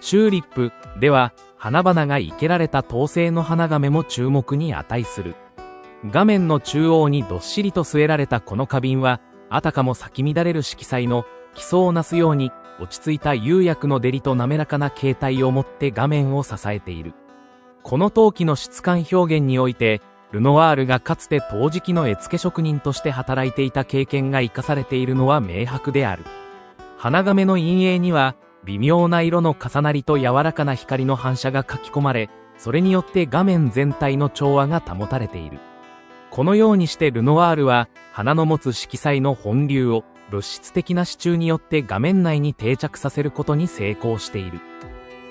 チューリップでは、花々が生けられた統制の花亀も注目に値する。画面の中央にどっしりと据えられたこの花瓶は、あたかも咲き乱れる色彩の基礎をなすように、落ち着いた釉薬のデリと滑らかな形態をもって画面を支えている。この陶器の質感表現において、ルノワールがかつて陶磁器の絵付け職人として働いていた経験が生かされているのは明白である。花亀の陰影には、微妙な色の重なりと柔らかな光の反射が書き込まれ、それによって画面全体の調和が保たれている。このようにしてルノワールは、花の持つ色彩の本流を物質的な支柱によって画面内に定着させることに成功している。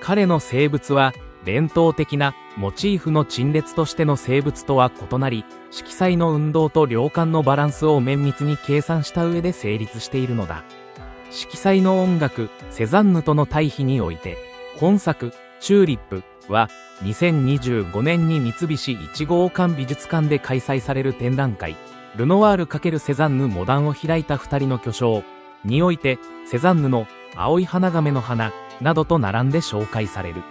彼の生物は、伝統的なモチーフの陳列としての生物とは異なり、色彩の運動と量感のバランスを綿密に計算した上で成立しているのだ。色彩の音楽、セザンヌとの対比において、本作、チューリップは、2025年に三菱一号館美術館で開催される展覧会、ルノワール×セザンヌモダンを開いた二人の巨匠において、セザンヌの青い花亀の花などと並んで紹介される。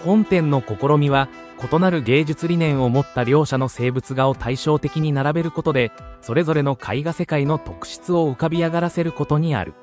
本展の試みは、異なる芸術理念を持った両者の生物画を対照的に並べることで、それぞれの絵画世界の特質を浮かび上がらせることにある。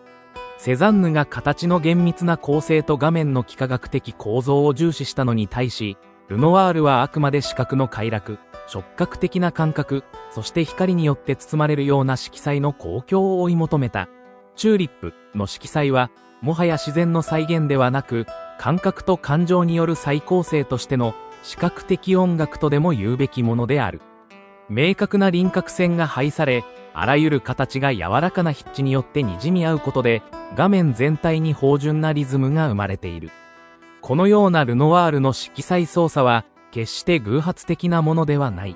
セザンヌが形の厳密な構成と画面の幾何学的構造を重視したのに対し、ルノワールはあくまで視覚の快楽、触覚的な感覚、そして光によって包まれるような色彩の公共を追い求めた。チューリップの色彩は、もはや自然の再現ではなく、感覚と感情による再構成としての視覚的音楽とでも言うべきものである。明確な輪郭線が配され、あらゆる形が柔らかな筆致によって滲み合うことで、画面全体に芳醇なリズムが生まれている。このようなルノワールの色彩操作は、決して偶発的なものではない。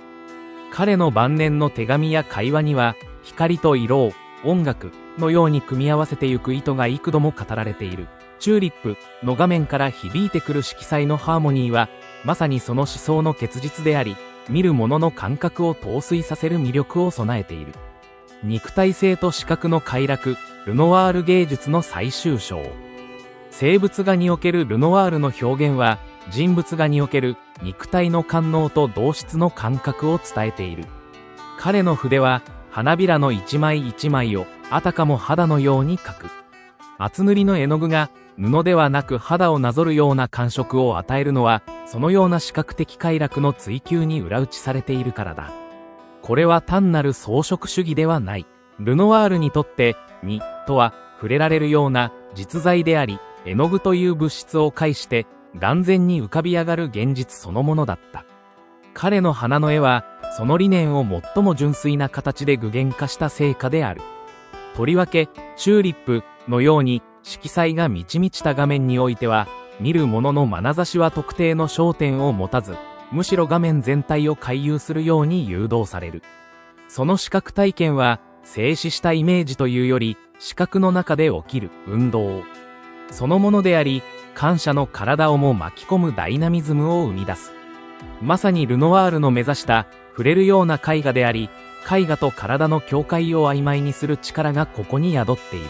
彼の晩年の手紙や会話には、光と色を音楽のように組み合わせてゆく意図が幾度も語られている。チューリップの画面から響いてくる色彩のハーモニーは、まさにその思想の結実であり、見る者の感覚を陶酔させる魅力を備えている。肉体性と視覚の快楽、ルノワール芸術の最終章。生物画におけるルノワールの表現は、人物画における肉体の官能と同質の感覚を伝えている。彼の筆は、花びらの一枚一枚を、あたかも肌のように描く。厚塗りの絵の具が、布ではなく肌をなぞるような感触を与えるのは、そのような視覚的快楽の追求に裏打ちされているからだ。これは単なる装飾主義ではない。ルノワールにとって、に、とは、触れられるような実在であり、絵の具という物質を介して、眼前に浮かび上がる現実そのものだった。彼の花の絵は、その理念を最も純粋な形で具現化した成果である。とりわけ、チューリップのように、色彩が満ち満ちた画面においては、見る者の眼差しは特定の焦点を持たず、むしろ画面全体を回遊するように誘導される。その視覚体験は、静止したイメージというより、視覚の中で起きる運動そのものであり、感謝の体をも巻き込むダイナミズムを生み出す。まさにルノワールの目指した触れるような絵画であり、絵画と体の境界を曖昧にする力がここに宿っている。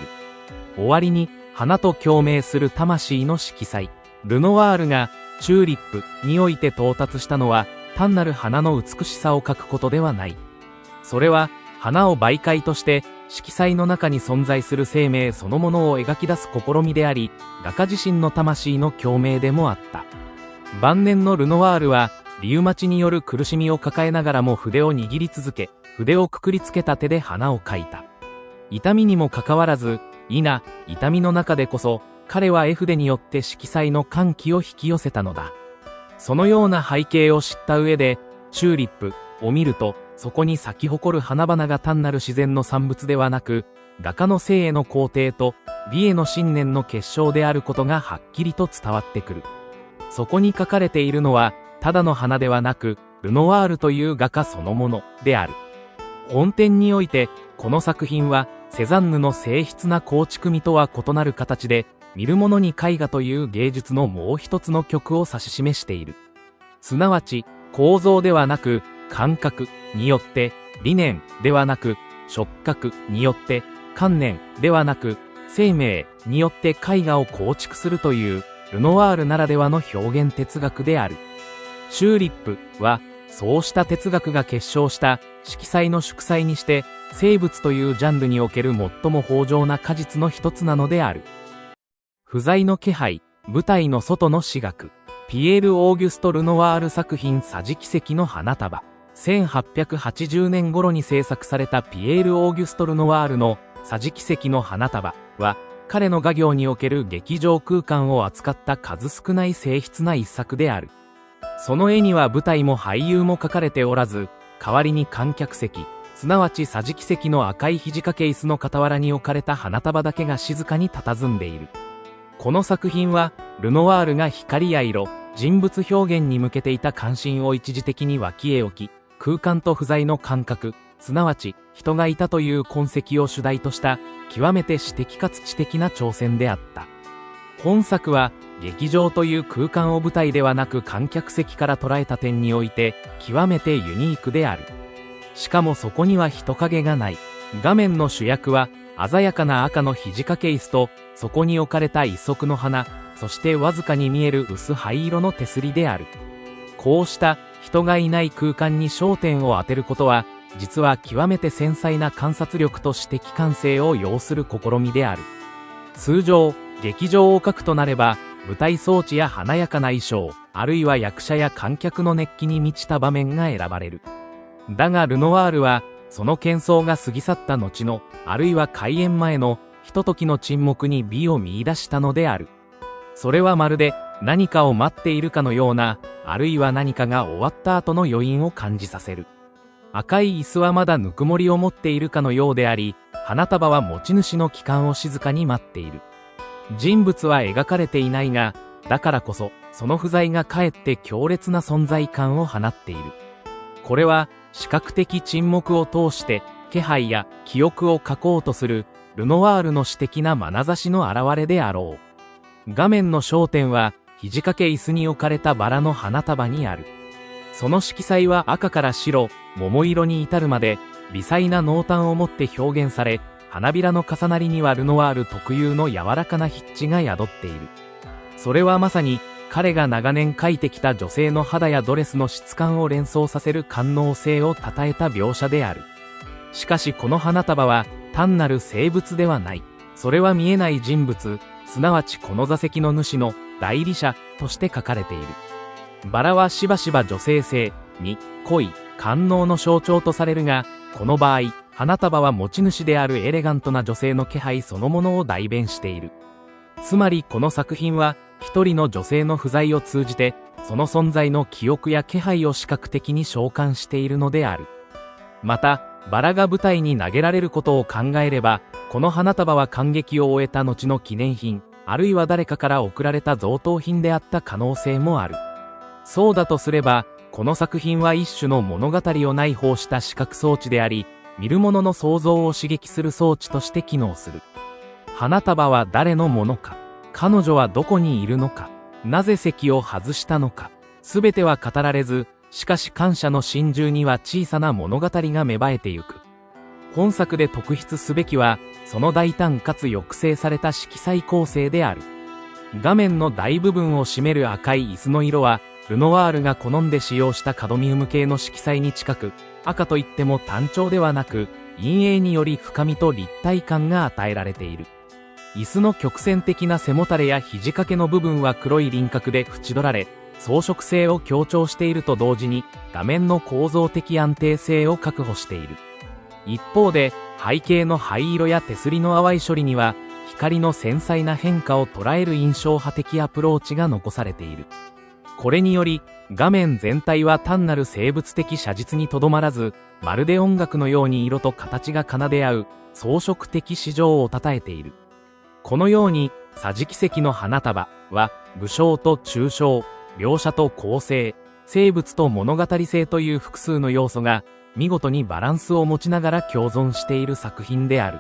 終わりに、花と共鳴する魂の色彩。ルノワールがチューリップにおいて到達したのは、単なる花の美しさを描くことではない。それは、花を媒介として色彩の中に存在する生命そのものを描き出す試みであり、画家自身の魂の共鳴でもあった。晩年のルノワールは、リウマチによる苦しみを抱えながらも筆を握り続け、筆をくくりつけた手で花を描いた。痛みにもかかわらず、痛みの中でこそ、彼は絵筆によって色彩の歓喜を引き寄せたのだ。そのような背景を知った上で、チューリップを見ると、そこに咲き誇る花々が単なる自然の産物ではなく、画家の生への肯定と美への信念の結晶であることがはっきりと伝わってくる。そこに書かれているのは、ただの花ではなく、ルノワールという画家そのものである。本展において、この作品は、セザンヌの静筆な構築味とは異なる形で、見る者に絵画という芸術のもう一つの極を指し示している。すなわち、構造ではなく、感覚によって、理念ではなく、触覚によって、観念ではなく、生命によって絵画を構築するという、ルノワールならではの表現哲学である。チューリップは、そうした哲学が結晶した色彩の祝祭にして、生物というジャンルにおける最も豊穣な果実の一つなのである。不在の気配、舞台の外の詩学、ピエール・オーギュスト・ルノワール作品桟敷席の花束。1880年頃に制作されたピエール・オーギュスト・ルノワールの桟敷席の花束は、彼の画業における劇場空間を扱った数少ない静筆な一作である。その絵には舞台も俳優も描かれておらず、代わりに観客席、すなわち桟敷席の赤い肘掛け椅子の傍らに置かれた花束だけが静かに佇んでいる。この作品は、ルノワールが光や色、人物表現に向けていた関心を一時的に脇へ置き、空間と不在の感覚、すなわち人がいたという痕跡を主題とした極めて詩的かつ知的な挑戦であった。本作は劇場という空間を舞台ではなく観客席から捉えた点において極めてユニークである。しかもそこには人影がない。画面の主役は鮮やかな赤の肘掛け椅子とそこに置かれた一足の花、そしてわずかに見える薄灰色の手すりである。こうした人がいない空間に焦点を当てることは、実は極めて繊細な観察力と詩的感性を要する試みである。通常、劇場を描くとなれば、舞台装置や華やかな衣装、あるいは役者や観客の熱気に満ちた場面が選ばれる。だがルノワールは、その喧騒が過ぎ去った後の、あるいは開演前の、ひとときの沈黙に美を見出したのである。それはまるで、何かを待っているかのような、あるいは何かが終わった後の余韻を感じさせる。赤い椅子はまだぬくもりを持っているかのようであり、花束は持ち主の帰還を静かに待っている。人物は描かれていないが、だからこそ、その不在がかえって強烈な存在感を放っている。これは、視覚的沈黙を通して、気配や記憶を書こうとする、ルノワールの詩的な眼差しの表れであろう。画面の焦点は、肘掛け椅子に置かれたバラの花束にある。その色彩は赤から白、桃色に至るまで、微細な濃淡をもって表現され、花びらの重なりにはルノワール特有の柔らかな筆致が宿っている。それはまさに、彼が長年描いてきた女性の肌やドレスの質感を連想させる官能性を称えた描写である。しかしこの花束は、単なる生物ではない。それは見えない人物、すなわちこの座席の主の代理者として書かれている。バラはしばしば女性性、に、恋、官能の象徴とされるが、この場合、花束は持ち主であるエレガントな女性の気配そのものを代弁している。つまりこの作品は、一人の女性の不在を通じて、その存在の記憶や気配を視覚的に召喚しているのである。また、バラが舞台に投げられることを考えれば、この花束は観劇を終えた後の記念品、あるいは誰かから贈られた贈答品であった可能性もある。そうだとすれば、この作品は一種の物語を内包した視覚装置であり、見る者の想像を刺激する装置として機能する。花束は誰のものか、彼女はどこにいるのか、なぜ席を外したのか、すべては語られず、しかし感謝の心中には小さな物語が芽生えてゆく。本作で特筆すべきは、その大胆かつ抑制された色彩構成である。画面の大部分を占める赤い椅子の色は、ルノワールが好んで使用したカドミウム系の色彩に近く、赤といっても単調ではなく、陰影により深みと立体感が与えられている。椅子の曲線的な背もたれや肘掛けの部分は黒い輪郭で縁取られ、装飾性を強調していると同時に、画面の構造的安定性を確保している。一方で、背景の灰色や手すりの淡い処理には、光の繊細な変化を捉える印象派的アプローチが残されている。これにより、画面全体は単なる生物的写実にとどまらず、まるで音楽のように色と形が奏で合う、装飾的詩情を称えている。このように、桟敷席の花束は、具象と抽象、描写と構成、生物と物語性という複数の要素が、見事にバランスを持ちながら共存している作品である。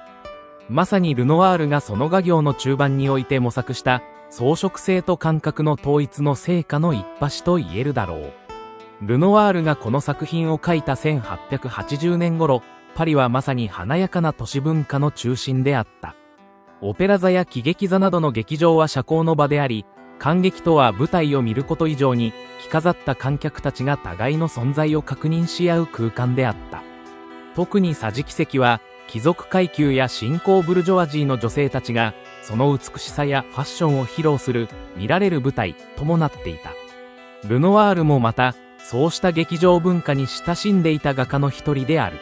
まさにルノワールがその画業の中盤において模索した、装飾性と感覚の統一の成果の一端と言えるだろう。ルノワールがこの作品を描いた1880年頃、パリはまさに華やかな都市文化の中心であった。オペラ座や喜劇座などの劇場は社交の場であり、観劇とは舞台を見ること以上に、着飾った観客たちが互いの存在を確認し合う空間であった。特に桟敷席は、貴族階級や新興ブルジョワジーの女性たちが、その美しさやファッションを披露する、見られる舞台ともなっていた。ルノワールもまた、そうした劇場文化に親しんでいた画家の一人である。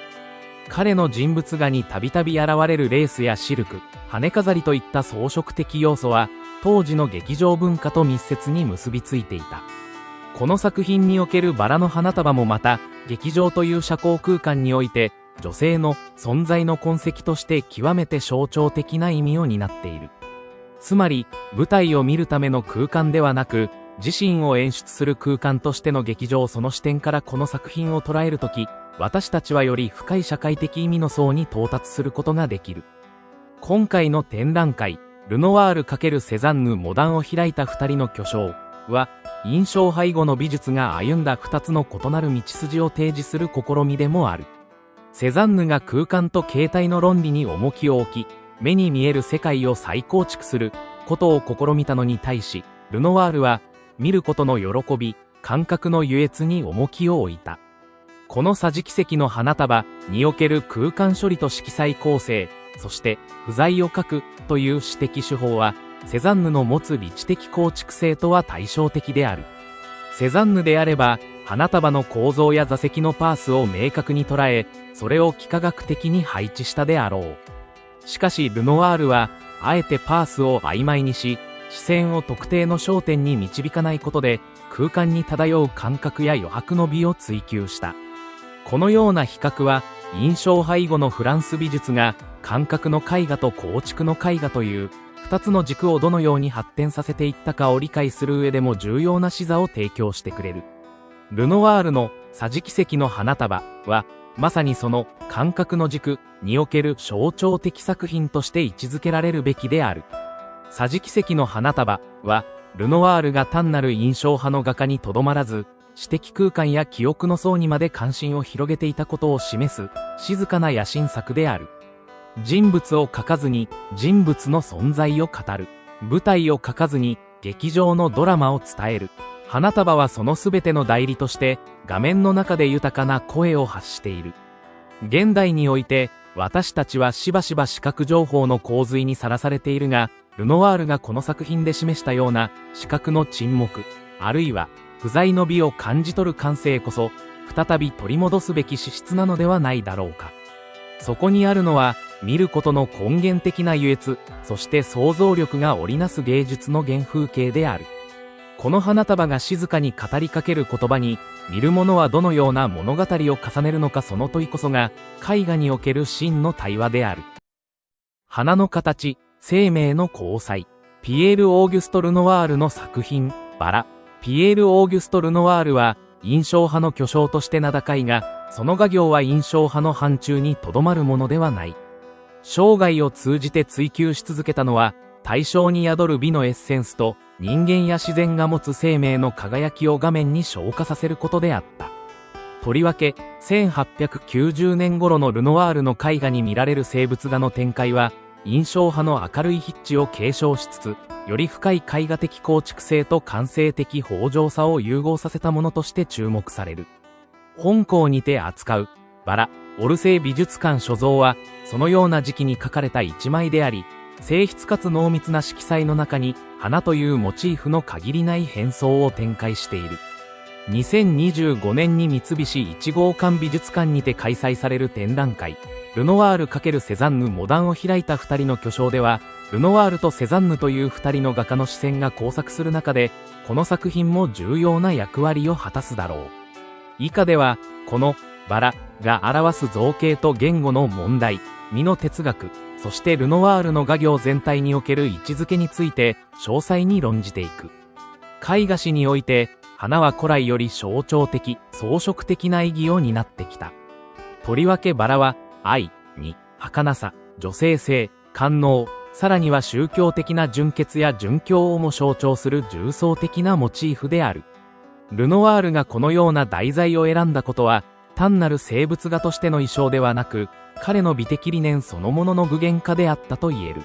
彼の人物画にたびたび現れるレースやシルク、羽飾りといった装飾的要素は、当時の劇場文化と密接に結びついていた。この作品におけるバラの花束もまた、劇場という社交空間において、女性の存在の痕跡として極めて象徴的な意味を担っている。つまり、舞台を見るための空間ではなく、自身を演出する空間としての劇場その視点からこの作品を捉えるとき、私たちはより深い社会的意味の層に到達することができる。今回の展覧会、ルノワール×セザンヌモダンを開いた二人の巨匠は、印象派以後の美術が歩んだ二つの異なる道筋を提示する試みでもある。セザンヌが空間と形態の論理に重きを置き、目に見える世界を再構築することを試みたのに対し、ルノワールは、見ることの喜び、感覚の優越に重きを置いた。この桟敷席の花束における空間処理と色彩構成、そして、不在を描くという詩的手法は、セザンヌの持つ理知的構築性とは対照的である。セザンヌであれば、花束の構造や座席のパースを明確に捉え、それを幾何学的に配置したであろう。しかしルノワールは、あえてパースを曖昧にし、視線を特定の焦点に導かないことで、空間に漂う感覚や余白の美を追求した。このような比較は、印象派以後のフランス美術が、感覚の絵画と構築の絵画という、二つの軸をどのように発展させていったかを理解する上でも重要な視座を提供してくれる。ルノワールの桟敷席の花束は、まさにその感覚の軸における象徴的作品として位置づけられるべきである。桟敷席の花束は、ルノワールが単なる印象派の画家にとどまらず、詩的空間や記憶の層にまで関心を広げていたことを示す、静かな野心作である。人物を描かずに人物の存在を語る。舞台を描かずに劇場のドラマを伝える。花束はそのすべての代理として画面の中で豊かな声を発している。現代において私たちはしばしば視覚情報の洪水にさらされているが、ルノワールがこの作品で示したような視覚の沈黙、あるいは不在の美を感じ取る感性こそ、再び取り戻すべき資質なのではないだろうか。そこにあるのは、見ることの根源的な優越、そして想像力が織りなす芸術の原風景である。この花束が静かに語りかける言葉に、見る者はどのような物語を重ねるのか、その問いこそが、絵画における真の対話である。花の形、生命の交際。ピエール・オーギュスト・ルノワールの作品、バラ。ピエール・オーギュスト・ルノワールは、印象派の巨匠として名高いが、その画業は印象派の範疇にとどまるものではない。生涯を通じて追求し続けたのは、対象に宿る美のエッセンスと、人間や自然が持つ生命の輝きを画面に昇華させることであった。とりわけ、1890年頃のルノワールの絵画に見られる生物画の展開は、印象派の明るい筆致を継承しつつ、より深い絵画的構築性と感性的豊穣さを融合させたものとして注目される。本校にて扱う、バラ、オルセイ美術館所蔵は、そのような時期に描かれた一枚であり、静筆かつ濃密な色彩の中に、花というモチーフの限りない変装を展開している。2025年に三菱1号館美術館にて開催される展覧会、ルノワール×セザンヌモダンを開いた二人の巨匠では、ルノワールとセザンヌという二人の画家の視線が交錯する中で、この作品も重要な役割を果たすだろう。以下では、このバラが表す造形と言語の問題、美の哲学、そしてルノワールの画業全体における位置づけについて詳細に論じていく。絵画史において、花は古来より象徴的、装飾的な意義を担ってきた。とりわけバラは、愛に、儚さ、女性性、官能、さらには宗教的な純潔や純教をも象徴する重層的なモチーフである。ルノワールがこのような題材を選んだことは、単なる生物画としての意匠ではなく、彼の美的理念そのものの具現化であったと言える。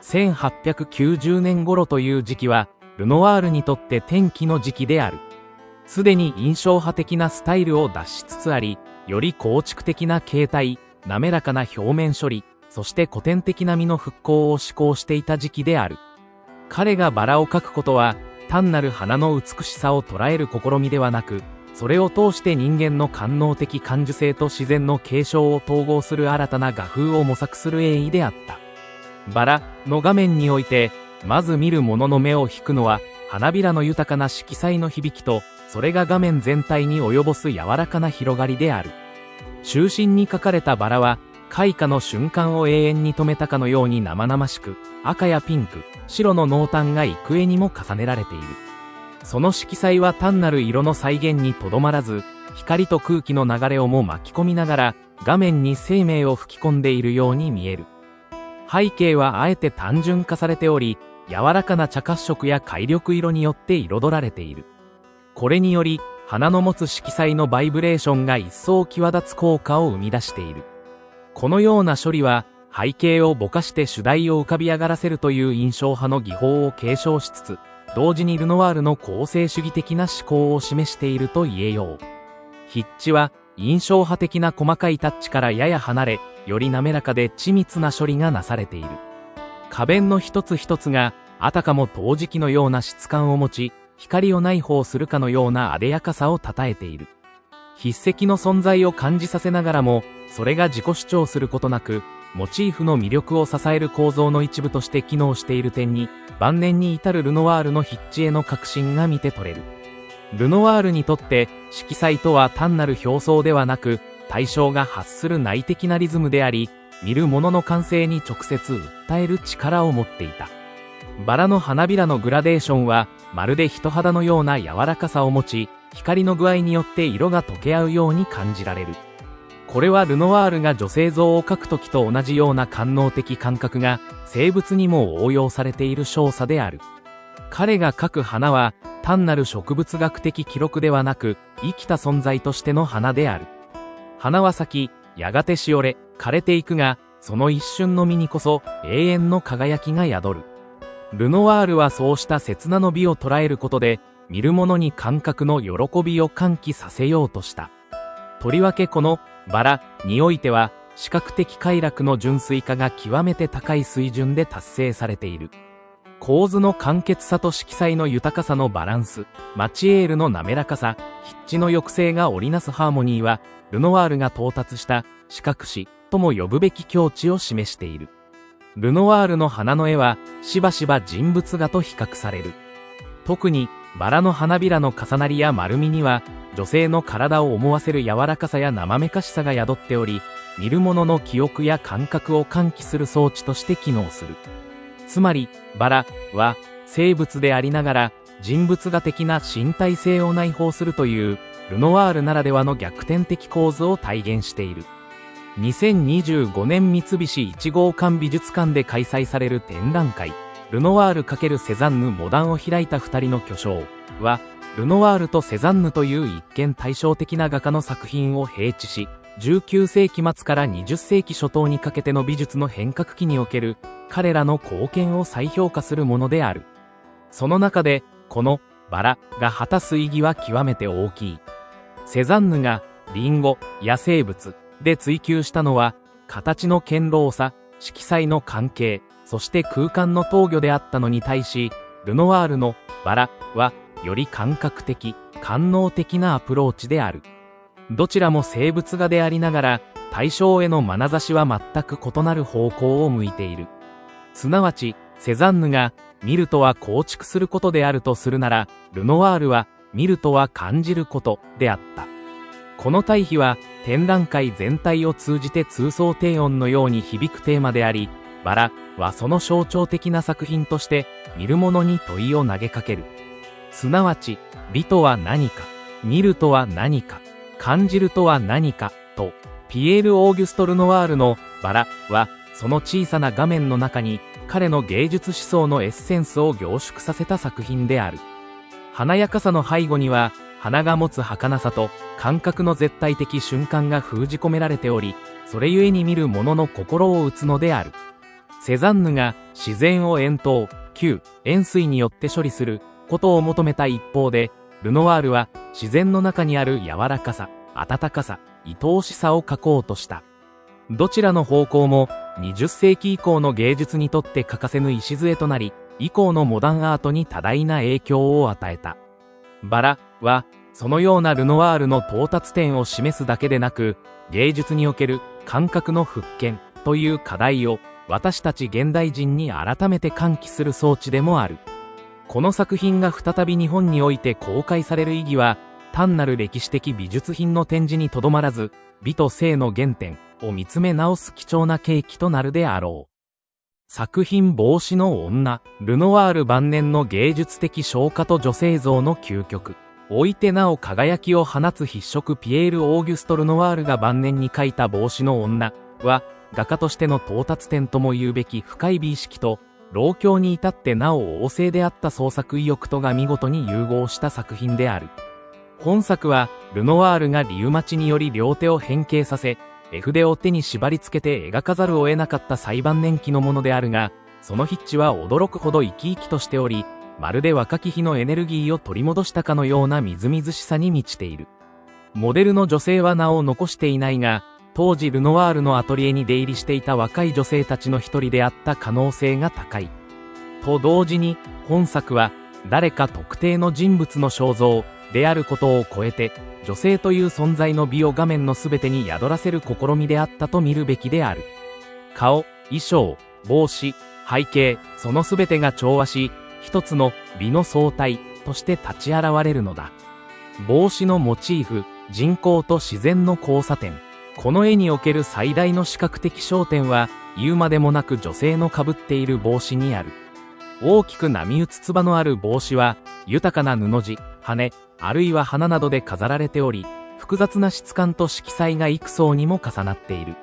1890年頃という時期は、ルノワールにとって転機の時期である。すでに印象派的なスタイルを脱しつつあり、より構築的な形態、滑らかな表面処理、そして古典的な美の復興を志向していた時期である。彼がバラを描くことは、単なる花の美しさを捉える試みではなく、それを通して人間の官能的感受性と自然の継承を統合する新たな画風を模索する鋭意であった。バラの画面において、まず見る者の目を引くのは、花びらの豊かな色彩の響きと、それが画面全体に及ぼす柔らかな広がりである。中心に描かれたバラは、開花の瞬間を永遠に止めたかのように生々しく、赤やピンク、白の濃淡が幾重にも重ねられている。その色彩は単なる色の再現にとどまらず、光と空気の流れをも巻き込みながら、画面に生命を吹き込んでいるように見える。背景はあえて単純化されており、柔らかな茶褐色や快緑色によって彩られている。これにより、花の持つ色彩のバイブレーションが一層際立つ効果を生み出している。このような処理は、背景をぼかして主題を浮かび上がらせるという印象派の技法を継承しつつ、同時にルノワールの構成主義的な思考を示していると言えよう。筆致は、印象派的な細かいタッチからやや離れ、より滑らかで緻密な処理がなされている。花弁の一つ一つが、あたかも陶磁器のような質感を持ち、光を内包するかのような艶やかさを称えている。筆跡の存在を感じさせながらも、それが自己主張することなく、モチーフの魅力を支える構造の一部として機能している点に、晩年に至るルノワールの筆致への革新が見て取れる。ルノワールにとって、色彩とは単なる表層ではなく、対象が発する内的なリズムであり、見る者の感性に直接訴える力を持っていた。バラの花びらのグラデーションは、まるで人肌のような柔らかさを持ち、光の具合によって色が溶け合うように感じられる。これはルノワールが女性像を描くときと同じような官能的感覚が生物にも応用されている少佐である。彼が描く花は単なる植物学的記録ではなく生きた存在としての花である。花は咲き、やがてしおれ、枯れていくが、その一瞬の身にこそ永遠の輝きが宿る。ルノワールはそうした刹那の美を捉えることで、見る者に感覚の喜びを喚起させようとした。とりわけこのバラにおいては、視覚的快楽の純粋化が極めて高い水準で達成されている。構図の簡潔さと色彩の豊かさのバランス、マチエールの滑らかさ、筆致の抑制が織りなすハーモニーは、ルノワールが到達した視覚史とも呼ぶべき境地を示している。ルノワールの花の絵は、しばしば人物画と比較される。特に、バラの花びらの重なりや丸みには、女性の体を思わせる柔らかさや生めかしさが宿っており、見る者の記憶や感覚を喚起する装置として機能する。つまり、バラは生物でありながら人物画的な身体性を内包するというルノワールならではの逆転的構図を体現している。2025年三菱一号館美術館で開催される展覧会、ルノワール×セザンヌモダンを開いた二人の巨匠は、ルノワールとセザンヌという一見対照的な画家の作品を併致し、19世紀末から20世紀初頭にかけての美術の変革期における彼らの貢献を再評価するものである。その中で、このバラが果たす意義は極めて大きい。セザンヌがリンゴ、野生物で追求したのは、形の堅牢さ、色彩の関係、そして空間の闘魚であったのに対し、ルノワールのバラは、より感覚的、官能的なアプローチである。どちらも生物画でありながら、対象への眼差しは全く異なる方向を向いている。すなわち、セザンヌが、見るとは構築することであるとするなら、ルノワールは、見るとは感じることであった。この対比は、展覧会全体を通じて通奏低音のように響くテーマであり、バラはその象徴的な作品として、見る者に問いを投げかける。すなわち、美とは何か、見るとは何か、感じるとは何か、と、ピエール・オーギュスト・ルノワールのバラは、その小さな画面の中に、彼の芸術思想のエッセンスを凝縮させた作品である。華やかさの背後には、花が持つ儚さと、感覚の絶対的瞬間が封じ込められており、それゆえに見る者の心を打つのである。セザンヌが自然を円筒、球、円錐によって処理することを求めた一方で、ルノワールは自然の中にある柔らかさ、温かさ、愛おしさを描こうとした。どちらの方向も20世紀以降の芸術にとって欠かせぬ礎となり、以降のモダンアートに多大な影響を与えた。バラは、そのようなルノワールの到達点を示すだけでなく、芸術における感覚の復権という課題を私たち現代人に改めて喚起する装置でもある。この作品が再び日本において公開される意義は、単なる歴史的美術品の展示にとどまらず、美と性の原点を見つめ直す貴重な契機となるであろう。作品帽子の女、ルノワール晩年の芸術的昇華と女性像の究極。置いてなお輝きを放つ筆色ピエール・オーギュスト・ルノワールが晩年に描いた帽子の女は、画家としての到達点とも言うべき深い美意識と、老境に至ってなお旺盛であった創作意欲とが見事に融合した作品である。本作は、ルノワールがリウマチにより両手を変形させ、絵筆を手に縛り付けて描かざるを得なかった最晩年期のものであるが、その筆致は驚くほど生き生きとしており、まるで若き日のエネルギーを取り戻したかのようなみずみずしさに満ちている。モデルの女性は名を残していないが、当時ルノワールのアトリエに出入りしていた若い女性たちの一人であった可能性が高い。と同時に、本作は誰か特定の人物の肖像であることを超えて、女性という存在の美を画面の全てに宿らせる試みであったと見るべきである。顔、衣装、帽子、背景、その全てが調和し、一つの美の相対として立ち現れるのだ。帽子のモチーフ、人工と自然の交差点。この絵における最大の視覚的焦点は、言うまでもなく女性のかぶっている帽子にある。大きく波打つつばのある帽子は、豊かな布地、羽、あるいは花などで飾られており、複雑な質感と色彩が幾層にも重なっている。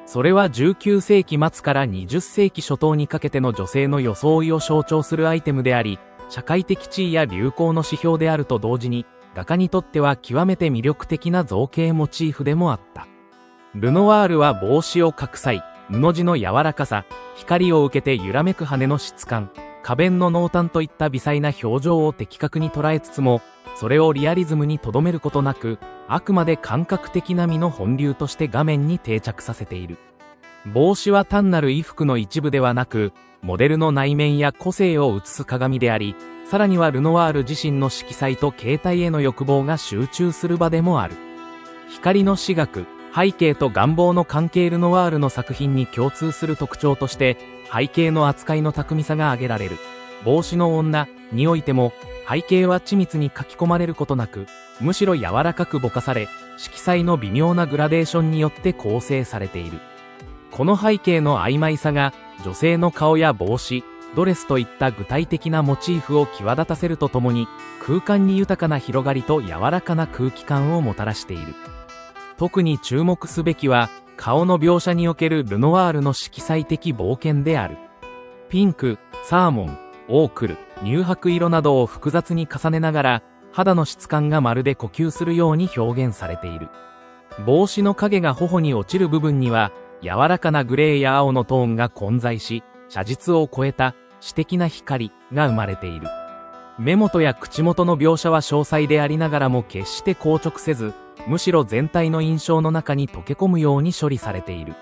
それは19世紀末から20世紀初頭にかけての女性の装いを象徴するアイテムであり、社会的地位や流行の指標であると同時に、画家にとっては極めて魅力的な造形モチーフでもあった。ルノワールは帽子を描く際、布地の柔らかさ、光を受けて揺らめく羽の質感、花弁の濃淡といった微細な表情を的確に捉えつつも、それをリアリズムに留めることなく、あくまで感覚的な美の本流として画面に定着させている。帽子は単なる衣服の一部ではなく、モデルの内面や個性を映す鏡であり、さらにはルノワール自身の色彩と形態への欲望が集中する場でもある。光の視覚、背景と願望の関係。ルノワールの作品に共通する特徴として、背景の扱いの巧みさが挙げられる。帽子の女においても、背景は緻密に書き込まれることなく、むしろ柔らかくぼかされ、色彩の微妙なグラデーションによって構成されている。この背景の曖昧さが、女性の顔や帽子、ドレスといった具体的なモチーフを際立たせるとともに、空間に豊かな広がりと柔らかな空気感をもたらしている。特に注目すべきは、顔の描写におけるルノワールの色彩的冒険である。ピンク、サーモン、オークル、乳白色などを複雑に重ねながら、肌の質感がまるで呼吸するように表現されている。帽子の影が頬に落ちる部分には、柔らかなグレーや青のトーンが混在し、写実を超えた詩的な光が生まれている。目元や口元の描写は詳細でありながらも決して硬直せず、むしろ全体の印象の中に溶け込むように処理されている。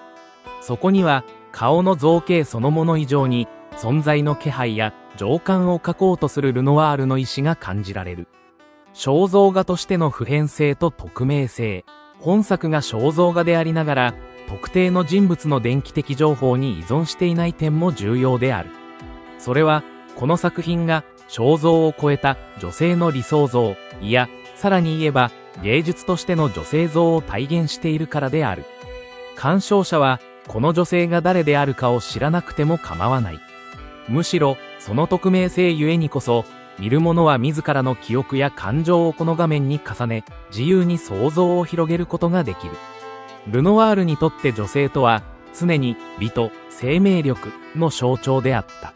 そこには、顔の造形そのもの以上に、存在の気配や情感を描こうとするルノワールの意志が感じられる。肖像画としての普遍性と匿名性。本作が肖像画でありながら、特定の人物の電気的情報に依存していない点も重要である。それは、この作品が肖像を超えた女性の理想像、いや、さらに言えば、芸術としての女性像を体現しているからである。鑑賞者は、この女性が誰であるかを知らなくても構わない。むしろ、その匿名性ゆえにこそ、見る者は自らの記憶や感情をこの画面に重ね、自由に想像を広げることができる。ルノワールにとって女性とは、常に美と生命力の象徴であった。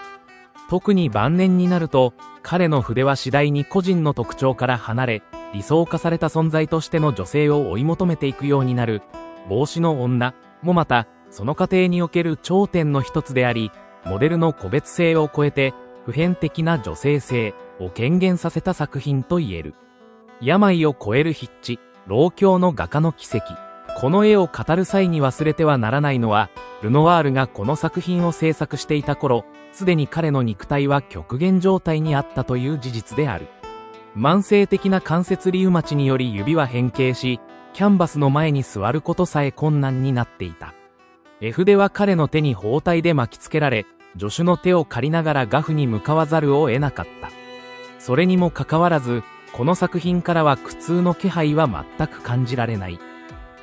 特に晩年になると、彼の筆は次第に個人の特徴から離れ、理想化された存在としての女性を追い求めていくようになる。帽子の女もまた、その過程における頂点の一つであり、モデルの個別性を超えて、普遍的な女性性を顕現させた作品と言える。病を超える筆致、老境の画家の奇跡。この絵を語る際に忘れてはならないのは、ルノワールがこの作品を制作していた頃、すでに彼の肉体は極限状態にあったという事実である。慢性的な関節リウマチにより指は変形し、キャンバスの前に座ることさえ困難になっていた。絵筆は彼の手に包帯で巻きつけられ、助手の手を借りながら画布に向かわざるを得なかった。それにもかかわらず、この作品からは苦痛の気配は全く感じられない。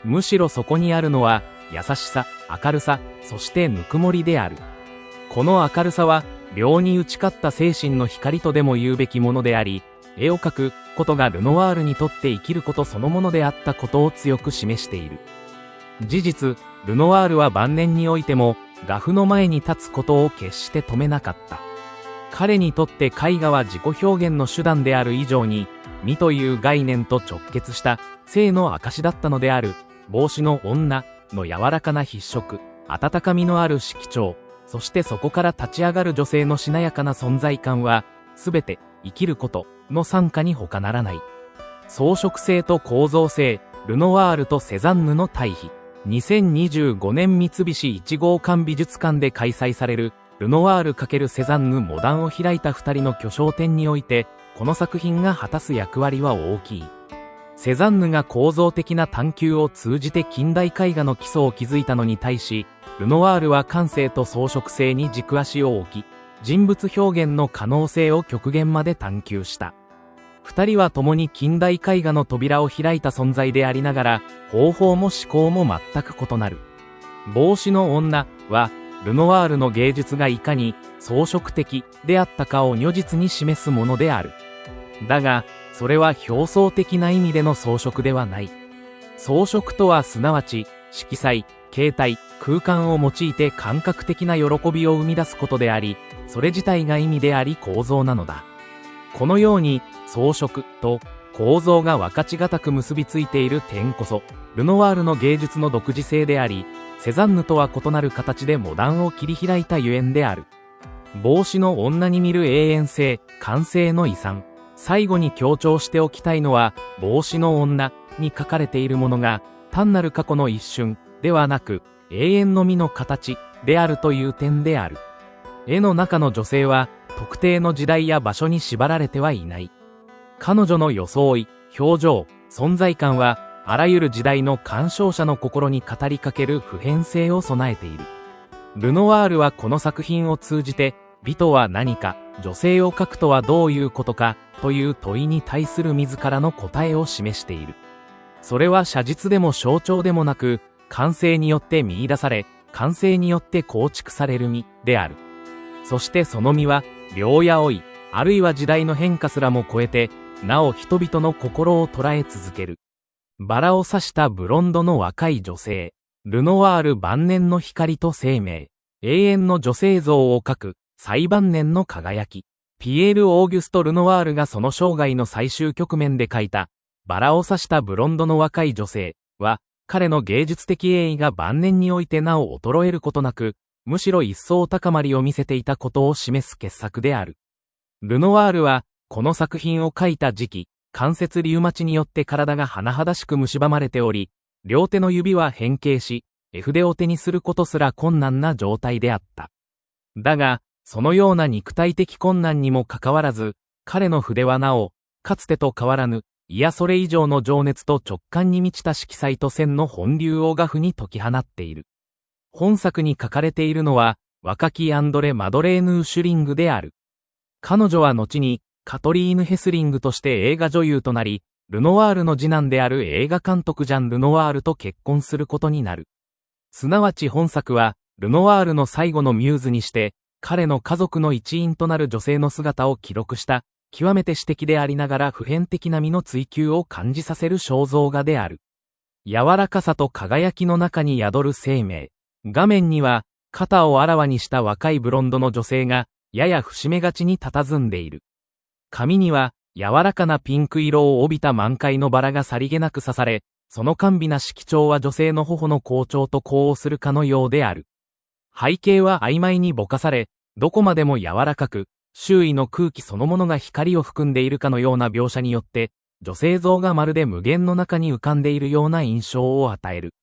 むしろそこにあるのは、優しさ、明るさ、そしてぬくもりである。この明るさは、病に打ち勝った精神の光とでも言うべきものであり、絵を描くことがルノワールにとって生きることそのものであったことを強く示している。事実、ルノワールは晩年においても、画布の前に立つことを決して止めなかった。彼にとって絵画は自己表現の手段である以上に、美という概念と直結した性の証だったのである。帽子の女の柔らかな筆触、温かみのある色調、そしてそこから立ち上がる女性のしなやかな存在感は、すべて生きることの賛歌に他ならない。装飾性と構造性、ルノワールとセザンヌの対比。2025年三菱一号館美術館で開催されるルノワール×セザンヌモダンを開いた二人の巨匠展において、この作品が果たす役割は大きい。セザンヌが構造的な探求を通じて近代絵画の基礎を築いたのに対し、ルノワールは感性と装飾性に軸足を置き、人物表現の可能性を極限まで探求した。二人は共に近代絵画の扉を開いた存在でありながら、方法も思考も全く異なる。帽子の女は、ルノワールの芸術がいかに装飾的であったかを如実に示すものである。だが、それは表層的な意味での装飾ではない。装飾とはすなわち、色彩、形態、空間を用いて感覚的な喜びを生み出すことであり、それ自体が意味であり構造なのだ。このように、装飾と構造が分かちがたく結びついている点こそ、ルノワールの芸術の独自性であり、セザンヌとは異なる形でモダンを切り開いたゆえんである。帽子の女に見る永遠性、完成の遺産。最後に強調しておきたいのは、帽子の女に書かれているものが、単なる過去の一瞬ではなく、永遠の実の形であるという点である。絵の中の女性は、特定の時代や場所に縛られてはいない。彼女の装い、表情、存在感は、あらゆる時代の鑑賞者の心に語りかける普遍性を備えている。ルノワールはこの作品を通じて、美とは何か、女性を描くとはどういうことか、という問いに対する自らの答えを示している。それは写実でも象徴でもなく、感性によって見出され、感性によって構築される実である。そしてその実は、良や老い、あるいは時代の変化すらも超えて、なお人々の心を捉え続ける。バラを刺したブロンドの若い女性、ルノワール晩年の光と生命、永遠の女性像を描く、最晩年の輝き。ピエール・オーギュスト・ルノワールがその生涯の最終局面で描いた、バラを刺したブロンドの若い女性は、彼の芸術的栄意が晩年においてなお衰えることなく、むしろ一層高まりを見せていたことを示す傑作である。ルノワールは、この作品を描いた時期、関節リウマチによって体が甚だしく蝕まれており、両手の指は変形し、絵筆を手にすることすら困難な状態であった。だが、そのような肉体的困難にもかかわらず、彼の筆はなお、かつてと変わらぬ、いやそれ以上の情熱と直感に満ちた色彩と線の本流を画布に解き放っている。本作に書かれているのは、若きアンドレ・マドレーヌ・ウシュリングである。彼女は後に、カトリーヌ・ヘスリングとして映画女優となり、ルノワールの次男である映画監督ジャン・ルノワールと結婚することになる。すなわち本作は、ルノワールの最後のミューズにして、彼の家族の一員となる女性の姿を記録した、極めて詩的でありながら普遍的な美の追求を感じさせる肖像画である。柔らかさと輝きの中に宿る生命。画面には、肩をあらわにした若いブロンドの女性が、やや伏し目がちに佇んでいる。髪には、柔らかなピンク色を帯びた満開のバラがさりげなく刺され、その甘美な色調は女性の頬の好調と呼応するかのようである。背景は曖昧にぼかされ、どこまでも柔らかく、周囲の空気そのものが光を含んでいるかのような描写によって、女性像がまるで無限の中に浮かんでいるような印象を与える。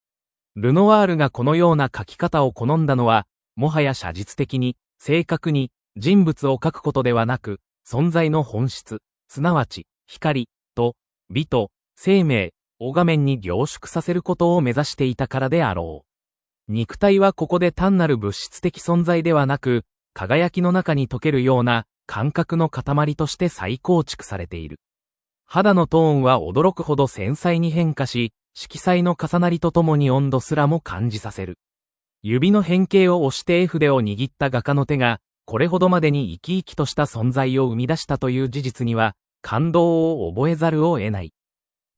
ルノワールがこのような描き方を好んだのは、もはや写実的に、正確に、人物を描くことではなく、存在の本質、すなわち、光、と、美と、生命、を画面に凝縮させることを目指していたからであろう。肉体はここで単なる物質的存在ではなく、輝きの中に溶けるような感覚の塊として再構築されている。肌のトーンは驚くほど繊細に変化し、色彩の重なりとともに温度すらも感じさせる。指の変形を押して絵筆を握った画家の手が、これほどまでに生き生きとした存在を生み出したという事実には、感動を覚えざるを得ない。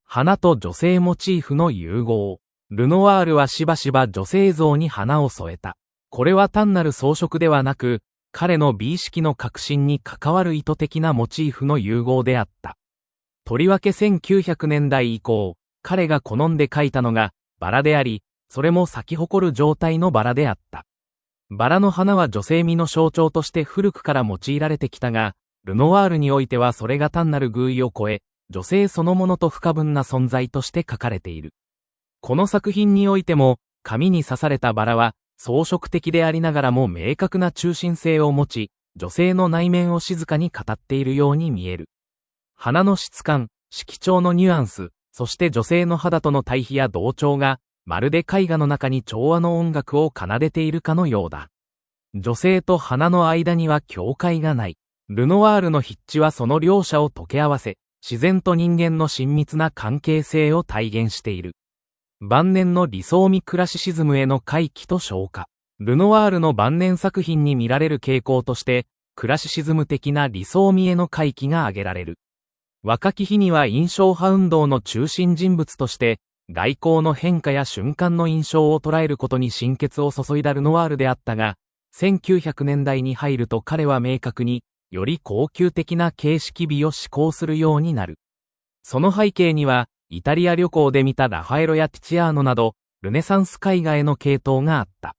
花と女性モチーフの融合。ルノワールはしばしば女性像に花を添えた。これは単なる装飾ではなく、彼の美意識の革新に関わる意図的なモチーフの融合であった。とりわけ1900年代以降、彼が好んで描いたのが、バラであり、それも咲き誇る状態のバラであった。バラの花は女性美の象徴として古くから用いられてきたが、ルノワールにおいてはそれが単なる偶意を超え、女性そのものと不可分な存在として描かれている。この作品においても、紙に刺されたバラは、装飾的でありながらも明確な中心性を持ち、女性の内面を静かに語っているように見える。花の質感、色調のニュアンス、そして女性の肌との対比や同調が、まるで絵画の中に調和の音楽を奏でているかのようだ。女性と花の間には境界がない。ルノワールの筆致はその両者を溶け合わせ、自然と人間の親密な関係性を体現している。晩年の理想味クラシシズムへの回帰と昇華。ルノワールの晩年作品に見られる傾向として、クラシシズム的な理想味への回帰が挙げられる。若き日には印象派運動の中心人物として、外交の変化や瞬間の印象を捉えることに心血を注いだルノワールであったが、1900年代に入ると彼は明確に、より高級的な形式美を志向するようになる。その背景には、イタリア旅行で見たラファエロやティチアーノなど、ルネサンス絵画への系統があった。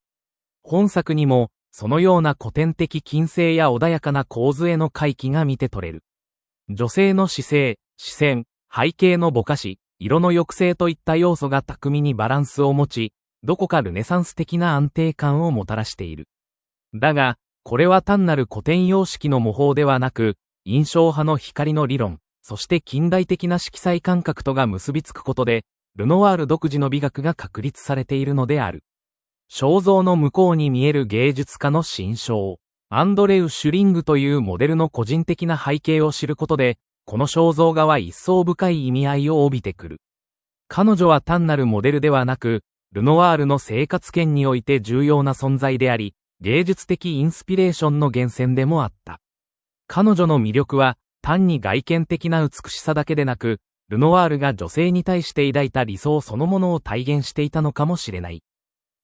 本作にも、そのような古典的近世や穏やかな構図への回帰が見て取れる。女性の姿勢、視線、背景のぼかし、色の抑制といった要素が巧みにバランスを持ち、どこかルネサンス的な安定感をもたらしている。だが、これは単なる古典様式の模倣ではなく、印象派の光の理論、そして近代的な色彩感覚とが結びつくことで、ルノワール独自の美学が確立されているのである。肖像の向こうに見える芸術家の心象。アンドレウ・シュリングというモデルの個人的な背景を知ることで、この肖像画は一層深い意味合いを帯びてくる。彼女は単なるモデルではなく、ルノワールの生活圏において重要な存在であり、芸術的インスピレーションの源泉でもあった。彼女の魅力は、単に外見的な美しさだけでなく、ルノワールが女性に対して抱いた理想そのものを体現していたのかもしれない。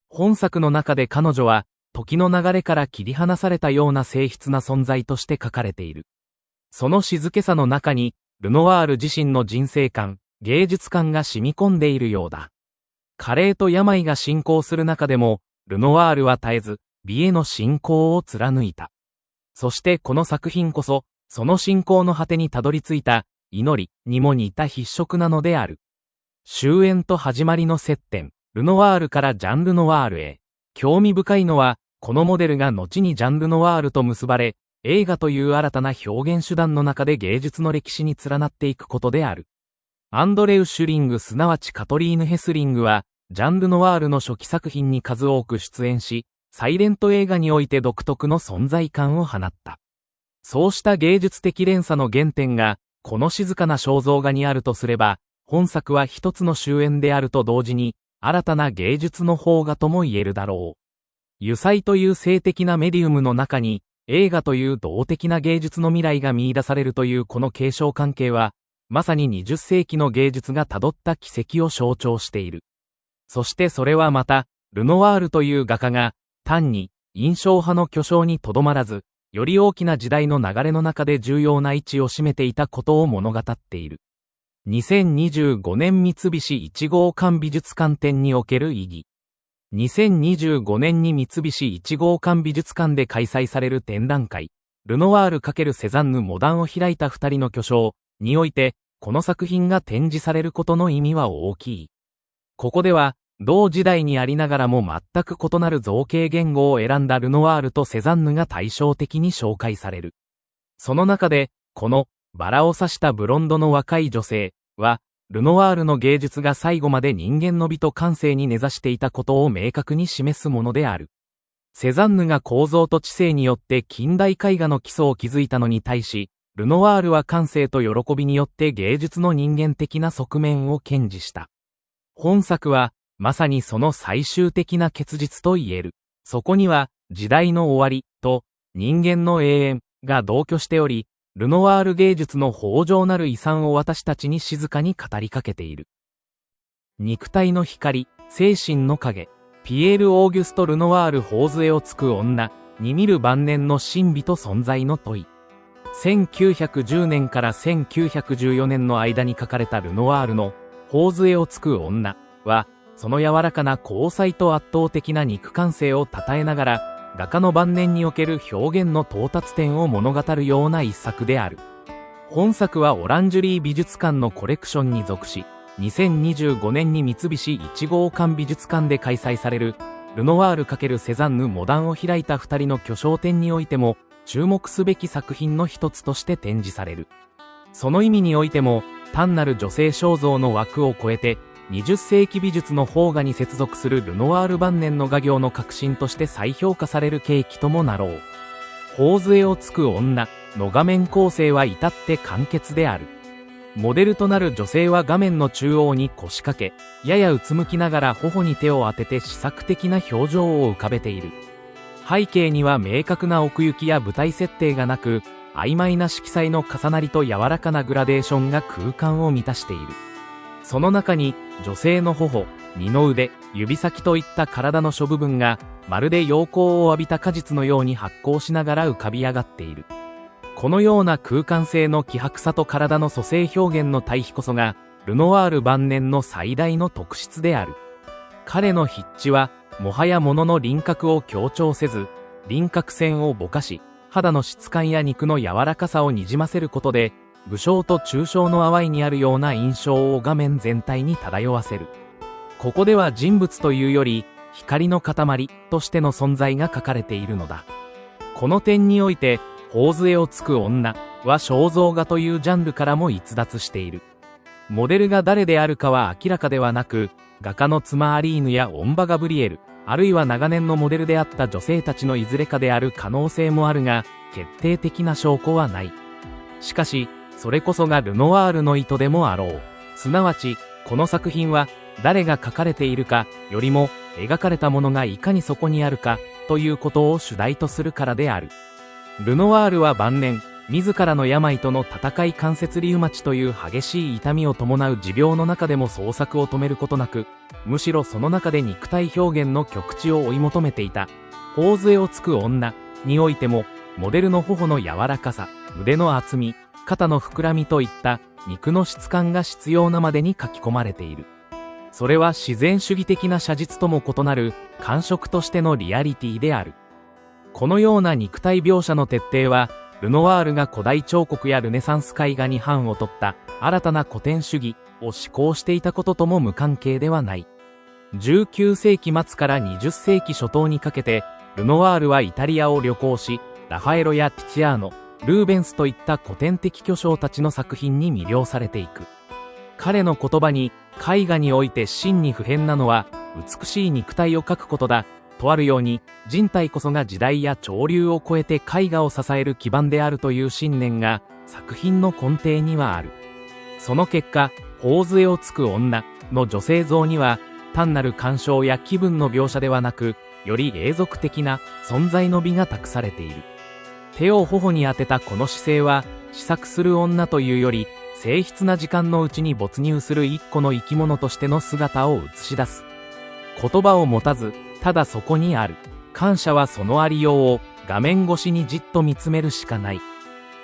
本作の中で彼女は、時の流れから切り離されたような静筆な存在として書かれている。その静けさの中に、ルノワール自身の人生観、芸術観が染み込んでいるようだ。加齢と病が進行する中でも、ルノワールは絶えず、美への信仰を貫いた。そしてこの作品こそ、その信仰の果てにたどり着いた、祈りにも似た筆触なのである。終焉と始まりの接点、ルノワールからジャンルノワールへ。興味深いのは、このモデルが後にジャンルノワールと結ばれ、映画という新たな表現手段の中で芸術の歴史に連なっていくことである。アンドレウ・シュリングすなわちカトリーヌ・ヘスリングは、ジャンルノワールの初期作品に数多く出演し、サイレント映画において独特の存在感を放った。そうした芸術的連鎖の原点が、この静かな肖像画にあるとすれば、本作は一つの終焉であると同時に、新たな芸術の萌芽とも言えるだろう。油彩という性的なメディウムの中に、映画という動的な芸術の未来が見出されるというこの継承関係は、まさに20世紀の芸術が辿った軌跡を象徴している。そしてそれはまた、ルノワールという画家が、単に印象派の巨匠にとどまらず、より大きな時代の流れの中で重要な位置を占めていたことを物語っている。2025年三菱一号館美術館展における意義。2025年に三菱一号館美術館で開催される展覧会、ルノワール×セザンヌモダンを開いた二人の巨匠において、この作品が展示されることの意味は大きい。ここでは、同時代にありながらも全く異なる造形言語を選んだルノワールとセザンヌが対照的に紹介される。その中で、このバラを刺したブロンドの若い女性は、ルノワールの芸術が最後まで人間の美と感性に根ざしていたことを明確に示すものである。セザンヌが構造と知性によって近代絵画の基礎を築いたのに対し、ルノワールは感性と喜びによって芸術の人間的な側面を堅持した。本作は、まさにその最終的な結実と言える。そこには、時代の終わりと人間の永遠が同居しており、ルノワール芸術の豊穣なる遺産を私たちに静かに語りかけている。肉体の光、精神の影、ピエール・オーギュスト・ルノワール頬杖をつく女に見る晩年の真美と存在の問い。1910年から1914年の間に書かれたルノワールの頬杖をつく女は、その柔らかな光彩と圧倒的な肉感性を称えながら、画家の晩年における表現の到達点を物語るような一作である。本作はオランジュリー美術館のコレクションに属し、2025年に三菱一号館美術館で開催されるルノワール×セザンヌモダンを開いた二人の巨匠展においても、注目すべき作品の一つとして展示される。その意味においても、単なる女性肖像の枠を超えて、20世紀美術の邦画に接続するルノワール晩年の画業の革新として再評価される契機ともなろう。頬杖をつく女の画面構成は至って簡潔である。モデルとなる女性は画面の中央に腰掛け、ややうつむきながら頬に手を当てて試作的な表情を浮かべている。背景には明確な奥行きや舞台設定がなく、曖昧な色彩の重なりと柔らかなグラデーションが空間を満たしている。その中に、女性の頬、二の腕、指先といった体の諸部分が、まるで陽光を浴びた果実のように発光しながら浮かび上がっている。このような空間性の希薄さと体の組成表現の対比こそが、ルノワール晩年の最大の特質である。彼の筆致は、もはや物の輪郭を強調せず、輪郭線をぼかし、肌の質感や肉の柔らかさをにじませることで、武将と抽象の淡いにあるような印象を画面全体に漂わせる。ここでは人物というより、光の塊としての存在が書かれているのだ。この点において、頬杖をつく女は肖像画というジャンルからも逸脱している。モデルが誰であるかは明らかではなく、画家の妻アリーヌやオンバ・ガブリエル、あるいは長年のモデルであった女性たちのいずれかである可能性もあるが、決定的な証拠はない。しかし、それこそがルノワールの意図でもあろう。すなわち、この作品は、誰が描かれているかよりも、描かれたものがいかにそこにあるか、ということを主題とするからである。ルノワールは晩年、自らの病との戦い関節リウマチという激しい痛みを伴う持病の中でも創作を止めることなく、むしろその中で肉体表現の極致を追い求めていた。頬杖をつく女においても、モデルの頬の柔らかさ、腕の厚み、肩の膨らみといった肉の質感が必要なまでに書き込まれている。それは自然主義的な写実とも異なる感触としてのリアリティである。このような肉体描写の徹底は、ルノワールが古代彫刻やルネサンス絵画に範を取った新たな古典主義を施行していたこととも無関係ではない。19世紀末から20世紀初頭にかけて、ルノワールはイタリアを旅行し、ラファエロやティチアーノ、ルーベンスといった古典的巨匠たちの作品に魅了されていく。彼の言葉に、絵画において真に不変なのは、美しい肉体を描くことだ。とあるように、人体こそが時代や潮流を超えて絵画を支える基盤であるという信念が、作品の根底にはある。その結果、頬杖をつく女の女性像には、単なる感傷や気分の描写ではなく、より永続的な存在の美が託されている。手を頬に当てたこの姿勢は、試作する女というより、静筆な時間のうちに没入する一個の生き物としての姿を映し出す。言葉を持たず、ただそこにある。感謝はそのありようを画面越しにじっと見つめるしかない。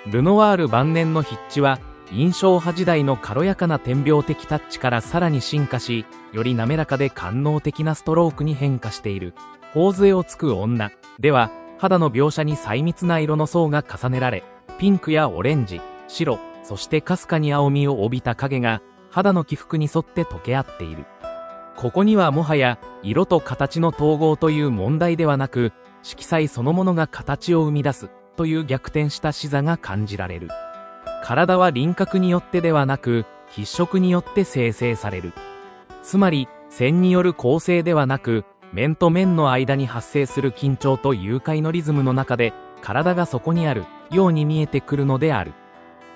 ルノワール晩年の筆致は、印象派時代の軽やかな点描的タッチからさらに進化し、より滑らかで官能的なストロークに変化している。頬杖をつく女では、肌の描写に細密な色の層が重ねられ、ピンクやオレンジ、白、そしてかすかに青みを帯びた影が、肌の起伏に沿って溶け合っている。ここにはもはや、色と形の統合という問題ではなく、色彩そのものが形を生み出す、という逆転した視座が感じられる。体は輪郭によってではなく、筆色によって生成される。つまり、線による構成ではなく、面と面の間に発生する緊張と誘拐のリズムの中で、体がそこにある、ように見えてくるのである。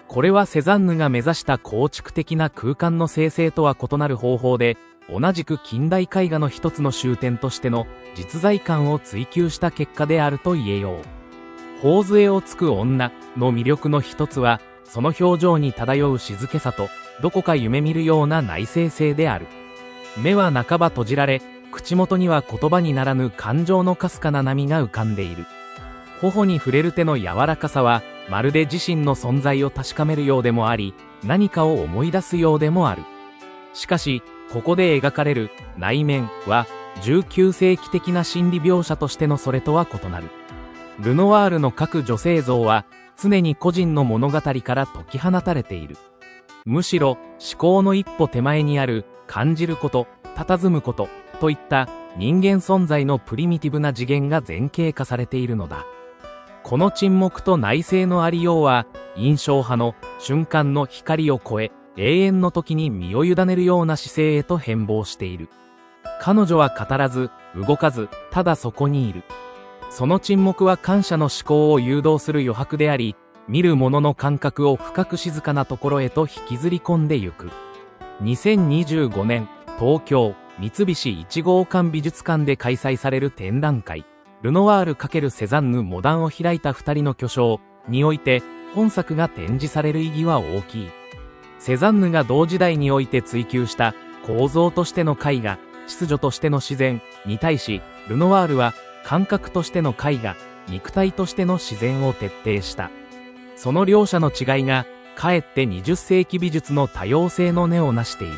これはセザンヌが目指した構築的な空間の生成とは異なる方法で、同じく近代絵画の一つの終点としての実在感を追求した結果であると言えよう。頬杖をつく女の魅力の一つは、その表情に漂う静けさと、どこか夢見るような内省性である。目は半ば閉じられ、口元には言葉にならぬ感情のかすかな波が浮かんでいる。頬に触れる手の柔らかさは、まるで自身の存在を確かめるようでもあり、何かを思い出すようでもある。しかし、ここで描かれる内面は、19世紀的な心理描写としてのそれとは異なる。ルノワールの各女性像は、常に個人の物語から解き放たれている。むしろ、思考の一歩手前にある、感じること、佇むこと、といった、人間存在のプリミティブな次元が前景化されているのだ。この沈黙と内省のありようは、印象派の瞬間の光を超え、永遠の時に身を委ねるような姿勢へと変貌している。彼女は語らず、動かず、ただそこにいる。その沈黙は感謝の思考を誘導する余白であり、見る者の感覚を深く静かなところへと引きずり込んでゆく。2025年、東京、三菱一号館美術館で開催される展覧会、ルノワール×セザンヌモダンを開いた二人の巨匠において、本作が展示される意義は大きい。セザンヌが同時代において追求した構造としての絵画、秩序としての自然に対し、ルノワールは感覚としての絵画、肉体としての自然を徹底した。その両者の違いが、かえって20世紀美術の多様性の根を成している。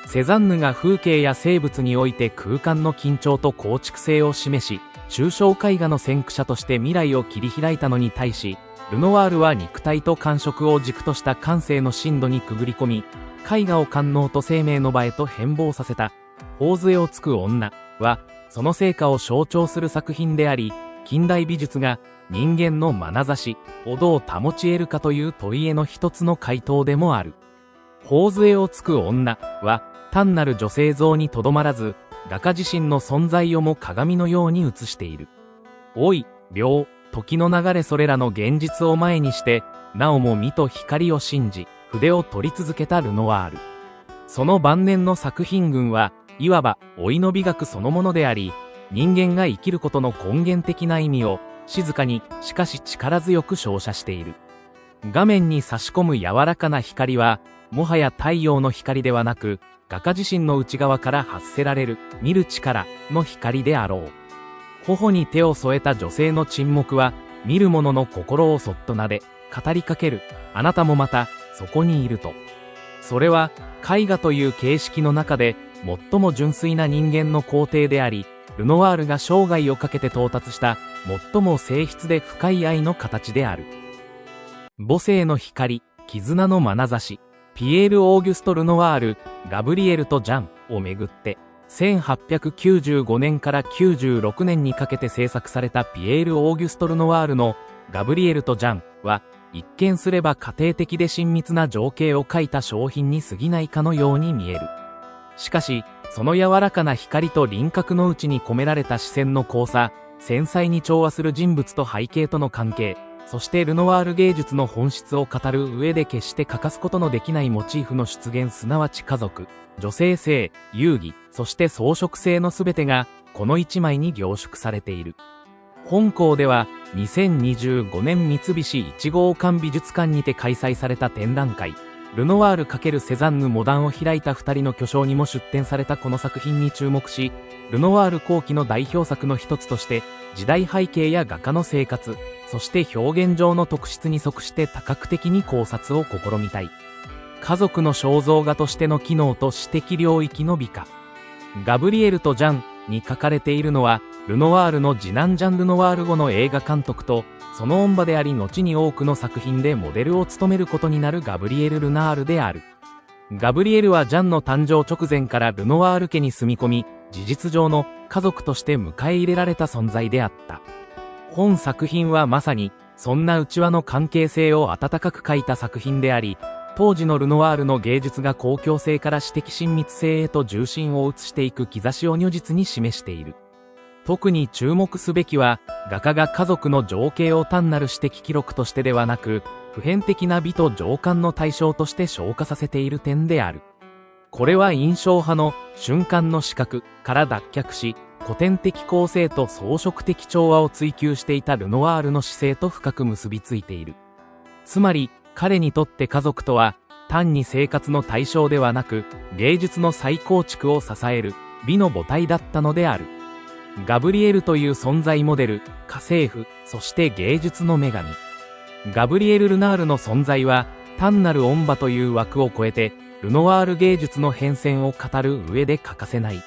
セザンヌが風景や生物において空間の緊張と構築性を示し、抽象絵画の先駆者として未来を切り開いたのに対し、ルノワールは肉体と感触を軸とした感性の深度にくぐり込み、絵画を官能と生命の場へと変貌させた。頬杖をつく女は、その成果を象徴する作品であり、近代美術が人間の眼差しをどう保ち得るかという問いへの一つの回答でもある。頬杖をつく女は、単なる女性像にとどまらず、画家自身の存在をも鏡のように映している。老い、病、時の流れそれらの現実を前にして、なおも美と光を信じ、筆を取り続けたルノワール。その晩年の作品群は、いわば老いの美学そのものであり、人間が生きることの根源的な意味を、静かに、しかし力強く照射している。画面に差し込む柔らかな光は、もはや太陽の光ではなく、画家自身の内側から発せられる、見る力の光であろう。頬に手を添えた女性の沈黙は、見る者の心をそっと撫で、語りかける。あなたもまた、そこにいると。それは、絵画という形式の中で、最も純粋な人間の皇帝であり、ルノワールが生涯をかけて到達した、最も静筆で深い愛の形である。母性の光、絆の眼差し。ピエール・オーギュスト・ルノワール、ガブリエルとジャンをめぐって、1895年から96年にかけて制作されたピエール・オーギュスト・ルノワールのガブリエルとジャンは、一見すれば家庭的で親密な情景を描いた商品に過ぎないかのように見える。しかし、その柔らかな光と輪郭の内に込められた視線の交差、繊細に調和する人物と背景との関係、そしてルノワール芸術の本質を語る上で決して欠かすことのできないモチーフの出現、すなわち家族、女性性、遊戯、そして装飾性のすべてが、この一枚に凝縮されている。本校では、2025年三菱一号館美術館にて開催された展覧会、ルノワール×セザンヌモダンを開いた二人の巨匠にも出展されたこの作品に注目し、ルノワール後期の代表作の一つとして、時代背景や画家の生活、そして表現上の特質に即して多角的に考察を試みたい。家族の肖像画としての機能と私的領域の美化。ガブリエルとジャンに書かれているのは、ルノワールの次男ジャン・ルノワール後の映画監督と、その恩場であり後に多くの作品でモデルを務めることになるガブリエル・ルナールである。ガブリエルはジャンの誕生直前からルノワール家に住み込み、事実上の家族として迎え入れられた存在であった。本作品はまさに、そんな内輪の関係性を温かく描いた作品であり、当時のルノワールの芸術が公共性から私的親密性へと重心を移していく兆しを如実に示している。特に注目すべきは、画家が家族の情景を単なる私的記録としてではなく、普遍的な美と情感の対象として昇華させている点である。これは印象派の瞬間の視覚から脱却し、古典的構成と装飾的調和を追求していたルノワールの姿勢と深く結びついている。つまり、彼にとって家族とは、単に生活の対象ではなく、芸術の再構築を支える美の母体だったのである。ガブリエルという存在モデル、家政婦、そして芸術の女神。ガブリエル・ルナールの存在は、単なる恩場という枠を超えて、ルノワール芸術の変遷を語る上で欠かせない。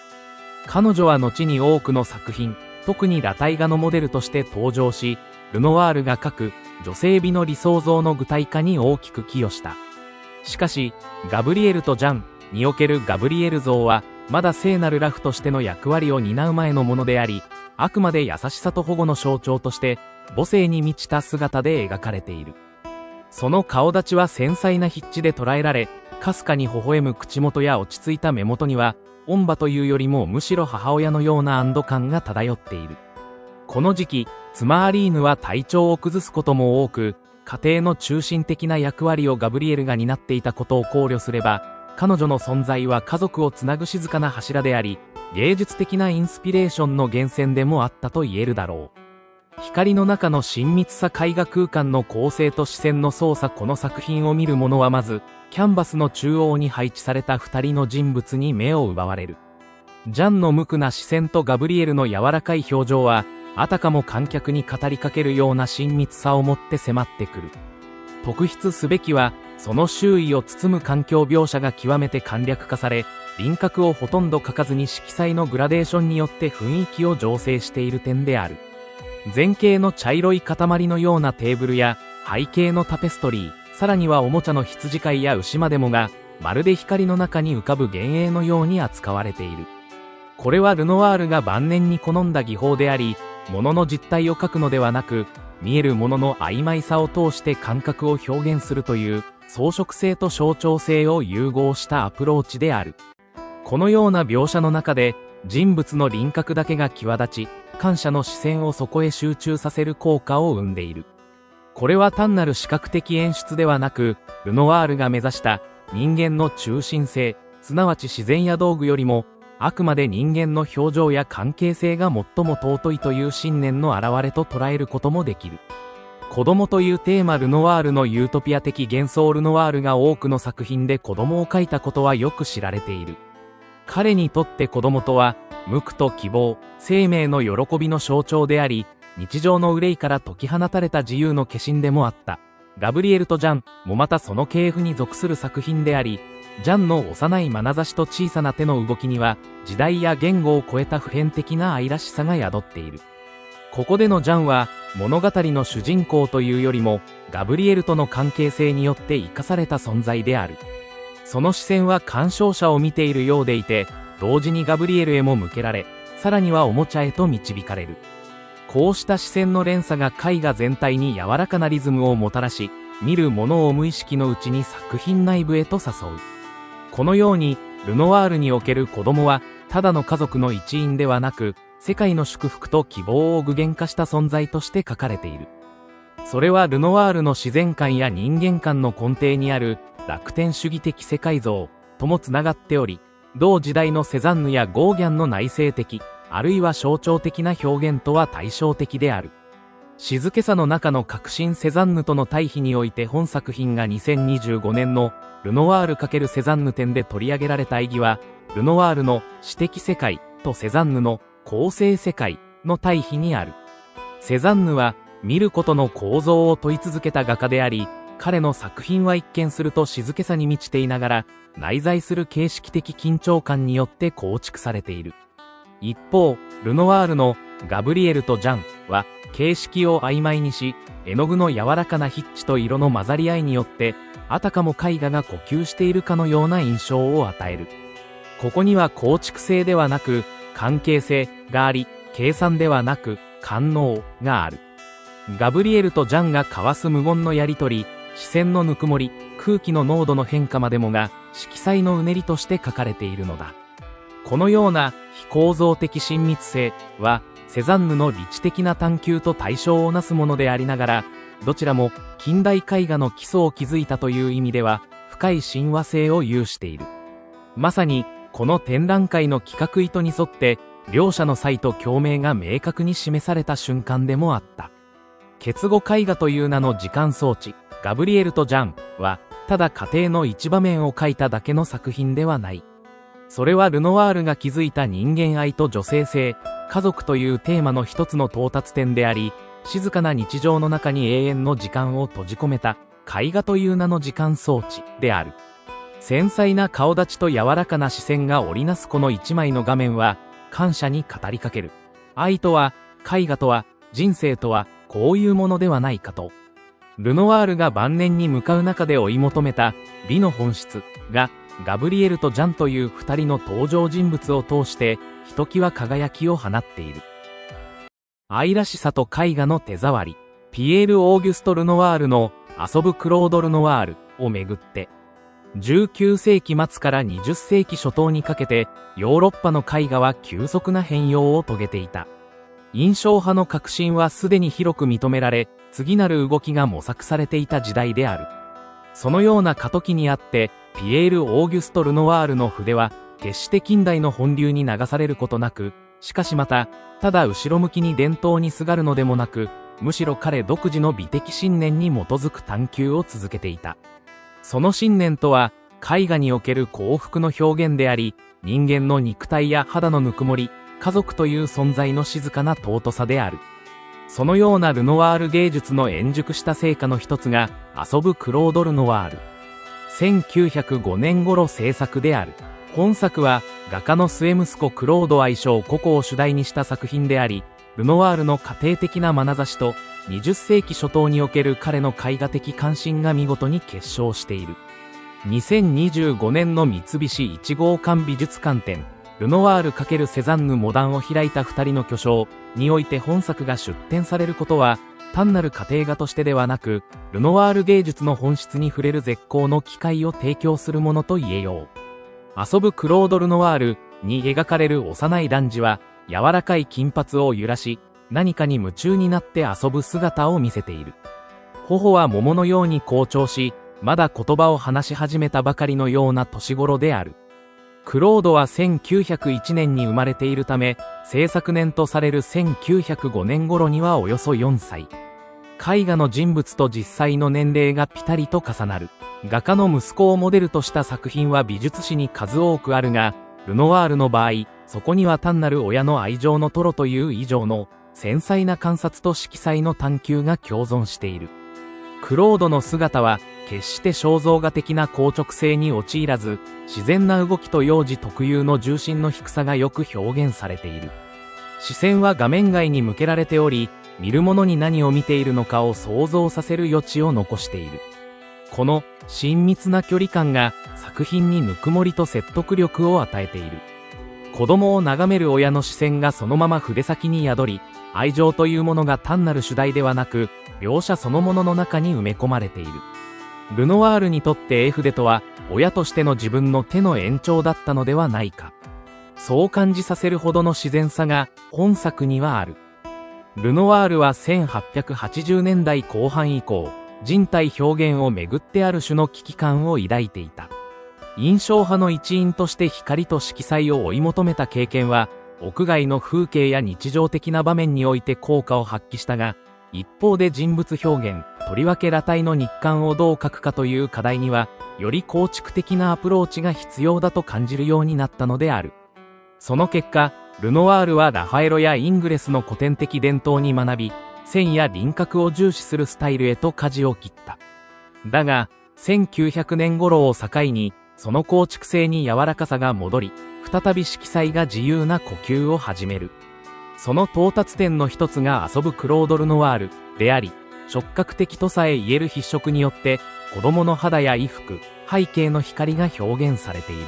彼女は後に多くの作品、特に裸体画のモデルとして登場し、ルノワールが描く女性美の理想像の具体化に大きく寄与した。しかし、ガブリエルとジャンにおけるガブリエル像は、まだ聖なる裸婦としての役割を担う前のものであり、あくまで優しさと保護の象徴として、母性に満ちた姿で描かれている。その顔立ちは繊細な筆致で捉えられ、かすかに微笑む口元や落ち着いた目元には、恩母というよりもむしろ母親のような安堵感が漂っている。この時期、妻アリーヌは体調を崩すことも多く、家庭の中心的な役割をガブリエルが担っていたことを考慮すれば、彼女の存在は家族をつなぐ静かな柱であり、芸術的なインスピレーションの源泉でもあったと言えるだろう。光の中の親密さ、絵画空間の構成と視線の操作。この作品を見る者はまず、キャンバスの中央に配置された二人の人物に目を奪われる。ジャンの無垢な視線とガブリエルの柔らかい表情は、あたかも観客に語りかけるような親密さを持って迫ってくる。特筆すべきは、その周囲を包む環境描写が極めて簡略化され、輪郭をほとんど描かずに色彩のグラデーションによって雰囲気を醸成している点である。前景の茶色い塊のようなテーブルや、背景のタペストリー、さらにはおもちゃの羊飼いや牛までもが、まるで光の中に浮かぶ幻影のように扱われている。これはルノワールが晩年に好んだ技法であり、物の実態を描くのではなく、見えるものの曖昧さを通して感覚を表現するという、装飾性と象徴性を融合したアプローチである。このような描写の中で、人物の輪郭だけが際立ち、観者の視線をそこへ集中させる効果を生んでいる。これは単なる視覚的演出ではなく、ルノワールが目指した人間の中心性、すなわち自然や道具よりも、あくまで人間の表情や関係性が最も尊いという信念の表れと捉えることもできる。子供というテーマ。ルノワールのユートピア的幻想。ルノワールが多くの作品で子供を描いたことはよく知られている。彼にとって子供とは、無垢と希望、生命の喜びの象徴であり、日常の憂いから解き放たれた自由の化身でもあった。ガブリエルとジャンもまたその系譜に属する作品であり、ジャンの幼い眼差しと小さな手の動きには、時代や言語を超えた普遍的な愛らしさが宿っている。ここでのジャンは、物語の主人公というよりも、ガブリエルとの関係性によって生かされた存在である。その視線は鑑賞者を見ているようでいて、同時にガブリエルへも向けられ、さらにはおもちゃへと導かれる。こうした視線の連鎖が絵画全体に柔らかなリズムをもたらし、見る者を無意識のうちに作品内部へと誘う。このように、ルノワールにおける子供は、ただの家族の一員ではなく、世界の祝福と希望を具現化した存在として書かれている。それはルノワールの自然観や人間観の根底にある楽天主義的世界像ともつながっており、同時代のセザンヌやゴーギャンの内省的、あるいは象徴的な表現とは対照的である。静けさの中の革新。セザンヌとの対比において本作品が2025年のルノワール×セザンヌ展で取り上げられた意義は、ルノワールの詩的世界とセザンヌの構成世界の対比にある。セザンヌは見ることの構造を問い続けた画家であり、彼の作品は一見すると静けさに満ちていながら、内在する形式的緊張感によって構築されている。一方、ルノワールのガブリエルとジャンは、形式を曖昧にし、絵の具の柔らかな筆致と色の混ざり合いによって、あたかも絵画が呼吸しているかのような印象を与える。ここには構築性ではなく、関係性があり、計算ではなく、官能がある。ガブリエルとジャンが交わす無言のやりとり、視線のぬくもり、空気の濃度の変化までもが、色彩のうねりとして書かれているのだ。このような非構造的親密性は、セザンヌの理知的な探求と対象をなすものでありながら、どちらも近代絵画の基礎を築いたという意味では、深い親和性を有している。まさに、この展覧会の企画意図に沿って、両者の差異と共鳴が明確に示された瞬間でもあった。結語絵画という名の時間装置、ガブリエルとジャンは、ただ家庭の一場面を描いただけの作品ではない。それはルノワールが築いた人間愛と女性性、家族というテーマの一つの到達点であり、静かな日常の中に永遠の時間を閉じ込めた絵画という名の時間装置である。繊細な顔立ちと柔らかな視線が織りなすこの一枚の画面は、感謝に語りかける。愛とは、絵画とは、人生とは、こういうものではないかと。ルノワールが晩年に向かう中で追い求めた美の本質が、ガブリエルとジャンという二人の登場人物を通して、ひときわ輝きを放っている。愛らしさと絵画の手触り、ピエール・オーギュスト・ルノワールの遊ぶクロード・ルノワールをめぐって、19世紀末から20世紀初頭にかけて、ヨーロッパの絵画は急速な変容を遂げていた。印象派の革新はすでに広く認められ、次なる動きが模索されていた時代である。そのような過渡期にあって、ピエール・オーギュスト・ルノワールの筆は、決して近代の本流に流されることなく、しかしまた、ただ後ろ向きに伝統にすがるのでもなく、むしろ彼独自の美的信念に基づく探求を続けていた。その信念とは、絵画における幸福の表現であり、人間の肉体や肌のぬくもり、家族という存在の静かな尊さである。そのようなルノワール芸術の円熟した成果の一つが、遊ぶクロード・ルノワール。1905年頃制作である。本作は、画家の末息子クロード愛称ココを主題にした作品であり、ルノワールの家庭的な眼差しと、20世紀初頭における彼の絵画的関心が見事に結晶している。2025年の三菱1号館美術館展、ルノワール×セザンヌモダンを開いた二人の巨匠において本作が出展されることは、単なる家庭画としてではなく、ルノワール芸術の本質に触れる絶好の機会を提供するものと言えよう。遊ぶクロード・ルノワールに描かれる幼い男児は、柔らかい金髪を揺らし、何かに夢中になって遊ぶ姿を見せている。頬は桃のように好調し、まだ言葉を話し始めたばかりのような年頃である。クロードは1901年に生まれているため、制作年とされる1905年頃にはおよそ4歳。絵画の人物と実際の年齢がピタリと重なる。画家の息子をモデルとした作品は美術史に数多くあるが、ルノワールの場合、そこには単なる親の愛情の吐露という以上の繊細な観察と色彩の探求が共存している。クロードの姿は決して肖像画的な硬直性に陥らず、自然な動きと幼児特有の重心の低さがよく表現されている。視線は画面外に向けられており、見る者に何を見ているのかを想像させる余地を残している。この親密な距離感が作品にぬくもりと説得力を与えている。子供を眺める親の視線がそのまま筆先に宿り、愛情というものが単なる主題ではなく、描写そのものの中に埋め込まれている。ルノワールにとって絵筆とは、親としての自分の手の延長だったのではないか。そう感じさせるほどの自然さが本作にはある。ルノワールは1880年代後半以降、人体表現をめぐってある種の危機感を抱いていた。印象派の一員として光と色彩を追い求めた経験は、屋外の風景や日常的な場面において効果を発揮したが、一方で人物表現、とりわけ裸体の日韓をどう描くかという課題には、より構築的なアプローチが必要だと感じるようになったのである。その結果、ルノワールはラファエロやイングレスの古典的伝統に学び、線や輪郭を重視するスタイルへと舵を切った。だが、1900年頃を境に、その構築性に柔らかさが戻り、再び色彩が自由な呼吸を始める。その到達点の一つが遊ぶクロード・ルノワールであり、触覚的とさえ言える筆色によって、子供の肌や衣服、背景の光が表現されている。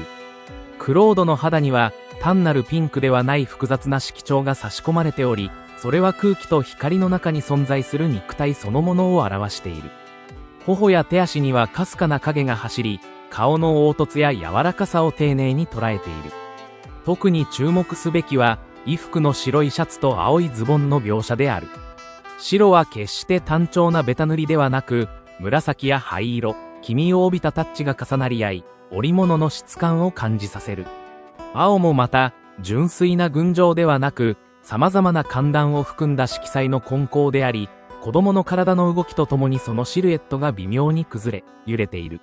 クロードの肌には、単なるピンクではない複雑な色調が差し込まれており、それは空気と光の中に存在する肉体そのものを表している。頬や手足にはかすかな影が走り、顔の凹凸や柔らかさを丁寧に捉えている。特に注目すべきは、衣服の白いシャツと青いズボンの描写である。白は決して単調なベタ塗りではなく、紫や灰色、黄みを帯びたタッチが重なり合い、織物の質感を感じさせる。青もまた、純粋な群青ではなく、様々な寒暖を含んだ色彩の混交であり、子供の体の動きとともにそのシルエットが微妙に崩れ、揺れている。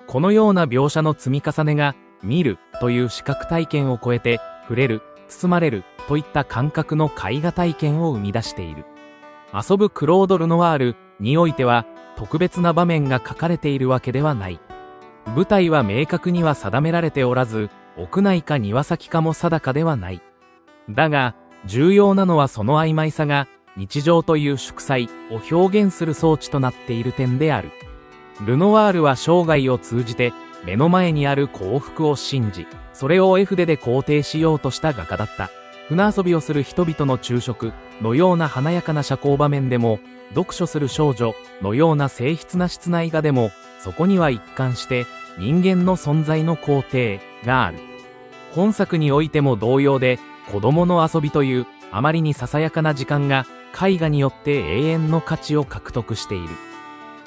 このような描写の積み重ねが、見るという視覚体験を超えて、触れる、包まれるといった感覚の絵画体験を生み出している。遊ぶクロード・ルノワールにおいては、特別な場面が描かれているわけではない。舞台は明確には定められておらず、屋内か庭先かも定かではない。だが、重要なのはその曖昧さが、日常という祝祭を表現する装置となっている点である。ルノワールは生涯を通じて、目の前にある幸福を信じ、それを絵筆で肯定しようとした画家だった。船遊びをする人々の昼食のような華やかな社交場面でも、読書する少女のような静筆な室内画でも、そこには一貫して人間の存在の肯定がある。本作においても同様で、子供の遊びというあまりにささやかな時間が絵画によって永遠の価値を獲得している。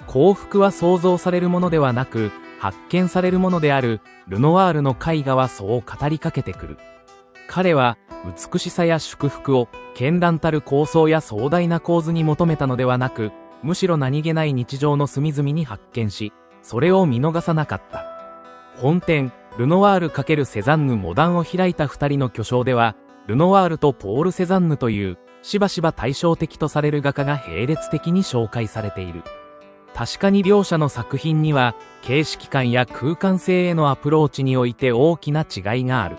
幸福は想像されるものではなく、発見されるものである。ルノワールの絵画はそう語りかけてくる。彼は美しさや祝福を絢爛たる構想や壮大な構図に求めたのではなく、むしろ何気ない日常の隅々に発見し、それを見逃さなかった。本展、ルノワール×セザンヌモダンを開いた二人の巨匠では、ルノワールとポール・セザンヌという、しばしば対照的とされる画家が並列的に紹介されている。確かに両者の作品には、形式感や空間性へのアプローチにおいて大きな違いがある。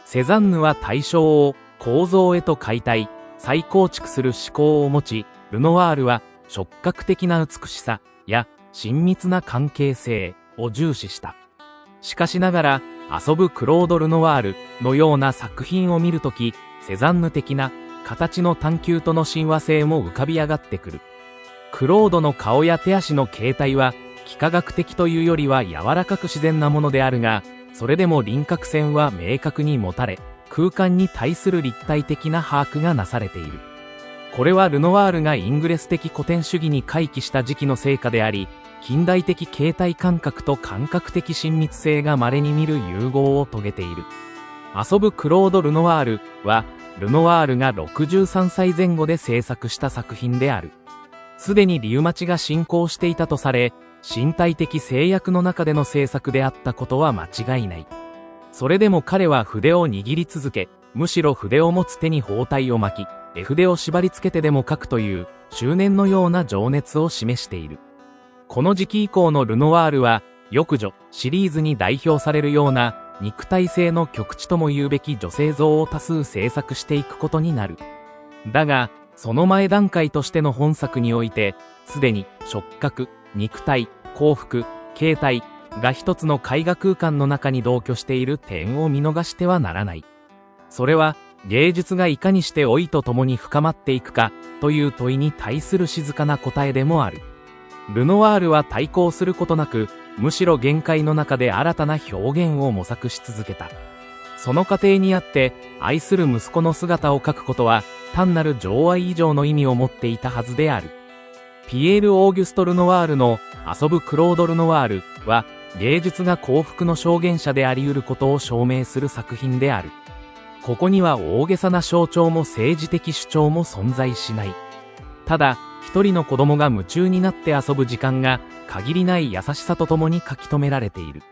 セザンヌは対象を構造へと解体、再構築する思考を持ち、ルノワールは触覚的な美しさや親密な関係性を重視した。しかしながら、遊ぶクロード・ルノワールのような作品を見るとき、セザンヌ的な形の探求との親和性も浮かび上がってくる。クロードの顔や手足の形態は、幾何学的というよりは柔らかく自然なものであるが、それでも輪郭線は明確に持たれ、空間に対する立体的な把握がなされている。これはルノワールがイングレス的古典主義に回帰した時期の成果であり、近代的形態感覚と感覚的親密性が稀に見る融合を遂げている。遊ぶクロード・ルノワールは、ルノワールが63歳前後で制作した作品である。すでにリウマチが進行していたとされ、身体的制約の中での制作であったことは間違いない。それでも彼は筆を握り続け、むしろ筆を持つ手に包帯を巻き、絵筆を縛り付けてでも描くという執念のような情熱を示している。この時期以降のルノワールは、欲女シリーズに代表されるような肉体性の極致とも言うべき女性像を多数制作していくことになる。だが、その前段階としての本作において、すでに触覚、肉体、幸福、形態が一つの絵画空間の中に同居している点を見逃してはならない。それは、芸術がいかにして老いとともに深まっていくかという問いに対する静かな答えでもある。ルノワールは対抗することなく、むしろ限界の中で新たな表現を模索し続けた。その過程にあって、愛する息子の姿を描くことは、単なる情愛以上の意味を持っていたはずである。ピエール・オーギュスト・ルノワールの遊ぶクロード・ルノワールは、芸術が幸福の証言者であり得ることを証明する作品である。ここには大げさな象徴も政治的主張も存在しない。ただ、一人の子供が夢中になって遊ぶ時間が限りない優しさとともに書き留められている。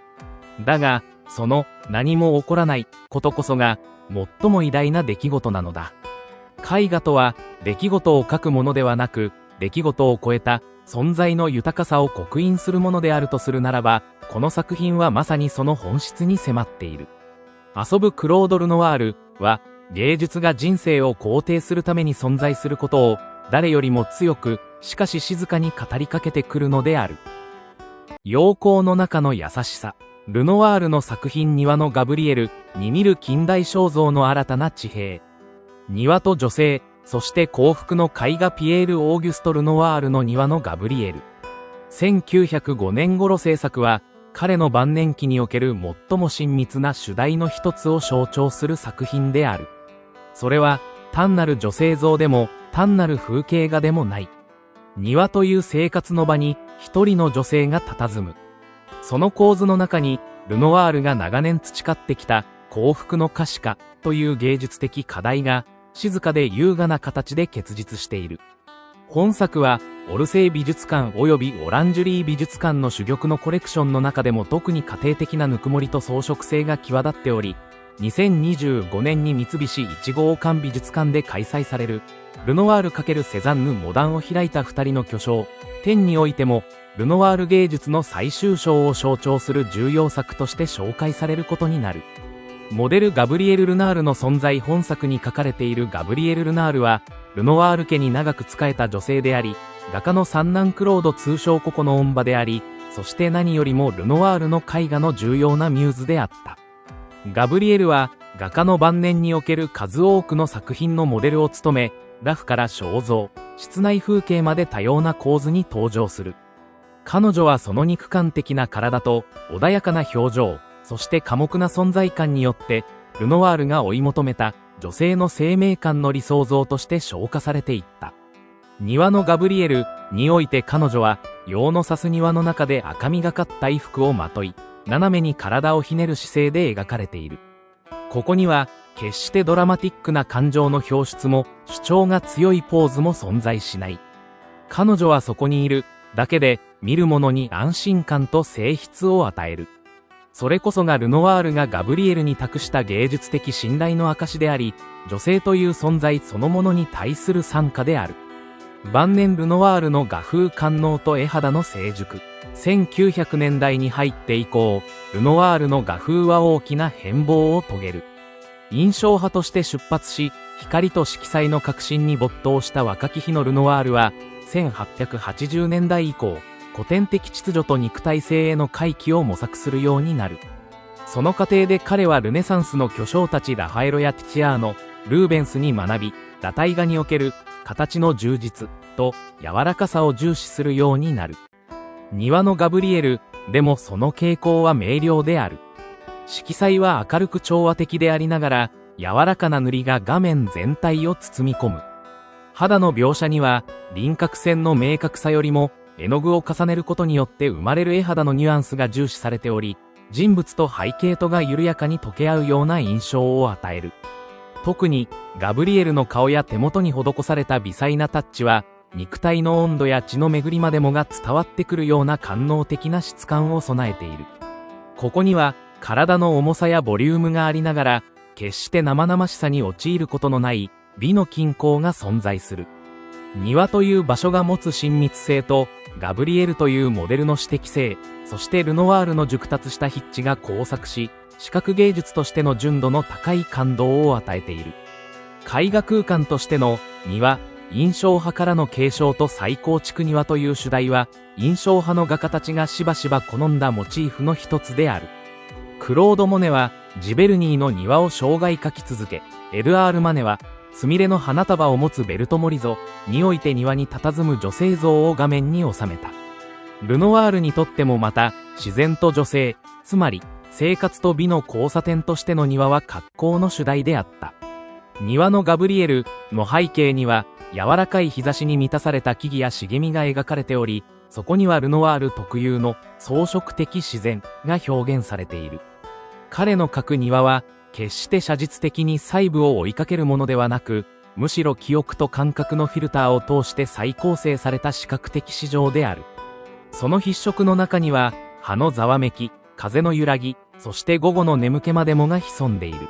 だが、その何も起こらないことこそが最も偉大な出来事なのだ。絵画とは出来事を書くものではなく、出来事を超えた存在の豊かさを刻印するものであるとするならば、この作品はまさにその本質に迫っている。遊ぶクロード・ルノワールは、芸術が人生を肯定するために存在することを誰よりも強く、しかし静かに語りかけてくるのである。陽光の中の優しさ。ルノワールの作品庭のガブリエルに見る近代肖像の新たな地平。庭と女性、そして幸福の絵画ピエール・オーギュスト・ルノワールの庭のガブリエル。1905年頃制作は、彼の晩年期における最も親密な主題の一つを象徴する作品である。それは、単なる女性像でも、単なる風景画でもない。庭という生活の場に、一人の女性が佇む。その構図の中に、ルノワールが長年培ってきた、幸福の可視化という芸術的課題が、静かで優雅な形で結実している。本作は、オルセイ美術館及びオランジュリー美術館の珠玉のコレクションの中でも特に家庭的なぬくもりと装飾性が際立っており、2025年に三菱一号館美術館で開催される、ルノワール×セザンヌモダンを開いた二人の巨匠、展においても、ルノワール芸術の最終章を象徴する重要作として紹介されることになる。モデルガブリエル・ルナールの存在。本作に書かれているガブリエル・ルナールは、ルノワール家に長く仕えた女性であり、画家の三男クロード通称ココの恩場であり、そして何よりもルノワールの絵画の重要なミューズであった。ガブリエルは画家の晩年における数多くの作品のモデルを務め、裸婦から肖像、室内風景まで多様な構図に登場する。彼女はその肉感的な体と穏やかな表情、そして寡黙な存在感によって、ルノワールが追い求めた女性の生命感の理想像として昇華されていった。庭のガブリエルにおいて彼女は、陽の差す庭の中で赤みがかった衣服をまとい、斜めに体をひねる姿勢で描かれている。ここには、決してドラマティックな感情の表出も、主張が強いポーズも存在しない。彼女はそこにいるだけで、見る者に安心感と静筆を与える。それこそがルノワールがガブリエルに託した芸術的信頼の証であり、女性という存在そのものに対する賛歌である。晩年ルノワールの画風官能と絵肌の成熟。1900年代に入って以降、ルノワールの画風は大きな変貌を遂げる。印象派として出発し、光と色彩の革新に没頭した若き日のルノワールは、1880年代以降、古典的秩序と肉体性への回帰を模索するようになる。その過程で彼はルネサンスの巨匠たちラファエロやティチアーノ、ルーベンスに学び、裸体画における形の充実と柔らかさを重視するようになる。庭のガブリエルでもその傾向は明瞭である。色彩は明るく調和的でありながら、柔らかな塗りが画面全体を包み込む。肌の描写には輪郭線の明確さよりも絵の具を重ねることによって生まれる絵肌のニュアンスが重視されており、人物と背景とが緩やかに溶け合うような印象を与える。特にガブリエルの顔や手元に施された微細なタッチは、肉体の温度や血の巡りまでもが伝わってくるような官能的な質感を備えている。ここには体の重さやボリュームがありながら、決して生々しさに陥ることのない美の均衡が存在する。庭という場所が持つ親密性と、ガブリエルというモデルの詩的性、そしてルノワールの熟達した筆致が交錯し、視覚芸術としての純度の高い感動を与えている。絵画空間としての庭、印象派からの継承と再構築庭という主題は、印象派の画家たちがしばしば好んだモチーフの一つである。クロード・モネは、ジベルニーの庭を生涯描き続け、エドアール・マネは、スミレの花束を持つベルト・モリゾにおいて庭に佇む女性像を画面に収めた。ルノワールにとってもまた、自然と女性、つまり、生活と美の交差点としての庭は格好の主題であった。庭のガブリエルの背景には、柔らかい日差しに満たされた木々や茂みが描かれており、そこにはルノワール特有の装飾的自然が表現されている。彼の描く庭は、決して写実的に細部を追いかけるものではなく、むしろ記憶と感覚のフィルターを通して再構成された視覚的市場である。その筆色の中には、葉のざわめき、風の揺らぎ、そして午後の眠気までもが潜んでいる。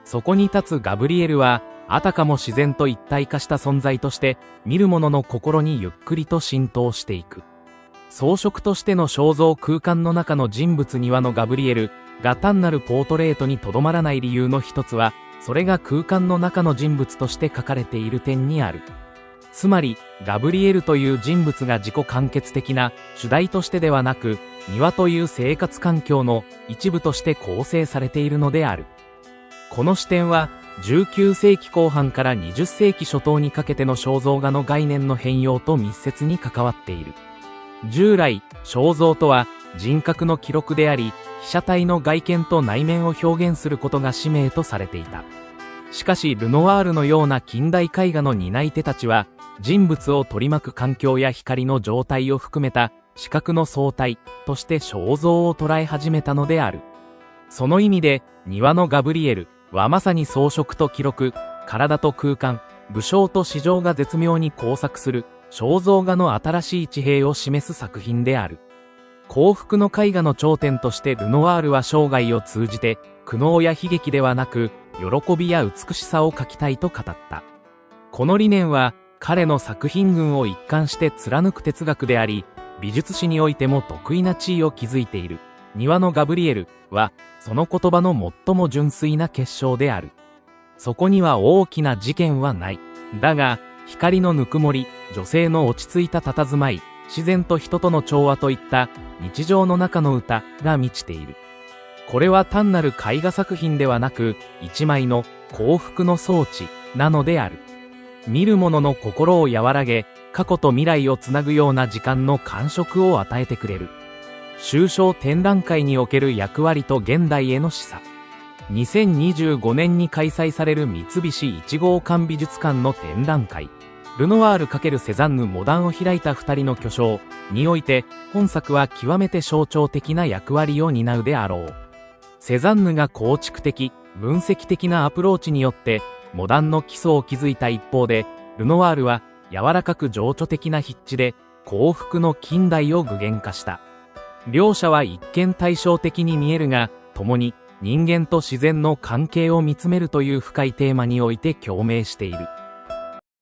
そこに立つガブリエルは、あたかも自然と一体化した存在として、見る者の心にゆっくりと浸透していく。装飾としての肖像空間の中の人物庭のガブリエルが単なるポートレートにとどまらない理由の一つは、それが空間の中の人物として描かれている点にある。つまり、ガブリエルという人物が自己完結的な主題としてではなく、庭という生活環境の一部として構成されているのである。この視点は、19世紀後半から20世紀初頭にかけての肖像画の概念の変容と密接に関わっている。従来、肖像とは人格の記録であり、被写体の外見と内面を表現することが使命とされていた。しかし、ルノワールのような近代絵画の担い手たちは、人物を取り巻く環境や光の状態を含めた視覚の相対として肖像を捉え始めたのである。その意味で、庭のガブリエルはまさに装飾と記録、体と空間、武将と市場が絶妙に交錯する肖像画の新しい地平を示す作品である。幸福の絵画の頂点としてルノワールは生涯を通じて苦悩や悲劇ではなく喜びや美しさを描きたいと語った。この理念は彼の作品群を一貫して貫く哲学であり、美術史においても得意な地位を築いている。庭のガブリエルはその言葉の最も純粋な結晶である。そこには大きな事件はない。だが、光のぬくもり、女性の落ち着いた佇まい、自然と人との調和といった日常の中の歌が満ちている。これは単なる絵画作品ではなく、一枚の幸福の装置なのである。見る者の心を和らげ、過去と未来をつなぐような時間の感触を与えてくれる。抽象展覧会における役割と現代への示唆。2025年に開催される三菱一号館美術館の展覧会、ルノワール×セザンヌモダンを開いた二人の巨匠において、本作は極めて象徴的な役割を担うであろう。セザンヌが構築的、分析的なアプローチによって、モダンの基礎を築いた一方で、ルノワールは柔らかく情緒的な筆致で、幸福の近代を具現化した。両者は一見対照的に見えるが、共に人間と自然の関係を見つめるという深いテーマにおいて共鳴している。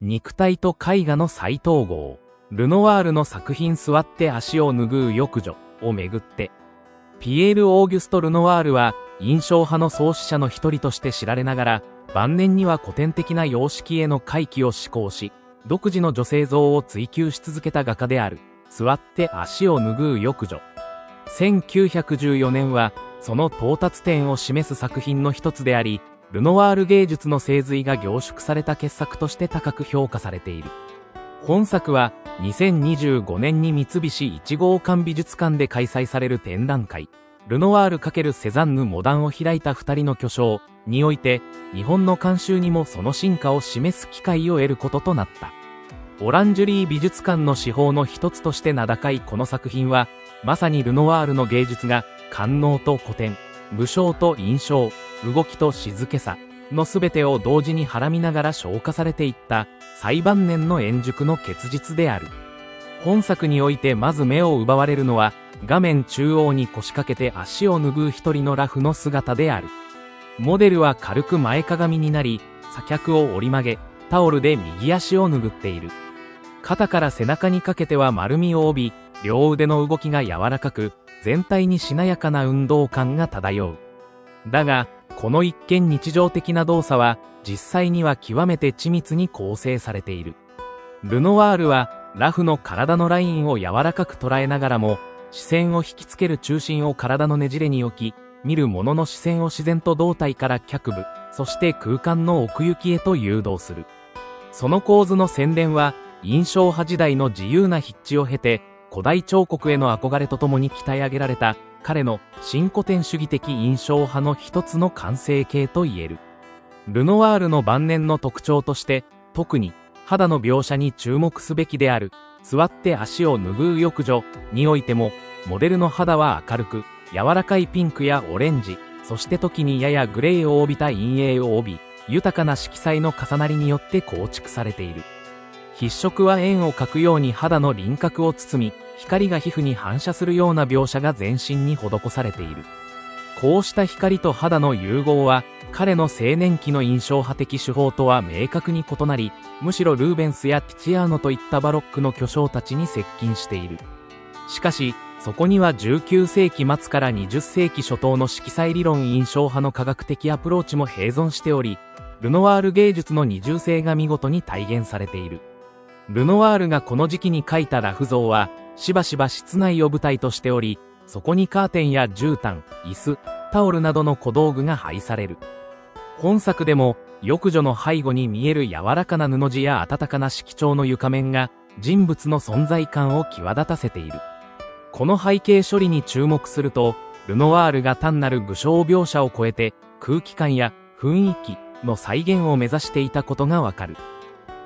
肉体と絵画の再統合。ルノワールの作品座って足を拭う浴女をめぐって、ピエール・オーギュスト・ルノワールは印象派の創始者の一人として知られながら、晩年には古典的な様式への回帰を志向し、独自の女性像を追求し続けた画家である。座って足を拭う浴女。1914年はその到達点を示す作品の一つであり、ルノワール芸術の精髄が凝縮された傑作として高く評価されている。本作は2025年に三菱一号館美術館で開催される展覧会、ルノワール×セザンヌモダンを開いた二人の巨匠において、日本の慣習にもその進化を示す機会を得ることとなった。オランジュリー美術館の至宝の一つとして名高いこの作品は、まさにルノワールの芸術が官能と古典、武将と印象、動きと静けさの全てを同時にはらみながら昇華されていった最晩年の円熟の結実である。本作においてまず目を奪われるのは、画面中央に腰掛けて足を拭う一人の裸婦の姿である。モデルは軽く前かがみになり、左脚を折り曲げ、タオルで右足を拭っている。肩から背中にかけては丸みを帯び、両腕の動きが柔らかく、全体にしなやかな運動感が漂う。だが、この一見日常的な動作は、実際には極めて緻密に構成されている。ルノワールは、裸婦の体のラインを柔らかく捉えながらも、視線を引きつける中心を体のねじれに置き、見る者の視線を自然と胴体から脚部、そして空間の奥行きへと誘導する。その構図の洗練は、印象派時代の自由な筆致を経て、古代彫刻への憧れとともに鍛え上げられた、彼の新古典主義的印象派の一つの完成形と言える。ルノワールの晩年の特徴として、特に肌の描写に注目すべきである、座って足を拭う浴女においても、モデルの肌は明るく、柔らかいピンクやオレンジ、そして時にややグレーを帯びた陰影を帯び、豊かな色彩の重なりによって構築されている。筆色は円を描くように肌の輪郭を包み、光が皮膚に反射するような描写が全身に施されている。こうした光と肌の融合は、彼の青年期の印象派的手法とは明確に異なり、むしろルーベンスやティチアーノといったバロックの巨匠たちに接近している。しかし、そこには19世紀末から20世紀初頭の色彩理論印象派の科学的アプローチも併存しており、ルノワール芸術の二重性が見事に体現されている。ルノワールがこの時期に描いた裸婦像は、しばしば室内を舞台としており、そこにカーテンや絨毯、椅子、タオルなどの小道具が配される。本作でも、浴女の背後に見える柔らかな布地や温かな色調の床面が、人物の存在感を際立たせている。この背景処理に注目すると、ルノワールが単なる具象描写を超えて、空気感や雰囲気の再現を目指していたことがわかる。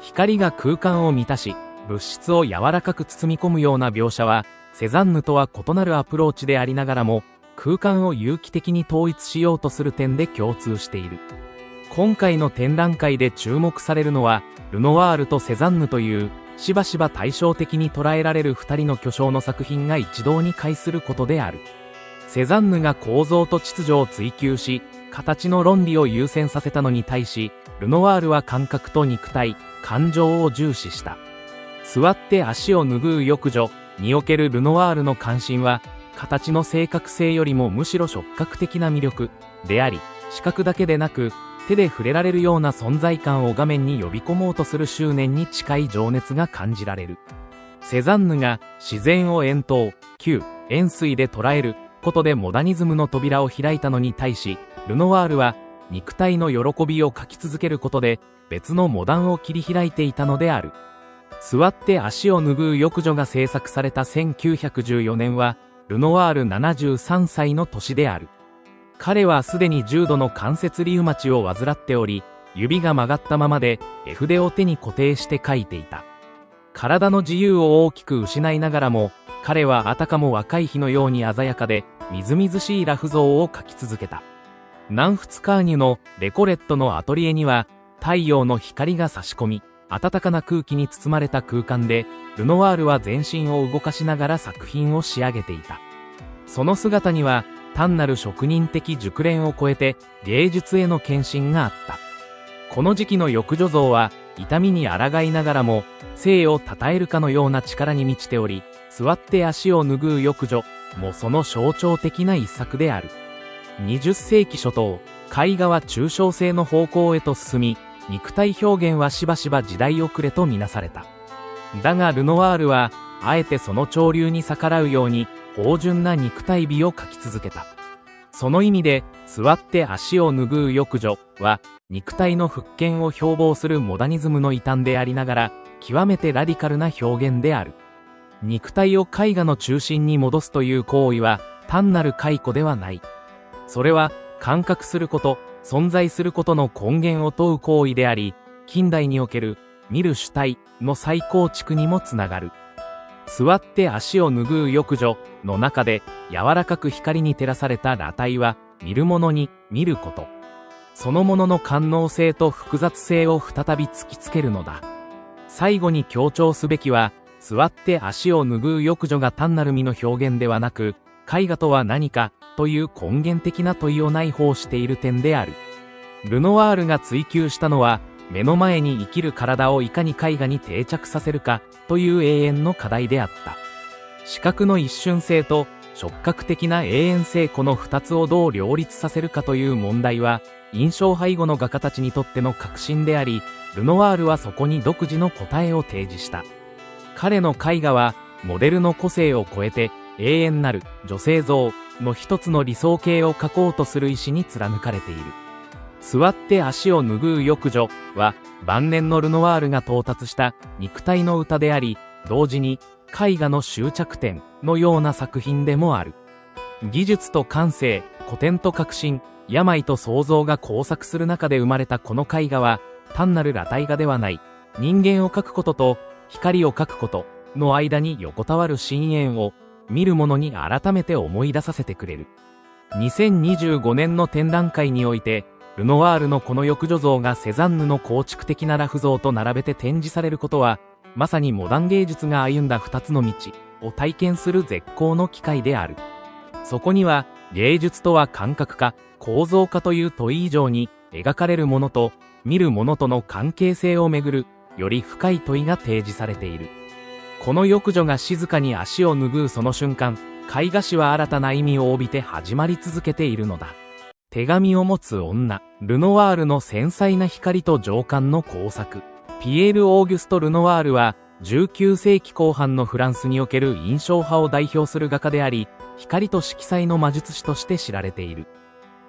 光が空間を満たし、物質を柔らかく包み込むような描写は、セザンヌとは異なるアプローチでありながらも、空間を有機的に統一しようとする点で共通している。今回の展覧会で注目されるのは、ルノワールとセザンヌという、しばしば対照的に捉えられる二人の巨匠の作品が一堂に会することである。セザンヌが構造と秩序を追求し、形の論理を優先させたのに対し、ルノワールは感覚と肉体、感情を重視した。座って足を拭う浴女におけるルノワールの関心は、形の正確性よりもむしろ触覚的な魅力であり、視覚だけでなく、手で触れられるような存在感を画面に呼び込もうとする執念に近い情熱が感じられる。セザンヌが自然を円筒、球、円錐で捉えることでモダニズムの扉を開いたのに対し、ルノワールは肉体の喜びを描き続けることで別のモダンを切り開いていたのである。座って足を拭う浴女が制作された1914年は、ルノワール73歳の年である。彼はすでに重度の関節リウマチを患っており、指が曲がったままで絵筆を手に固定して描いていた。体の自由を大きく失いながらも、彼はあたかも若い日のように鮮やかで、みずみずしい裸婦像を描き続けた。南仏カーニュのレコレットのアトリエには、太陽の光が差し込み、暖かな空気に包まれた空間で、ルノワールは全身を動かしながら作品を仕上げていた。その姿には、単なる職人的熟練を超えて、芸術への献身があった。この時期の浴女像は、痛みに抗いながらも、生を称えるかのような力に満ちており、座って足を拭う浴女もその象徴的な一作である。20世紀初頭、絵画は抽象性の方向へと進み、肉体表現はしばしば時代遅れとみなされた。だがルノワールは、あえてその潮流に逆らうように、芳醇な肉体美を描き続けた。その意味で、座って足を拭う浴女は、肉体の復権を標榜するモダニズムの異端でありながら、極めてラディカルな表現である。肉体を絵画の中心に戻すという行為は、単なる解雇ではない。それは、感覚すること、存在することの根源を問う行為であり、近代における、見る主体の再構築にもつながる。座って足を拭う浴女の中で、柔らかく光に照らされた裸体は、見るものに見ること。そのものの官能性と複雑性を再び突きつけるのだ。最後に強調すべきは、座って足を拭う浴女が単なる身の表現ではなく、絵画とは何かという根源的な問いを内包している点である。ルノワールが追求したのは、目の前に生きる体をいかに絵画に定着させるかという永遠の課題であった。視覚の一瞬性と触覚的な永遠性、この二つをどう両立させるかという問題は、印象派以後の画家たちにとっての革新であり、ルノワールはそこに独自の答えを提示した。彼の絵画は、モデルの個性を超えて、永遠なる女性像の一つの理想形を描こうとする意志に貫かれている。座って足を拭う浴女は、晩年のルノワールが到達した肉体の歌であり、同時に絵画の終着点のような作品でもある。技術と感性、古典と革新、病と創造が交錯する中で生まれたこの絵画は、単なる裸体画ではない、人間を描くことと光を描くことの間に横たわる深淵を、見る者に改めて思い出させてくれる。2025年の展覧会において、ルノワールのこの浴女像がセザンヌの構築的な裸婦像と並べて展示されることは、まさにモダン芸術が歩んだ二つの道を体験する絶好の機会である。そこには、芸術とは感覚か構造かという問い以上に、描かれるものと見るものとの関係性をめぐる、より深い問いが提示されている。この浴女が静かに足を拭うその瞬間、絵画史は新たな意味を帯びて始まり続けているのだ。手紙を持つ女、ルノワールの繊細な光と情感の工作。ピエール・オーギュスト・ルノワールは、19世紀後半のフランスにおける印象派を代表する画家であり、光と色彩の魔術師として知られている。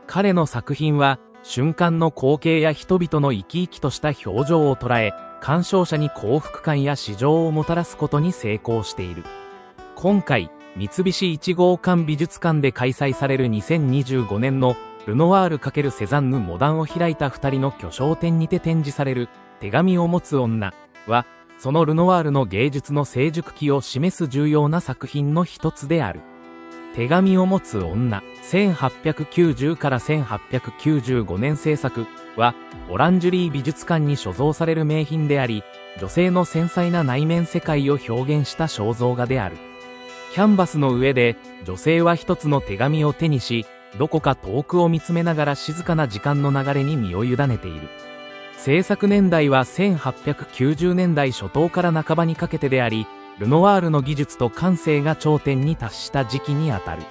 彼の作品は、瞬間の光景や人々の生き生きとした表情を捉え、鑑賞者に幸福感や詩情をもたらすことに成功している。今回、三菱一号館美術館で開催される2025年のルノワール×セザンヌモダンを開いた二人の巨匠展にて展示される手紙を持つ女は、そのルノワールの芸術の成熟期を示す重要な作品の一つである。手紙を持つ女、1890から1895年制作は、オランジュリー美術館に所蔵される名品であり、女性の繊細な内面世界を表現した肖像画である。キャンバスの上で、女性は一つの手紙を手にし、どこか遠くを見つめながら静かな時間の流れに身を委ねている。制作年代は1890年代初頭から半ばにかけてであり、ルノワールの技術と感性が頂点に達した時期にあたる。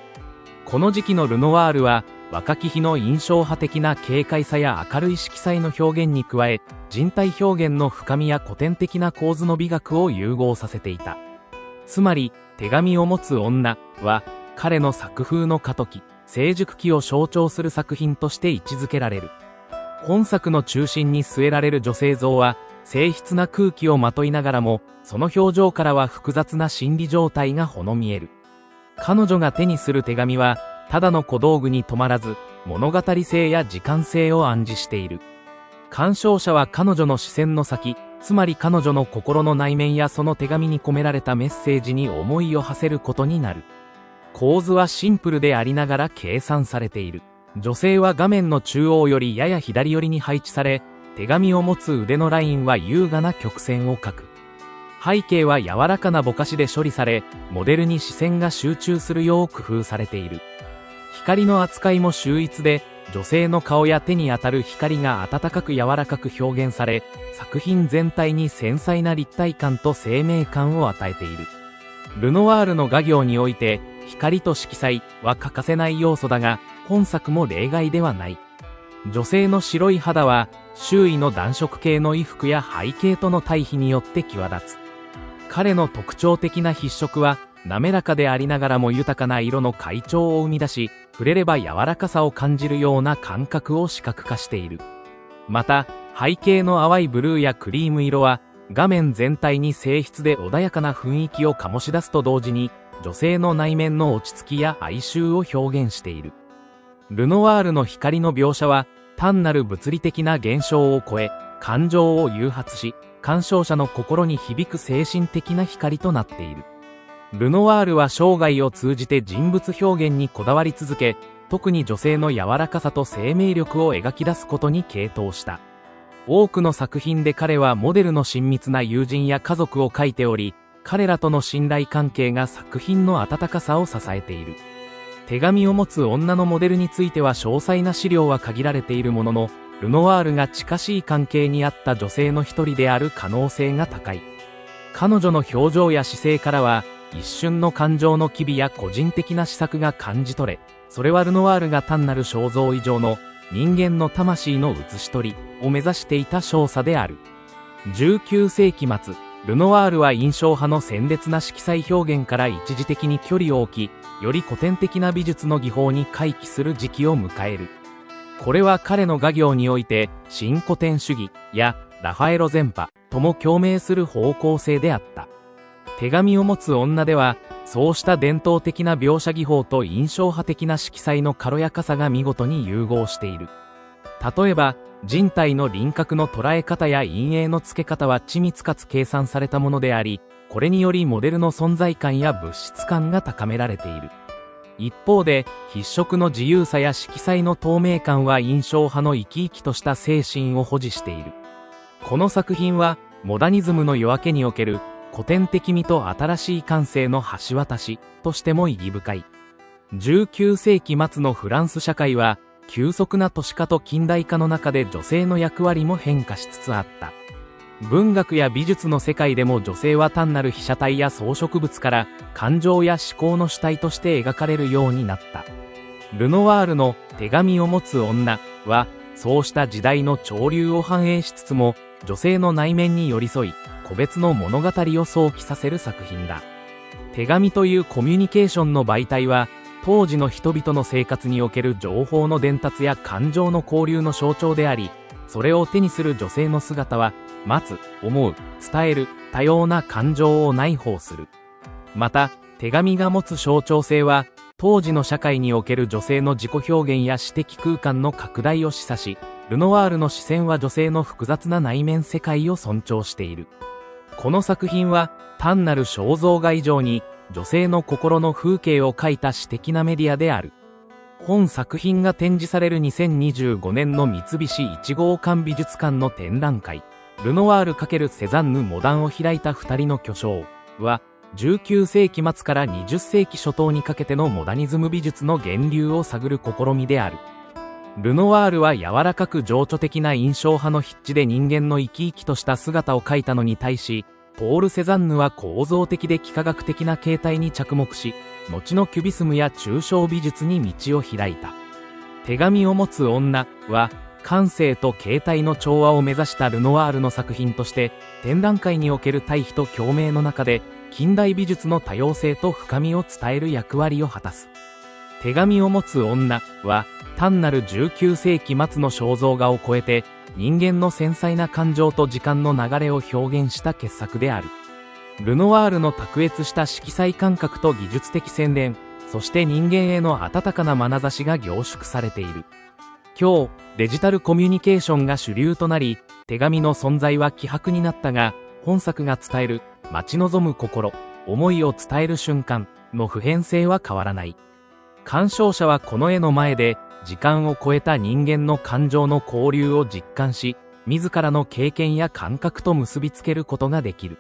この時期のルノワールは、若き日の印象派的な軽快さや明るい色彩の表現に加え、人体表現の深みや古典的な構図の美学を融合させていた。つまり、手紙を持つ女は、彼の作風の過渡期、成熟期を象徴する作品として位置づけられる。本作の中心に据えられる女性像は、静筆な空気をまといながらも、その表情からは複雑な心理状態がほの見える。彼女が手にする手紙は、ただの小道具に止まらず、物語性や時間性を暗示している。鑑賞者は彼女の視線の先、つまり彼女の心の内面やその手紙に込められたメッセージに思いを馳せることになる。構図はシンプルでありながら計算されている。女性は画面の中央よりやや左寄りに配置され、手紙を持つ腕のラインは優雅な曲線を描く。背景は柔らかなぼかしで処理され、モデルに視線が集中するよう工夫されている。光の扱いも秀逸で、女性の顔や手に当たる光が温かく柔らかく表現され、作品全体に繊細な立体感と生命感を与えている。ルノワールの画業において、光と色彩は欠かせない要素だが、本作も例外ではない。女性の白い肌は、周囲の暖色系の衣服や背景との対比によって際立つ。彼の特徴的な筆色は、滑らかでありながらも豊かな色の階調を生み出し、触れれば柔らかさを感じるような感覚を視覚化している。また、背景の淡いブルーやクリーム色は、画面全体に静筆で穏やかな雰囲気を醸し出すと同時に、女性の内面の落ち着きや哀愁を表現している。ルノワールの光の描写は、単なる物理的な現象を超え、感情を誘発し、鑑賞者の心に響く精神的な光となっている。ルノワールは生涯を通じて人物表現にこだわり続け、特に女性の柔らかさと生命力を描き出すことに傾倒した。多くの作品で彼はモデルの親密な友人や家族を描いており、彼らとの信頼関係が作品の温かさを支えている。手紙を持つ女のモデルについては詳細な資料は限られているものの、ルノワールが近しい関係にあった女性の一人である可能性が高い。彼女の表情や姿勢からは、一瞬の感情の機微や個人的な思索が感じ取れ、それはルノワールが単なる肖像以上の人間の魂の写し取りを目指していた少佐である。19世紀末、ルノワールは印象派の鮮烈な色彩表現から一時的に距離を置き、より古典的な美術の技法に回帰する時期を迎える。これは彼の画業において、新古典主義やラファエロ前派とも共鳴する方向性であった。手紙を持つ女では、そうした伝統的な描写技法と印象派的な色彩の軽やかさが見事に融合している。例えば、人体の輪郭の捉え方や陰影の付け方は緻密かつ計算されたものであり、これによりモデルの存在感や物質感が高められている。一方で、筆色の自由さや色彩の透明感は印象派の生き生きとした精神を保持している。この作品は、モダニズムの夜明けにおける、古典的味と新しい感性の橋渡しとしても意義深い。19世紀末のフランス社会は、急速な都市化と近代化の中で女性の役割も変化しつつあった。文学や美術の世界でも女性は単なる被写体や装飾物から感情や思考の主体として描かれるようになった。ルノワールの手紙を持つ女は、そうした時代の潮流を反映しつつも、女性の内面に寄り添い、個別の物語を想起させる作品だ。手紙というコミュニケーションの媒体は、当時の人々の生活における情報の伝達や感情の交流の象徴であり、それを手にする女性の姿は、待つ、思う、伝える、多様な感情を内包する。また、手紙が持つ象徴性は、当時の社会における女性の自己表現や私的空間の拡大を示唆し、ルノワールの視線は女性の複雑な内面世界を尊重している。この作品は、単なる肖像画以上に、女性の心の風景を描いた詩的なメディアである。本作品が展示される2025年の三菱一号館美術館の展覧会、ルノワール×セザンヌモダンを開いた二人の巨匠は、19世紀末から20世紀初頭にかけてのモダニズム美術の源流を探る試みである。ルノワールは柔らかく情緒的な印象派の筆致で人間の生き生きとした姿を描いたのに対し、ポール・セザンヌは構造的で幾何学的な形態に着目し、後のキュビスムや抽象美術に道を開いた。手紙を持つ女は、感性と形態の調和を目指したルノワールの作品として、展覧会における対比と共鳴の中で、近代美術の多様性と深みを伝える役割を果たす。手紙を持つ女は、単なる19世紀末の肖像画を超えて、人間の繊細な感情と時間の流れを表現した傑作である。ルノワールの卓越した色彩感覚と技術的洗練、そして人間への温かな眼差しが凝縮されている。今日、デジタルコミュニケーションが主流となり、手紙の存在は希薄になったが、本作が伝える、待ち望む心、思いを伝える瞬間の普遍性は変わらない。鑑賞者はこの絵の前で、時間を超えた人間の感情の交流を実感し、自らの経験や感覚と結びつけることができる。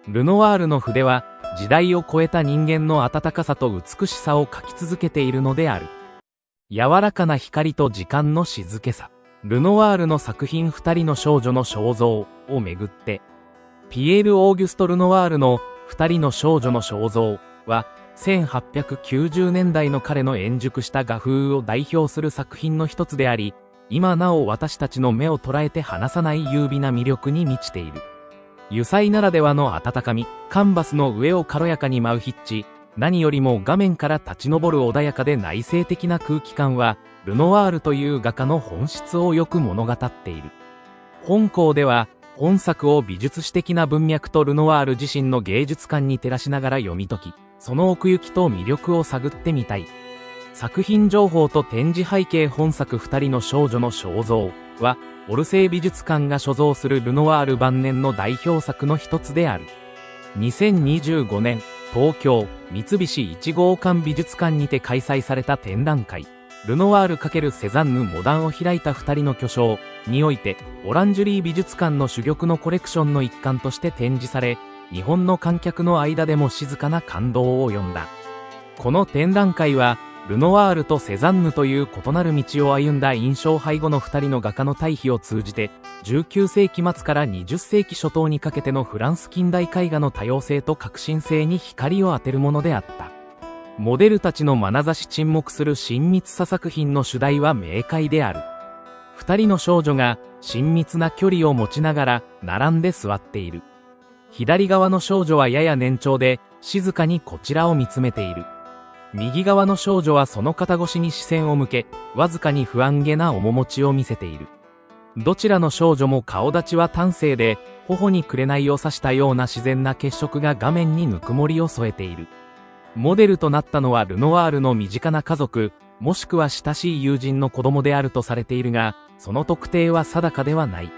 ルノワールの筆は、時代を超えた人間の温かさと美しさを描き続けているのである。柔らかな光と時間の静けさ。ルノワールの作品二人の少女の肖像をめぐって、ピエール・オーギュスト・ルノワールの二人の少女の肖像は、1890年代の彼の円熟した画風を代表する作品の一つであり、今なお私たちの目を捉えて離さない優美な魅力に満ちている。油彩ならではの温かみ、カンバスの上を軽やかに舞う筆致、何よりも画面から立ち上る穏やかで内省的な空気感は、ルノワールという画家の本質をよく物語っている。本校では、本作を美術史的な文脈とルノワール自身の芸術観に照らしながら読み解き、その奥行きと魅力を探ってみたい。作品情報と展示背景。本作二人の少女の肖像は、オルセー美術館が所蔵するルノワール晩年の代表作の一つである。2025年、東京、三菱一号館美術館にて開催された展覧会、ルノワール×セザンヌモダンを開いた二人の巨匠において、オランジュリー美術館の珠玉のコレクションの一環として展示され、日本の観客の間でも静かな感動を呼んだ。この展覧会は、ルノワールとセザンヌという異なる道を歩んだ印象派後の二人の画家の対比を通じて、19世紀末から20世紀初頭にかけてのフランス近代絵画の多様性と革新性に光を当てるものであった。モデルたちの眼差し沈黙する親密さ。作品の主題は明快である。二人の少女が親密な距離を持ちながら並んで座っている。左側の少女はやや年長で静かにこちらを見つめている。右側の少女はその肩越しに視線を向け、わずかに不安げな面持ちを見せている。どちらの少女も顔立ちは端正で、頬に紅を刺したような自然な血色が画面にぬくもりを添えている。モデルとなったのはルノワールの身近な家族、もしくは親しい友人の子供であるとされているが、その特定は定かではない。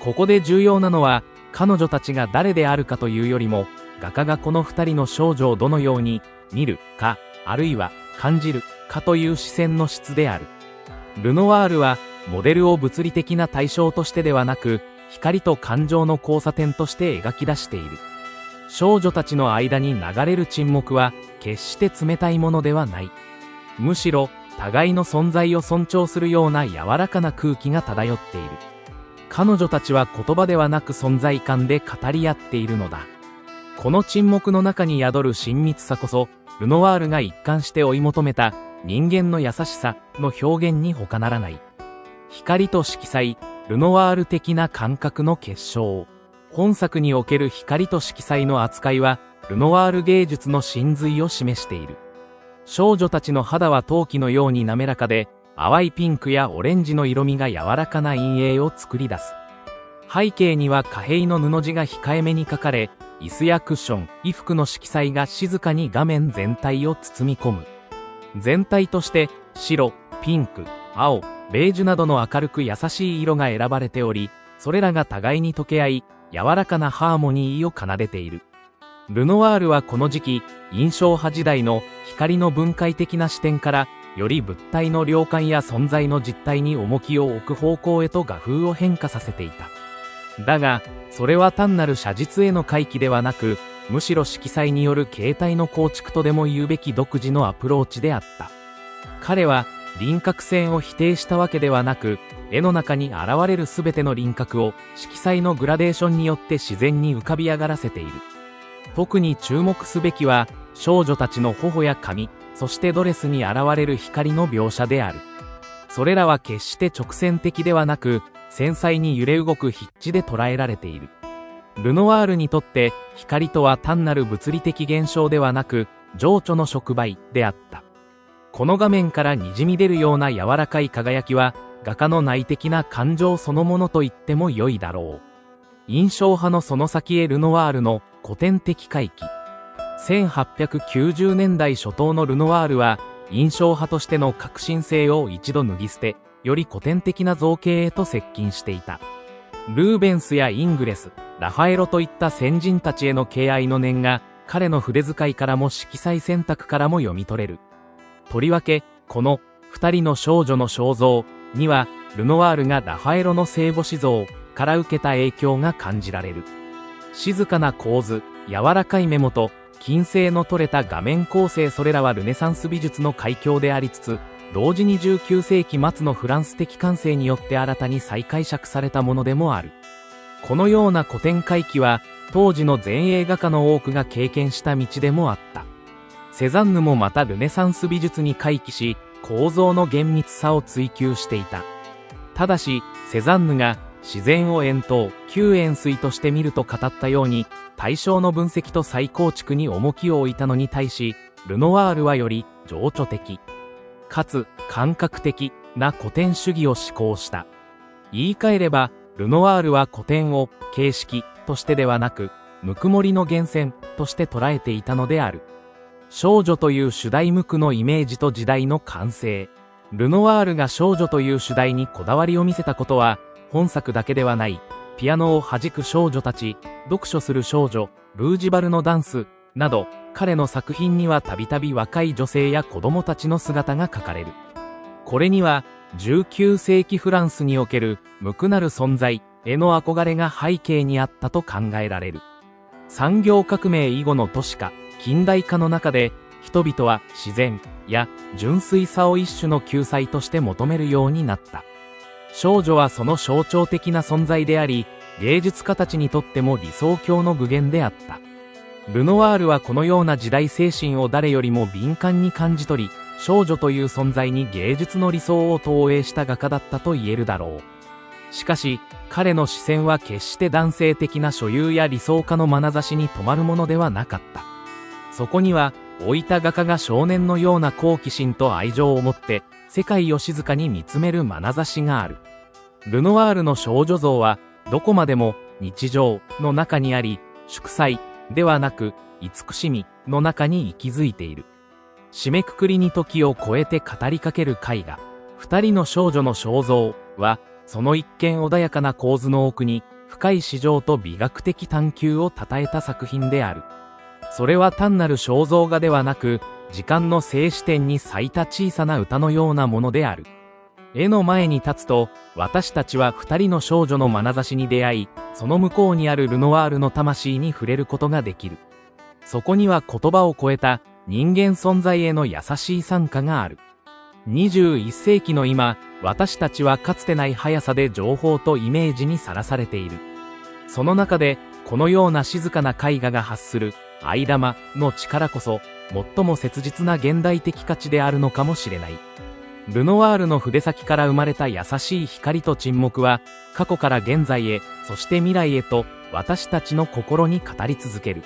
ここで重要なのは、彼女たちが誰であるかというよりも、画家がこの二人の少女をどのように見るか、あるいは感じるかという視線の質である。ルノワールはモデルを物理的な対象としてではなく、光と感情の交差点として描き出している。少女たちの間に流れる沈黙は決して冷たいものではない。むしろ互いの存在を尊重するような柔らかな空気が漂っている。彼女たちは言葉ではなく存在感で語り合っているのだ。この沈黙の中に宿る親密さこそ、ルノワールが一貫して追い求めた人間の優しさの表現に他ならない。光と色彩、ルノワール的な感覚の結晶。本作における光と色彩の扱いは、ルノワール芸術の真髄を示している。少女たちの肌は陶器のように滑らかで、淡いピンクやオレンジの色味が柔らかな陰影を作り出す。背景には貨幣の布地が控えめに描かれ、椅子やクッション、衣服の色彩が静かに画面全体を包み込む。全体として白、ピンク、青、ベージュなどの明るく優しい色が選ばれており、それらが互いに溶け合い、柔らかなハーモニーを奏でている。ルノワールはこの時期、印象派時代の光の分解的な視点から、より物体の量感や存在の実態に重きを置く方向へと画風を変化させていた。だが、それは単なる写実への回帰ではなく、むしろ色彩による形態の構築とでも言うべき独自のアプローチであった。彼は輪郭線を否定したわけではなく、絵の中に現れるすべての輪郭を色彩のグラデーションによって自然に浮かび上がらせている。特に注目すべきは、少女たちの頬や髪、そしてドレスに現れる光の描写である。それらは決して直線的ではなく、繊細に揺れ動く筆致で捉えられている。ルノワールにとって光とは単なる物理的現象ではなく、情緒の触媒であった。この画面からにじみ出るような柔らかい輝きは、画家の内的な感情そのものと言っても良いだろう。印象派のその先へルノワールの古典的回帰。1890年代初頭のルノワールは、印象派としての革新性を一度脱ぎ捨て、より古典的な造形へと接近していた。ルーベンスやイングレス、ラファエロといった先人たちへの敬愛の念が、彼の筆遣いからも色彩選択からも読み取れる。とりわけ、この二人の少女の肖像には、ルノワールがラファエロの聖母子像から受けた影響が感じられる。静かな構図、柔らかい目元、金星の取れた画面構成、それらはルネサンス美術の快挙でありつつ、同時に19世紀末のフランス的感性によって新たに再解釈されたものでもある。このような古典回帰は、当時の前衛画家の多くが経験した道でもあった。セザンヌもまたルネサンス美術に回帰し、構造の厳密さを追求していた。ただし、セザンヌが自然を円筒、九円錐として見ると語ったように、対象の分析と再構築に重きを置いたのに対し、ルノワールはより情緒的、かつ感覚的な古典主義を志向した。言い換えれば、ルノワールは古典を形式としてではなく、ぬくもりの源泉として捉えていたのである。少女という主題無垢のイメージと時代の完成。ルノワールが少女という主題にこだわりを見せたことは、本作だけではない。ピアノを弾く少女たち、読書する少女、ルージバルのダンス、など、彼の作品にはたびたび若い女性や子供たちの姿が描かれる。これには、19世紀フランスにおける無垢なる存在への憧れが背景にあったと考えられる。産業革命以後の都市化、近代化の中で、人々は自然や純粋さを一種の救済として求めるようになった。少女はその象徴的な存在であり、芸術家たちにとっても理想郷の具現であった。ルノワールはこのような時代精神を誰よりも敏感に感じ取り、少女という存在に芸術の理想を投影した画家だったと言えるだろう。しかし、彼の視線は決して男性的な所有や理想家の眼差しに止まるものではなかった。そこには、老いた画家が少年のような好奇心と愛情を持って、世界を静かに見つめる眼差しがある。ルノワールの少女像は、どこまでも日常の中にあり、祝祭ではなく、慈しみの中に息づいている。締めくくりに時を超えて語りかける絵画。二人の少女の肖像は、その一見穏やかな構図の奥に、深い詩情と美学的探求を称えた作品である。それは単なる肖像画ではなく、時間の静止点に咲いた小さな歌のようなものである。絵の前に立つと、私たちは二人の少女の眼差しに出会い、その向こうにあるルノワールの魂に触れることができる。そこには言葉を超えた人間存在への優しい賛歌がある。21世紀の今、私たちはかつてない速さで情報とイメージにさらされている。その中で、このような静かな絵画が発する愛玉の力こそ、最も切実な現代的価値であるのかもしれない。ルノワールの筆先から生まれた優しい光と沈黙は、過去から現在へ、そして未来へと、私たちの心に語り続ける。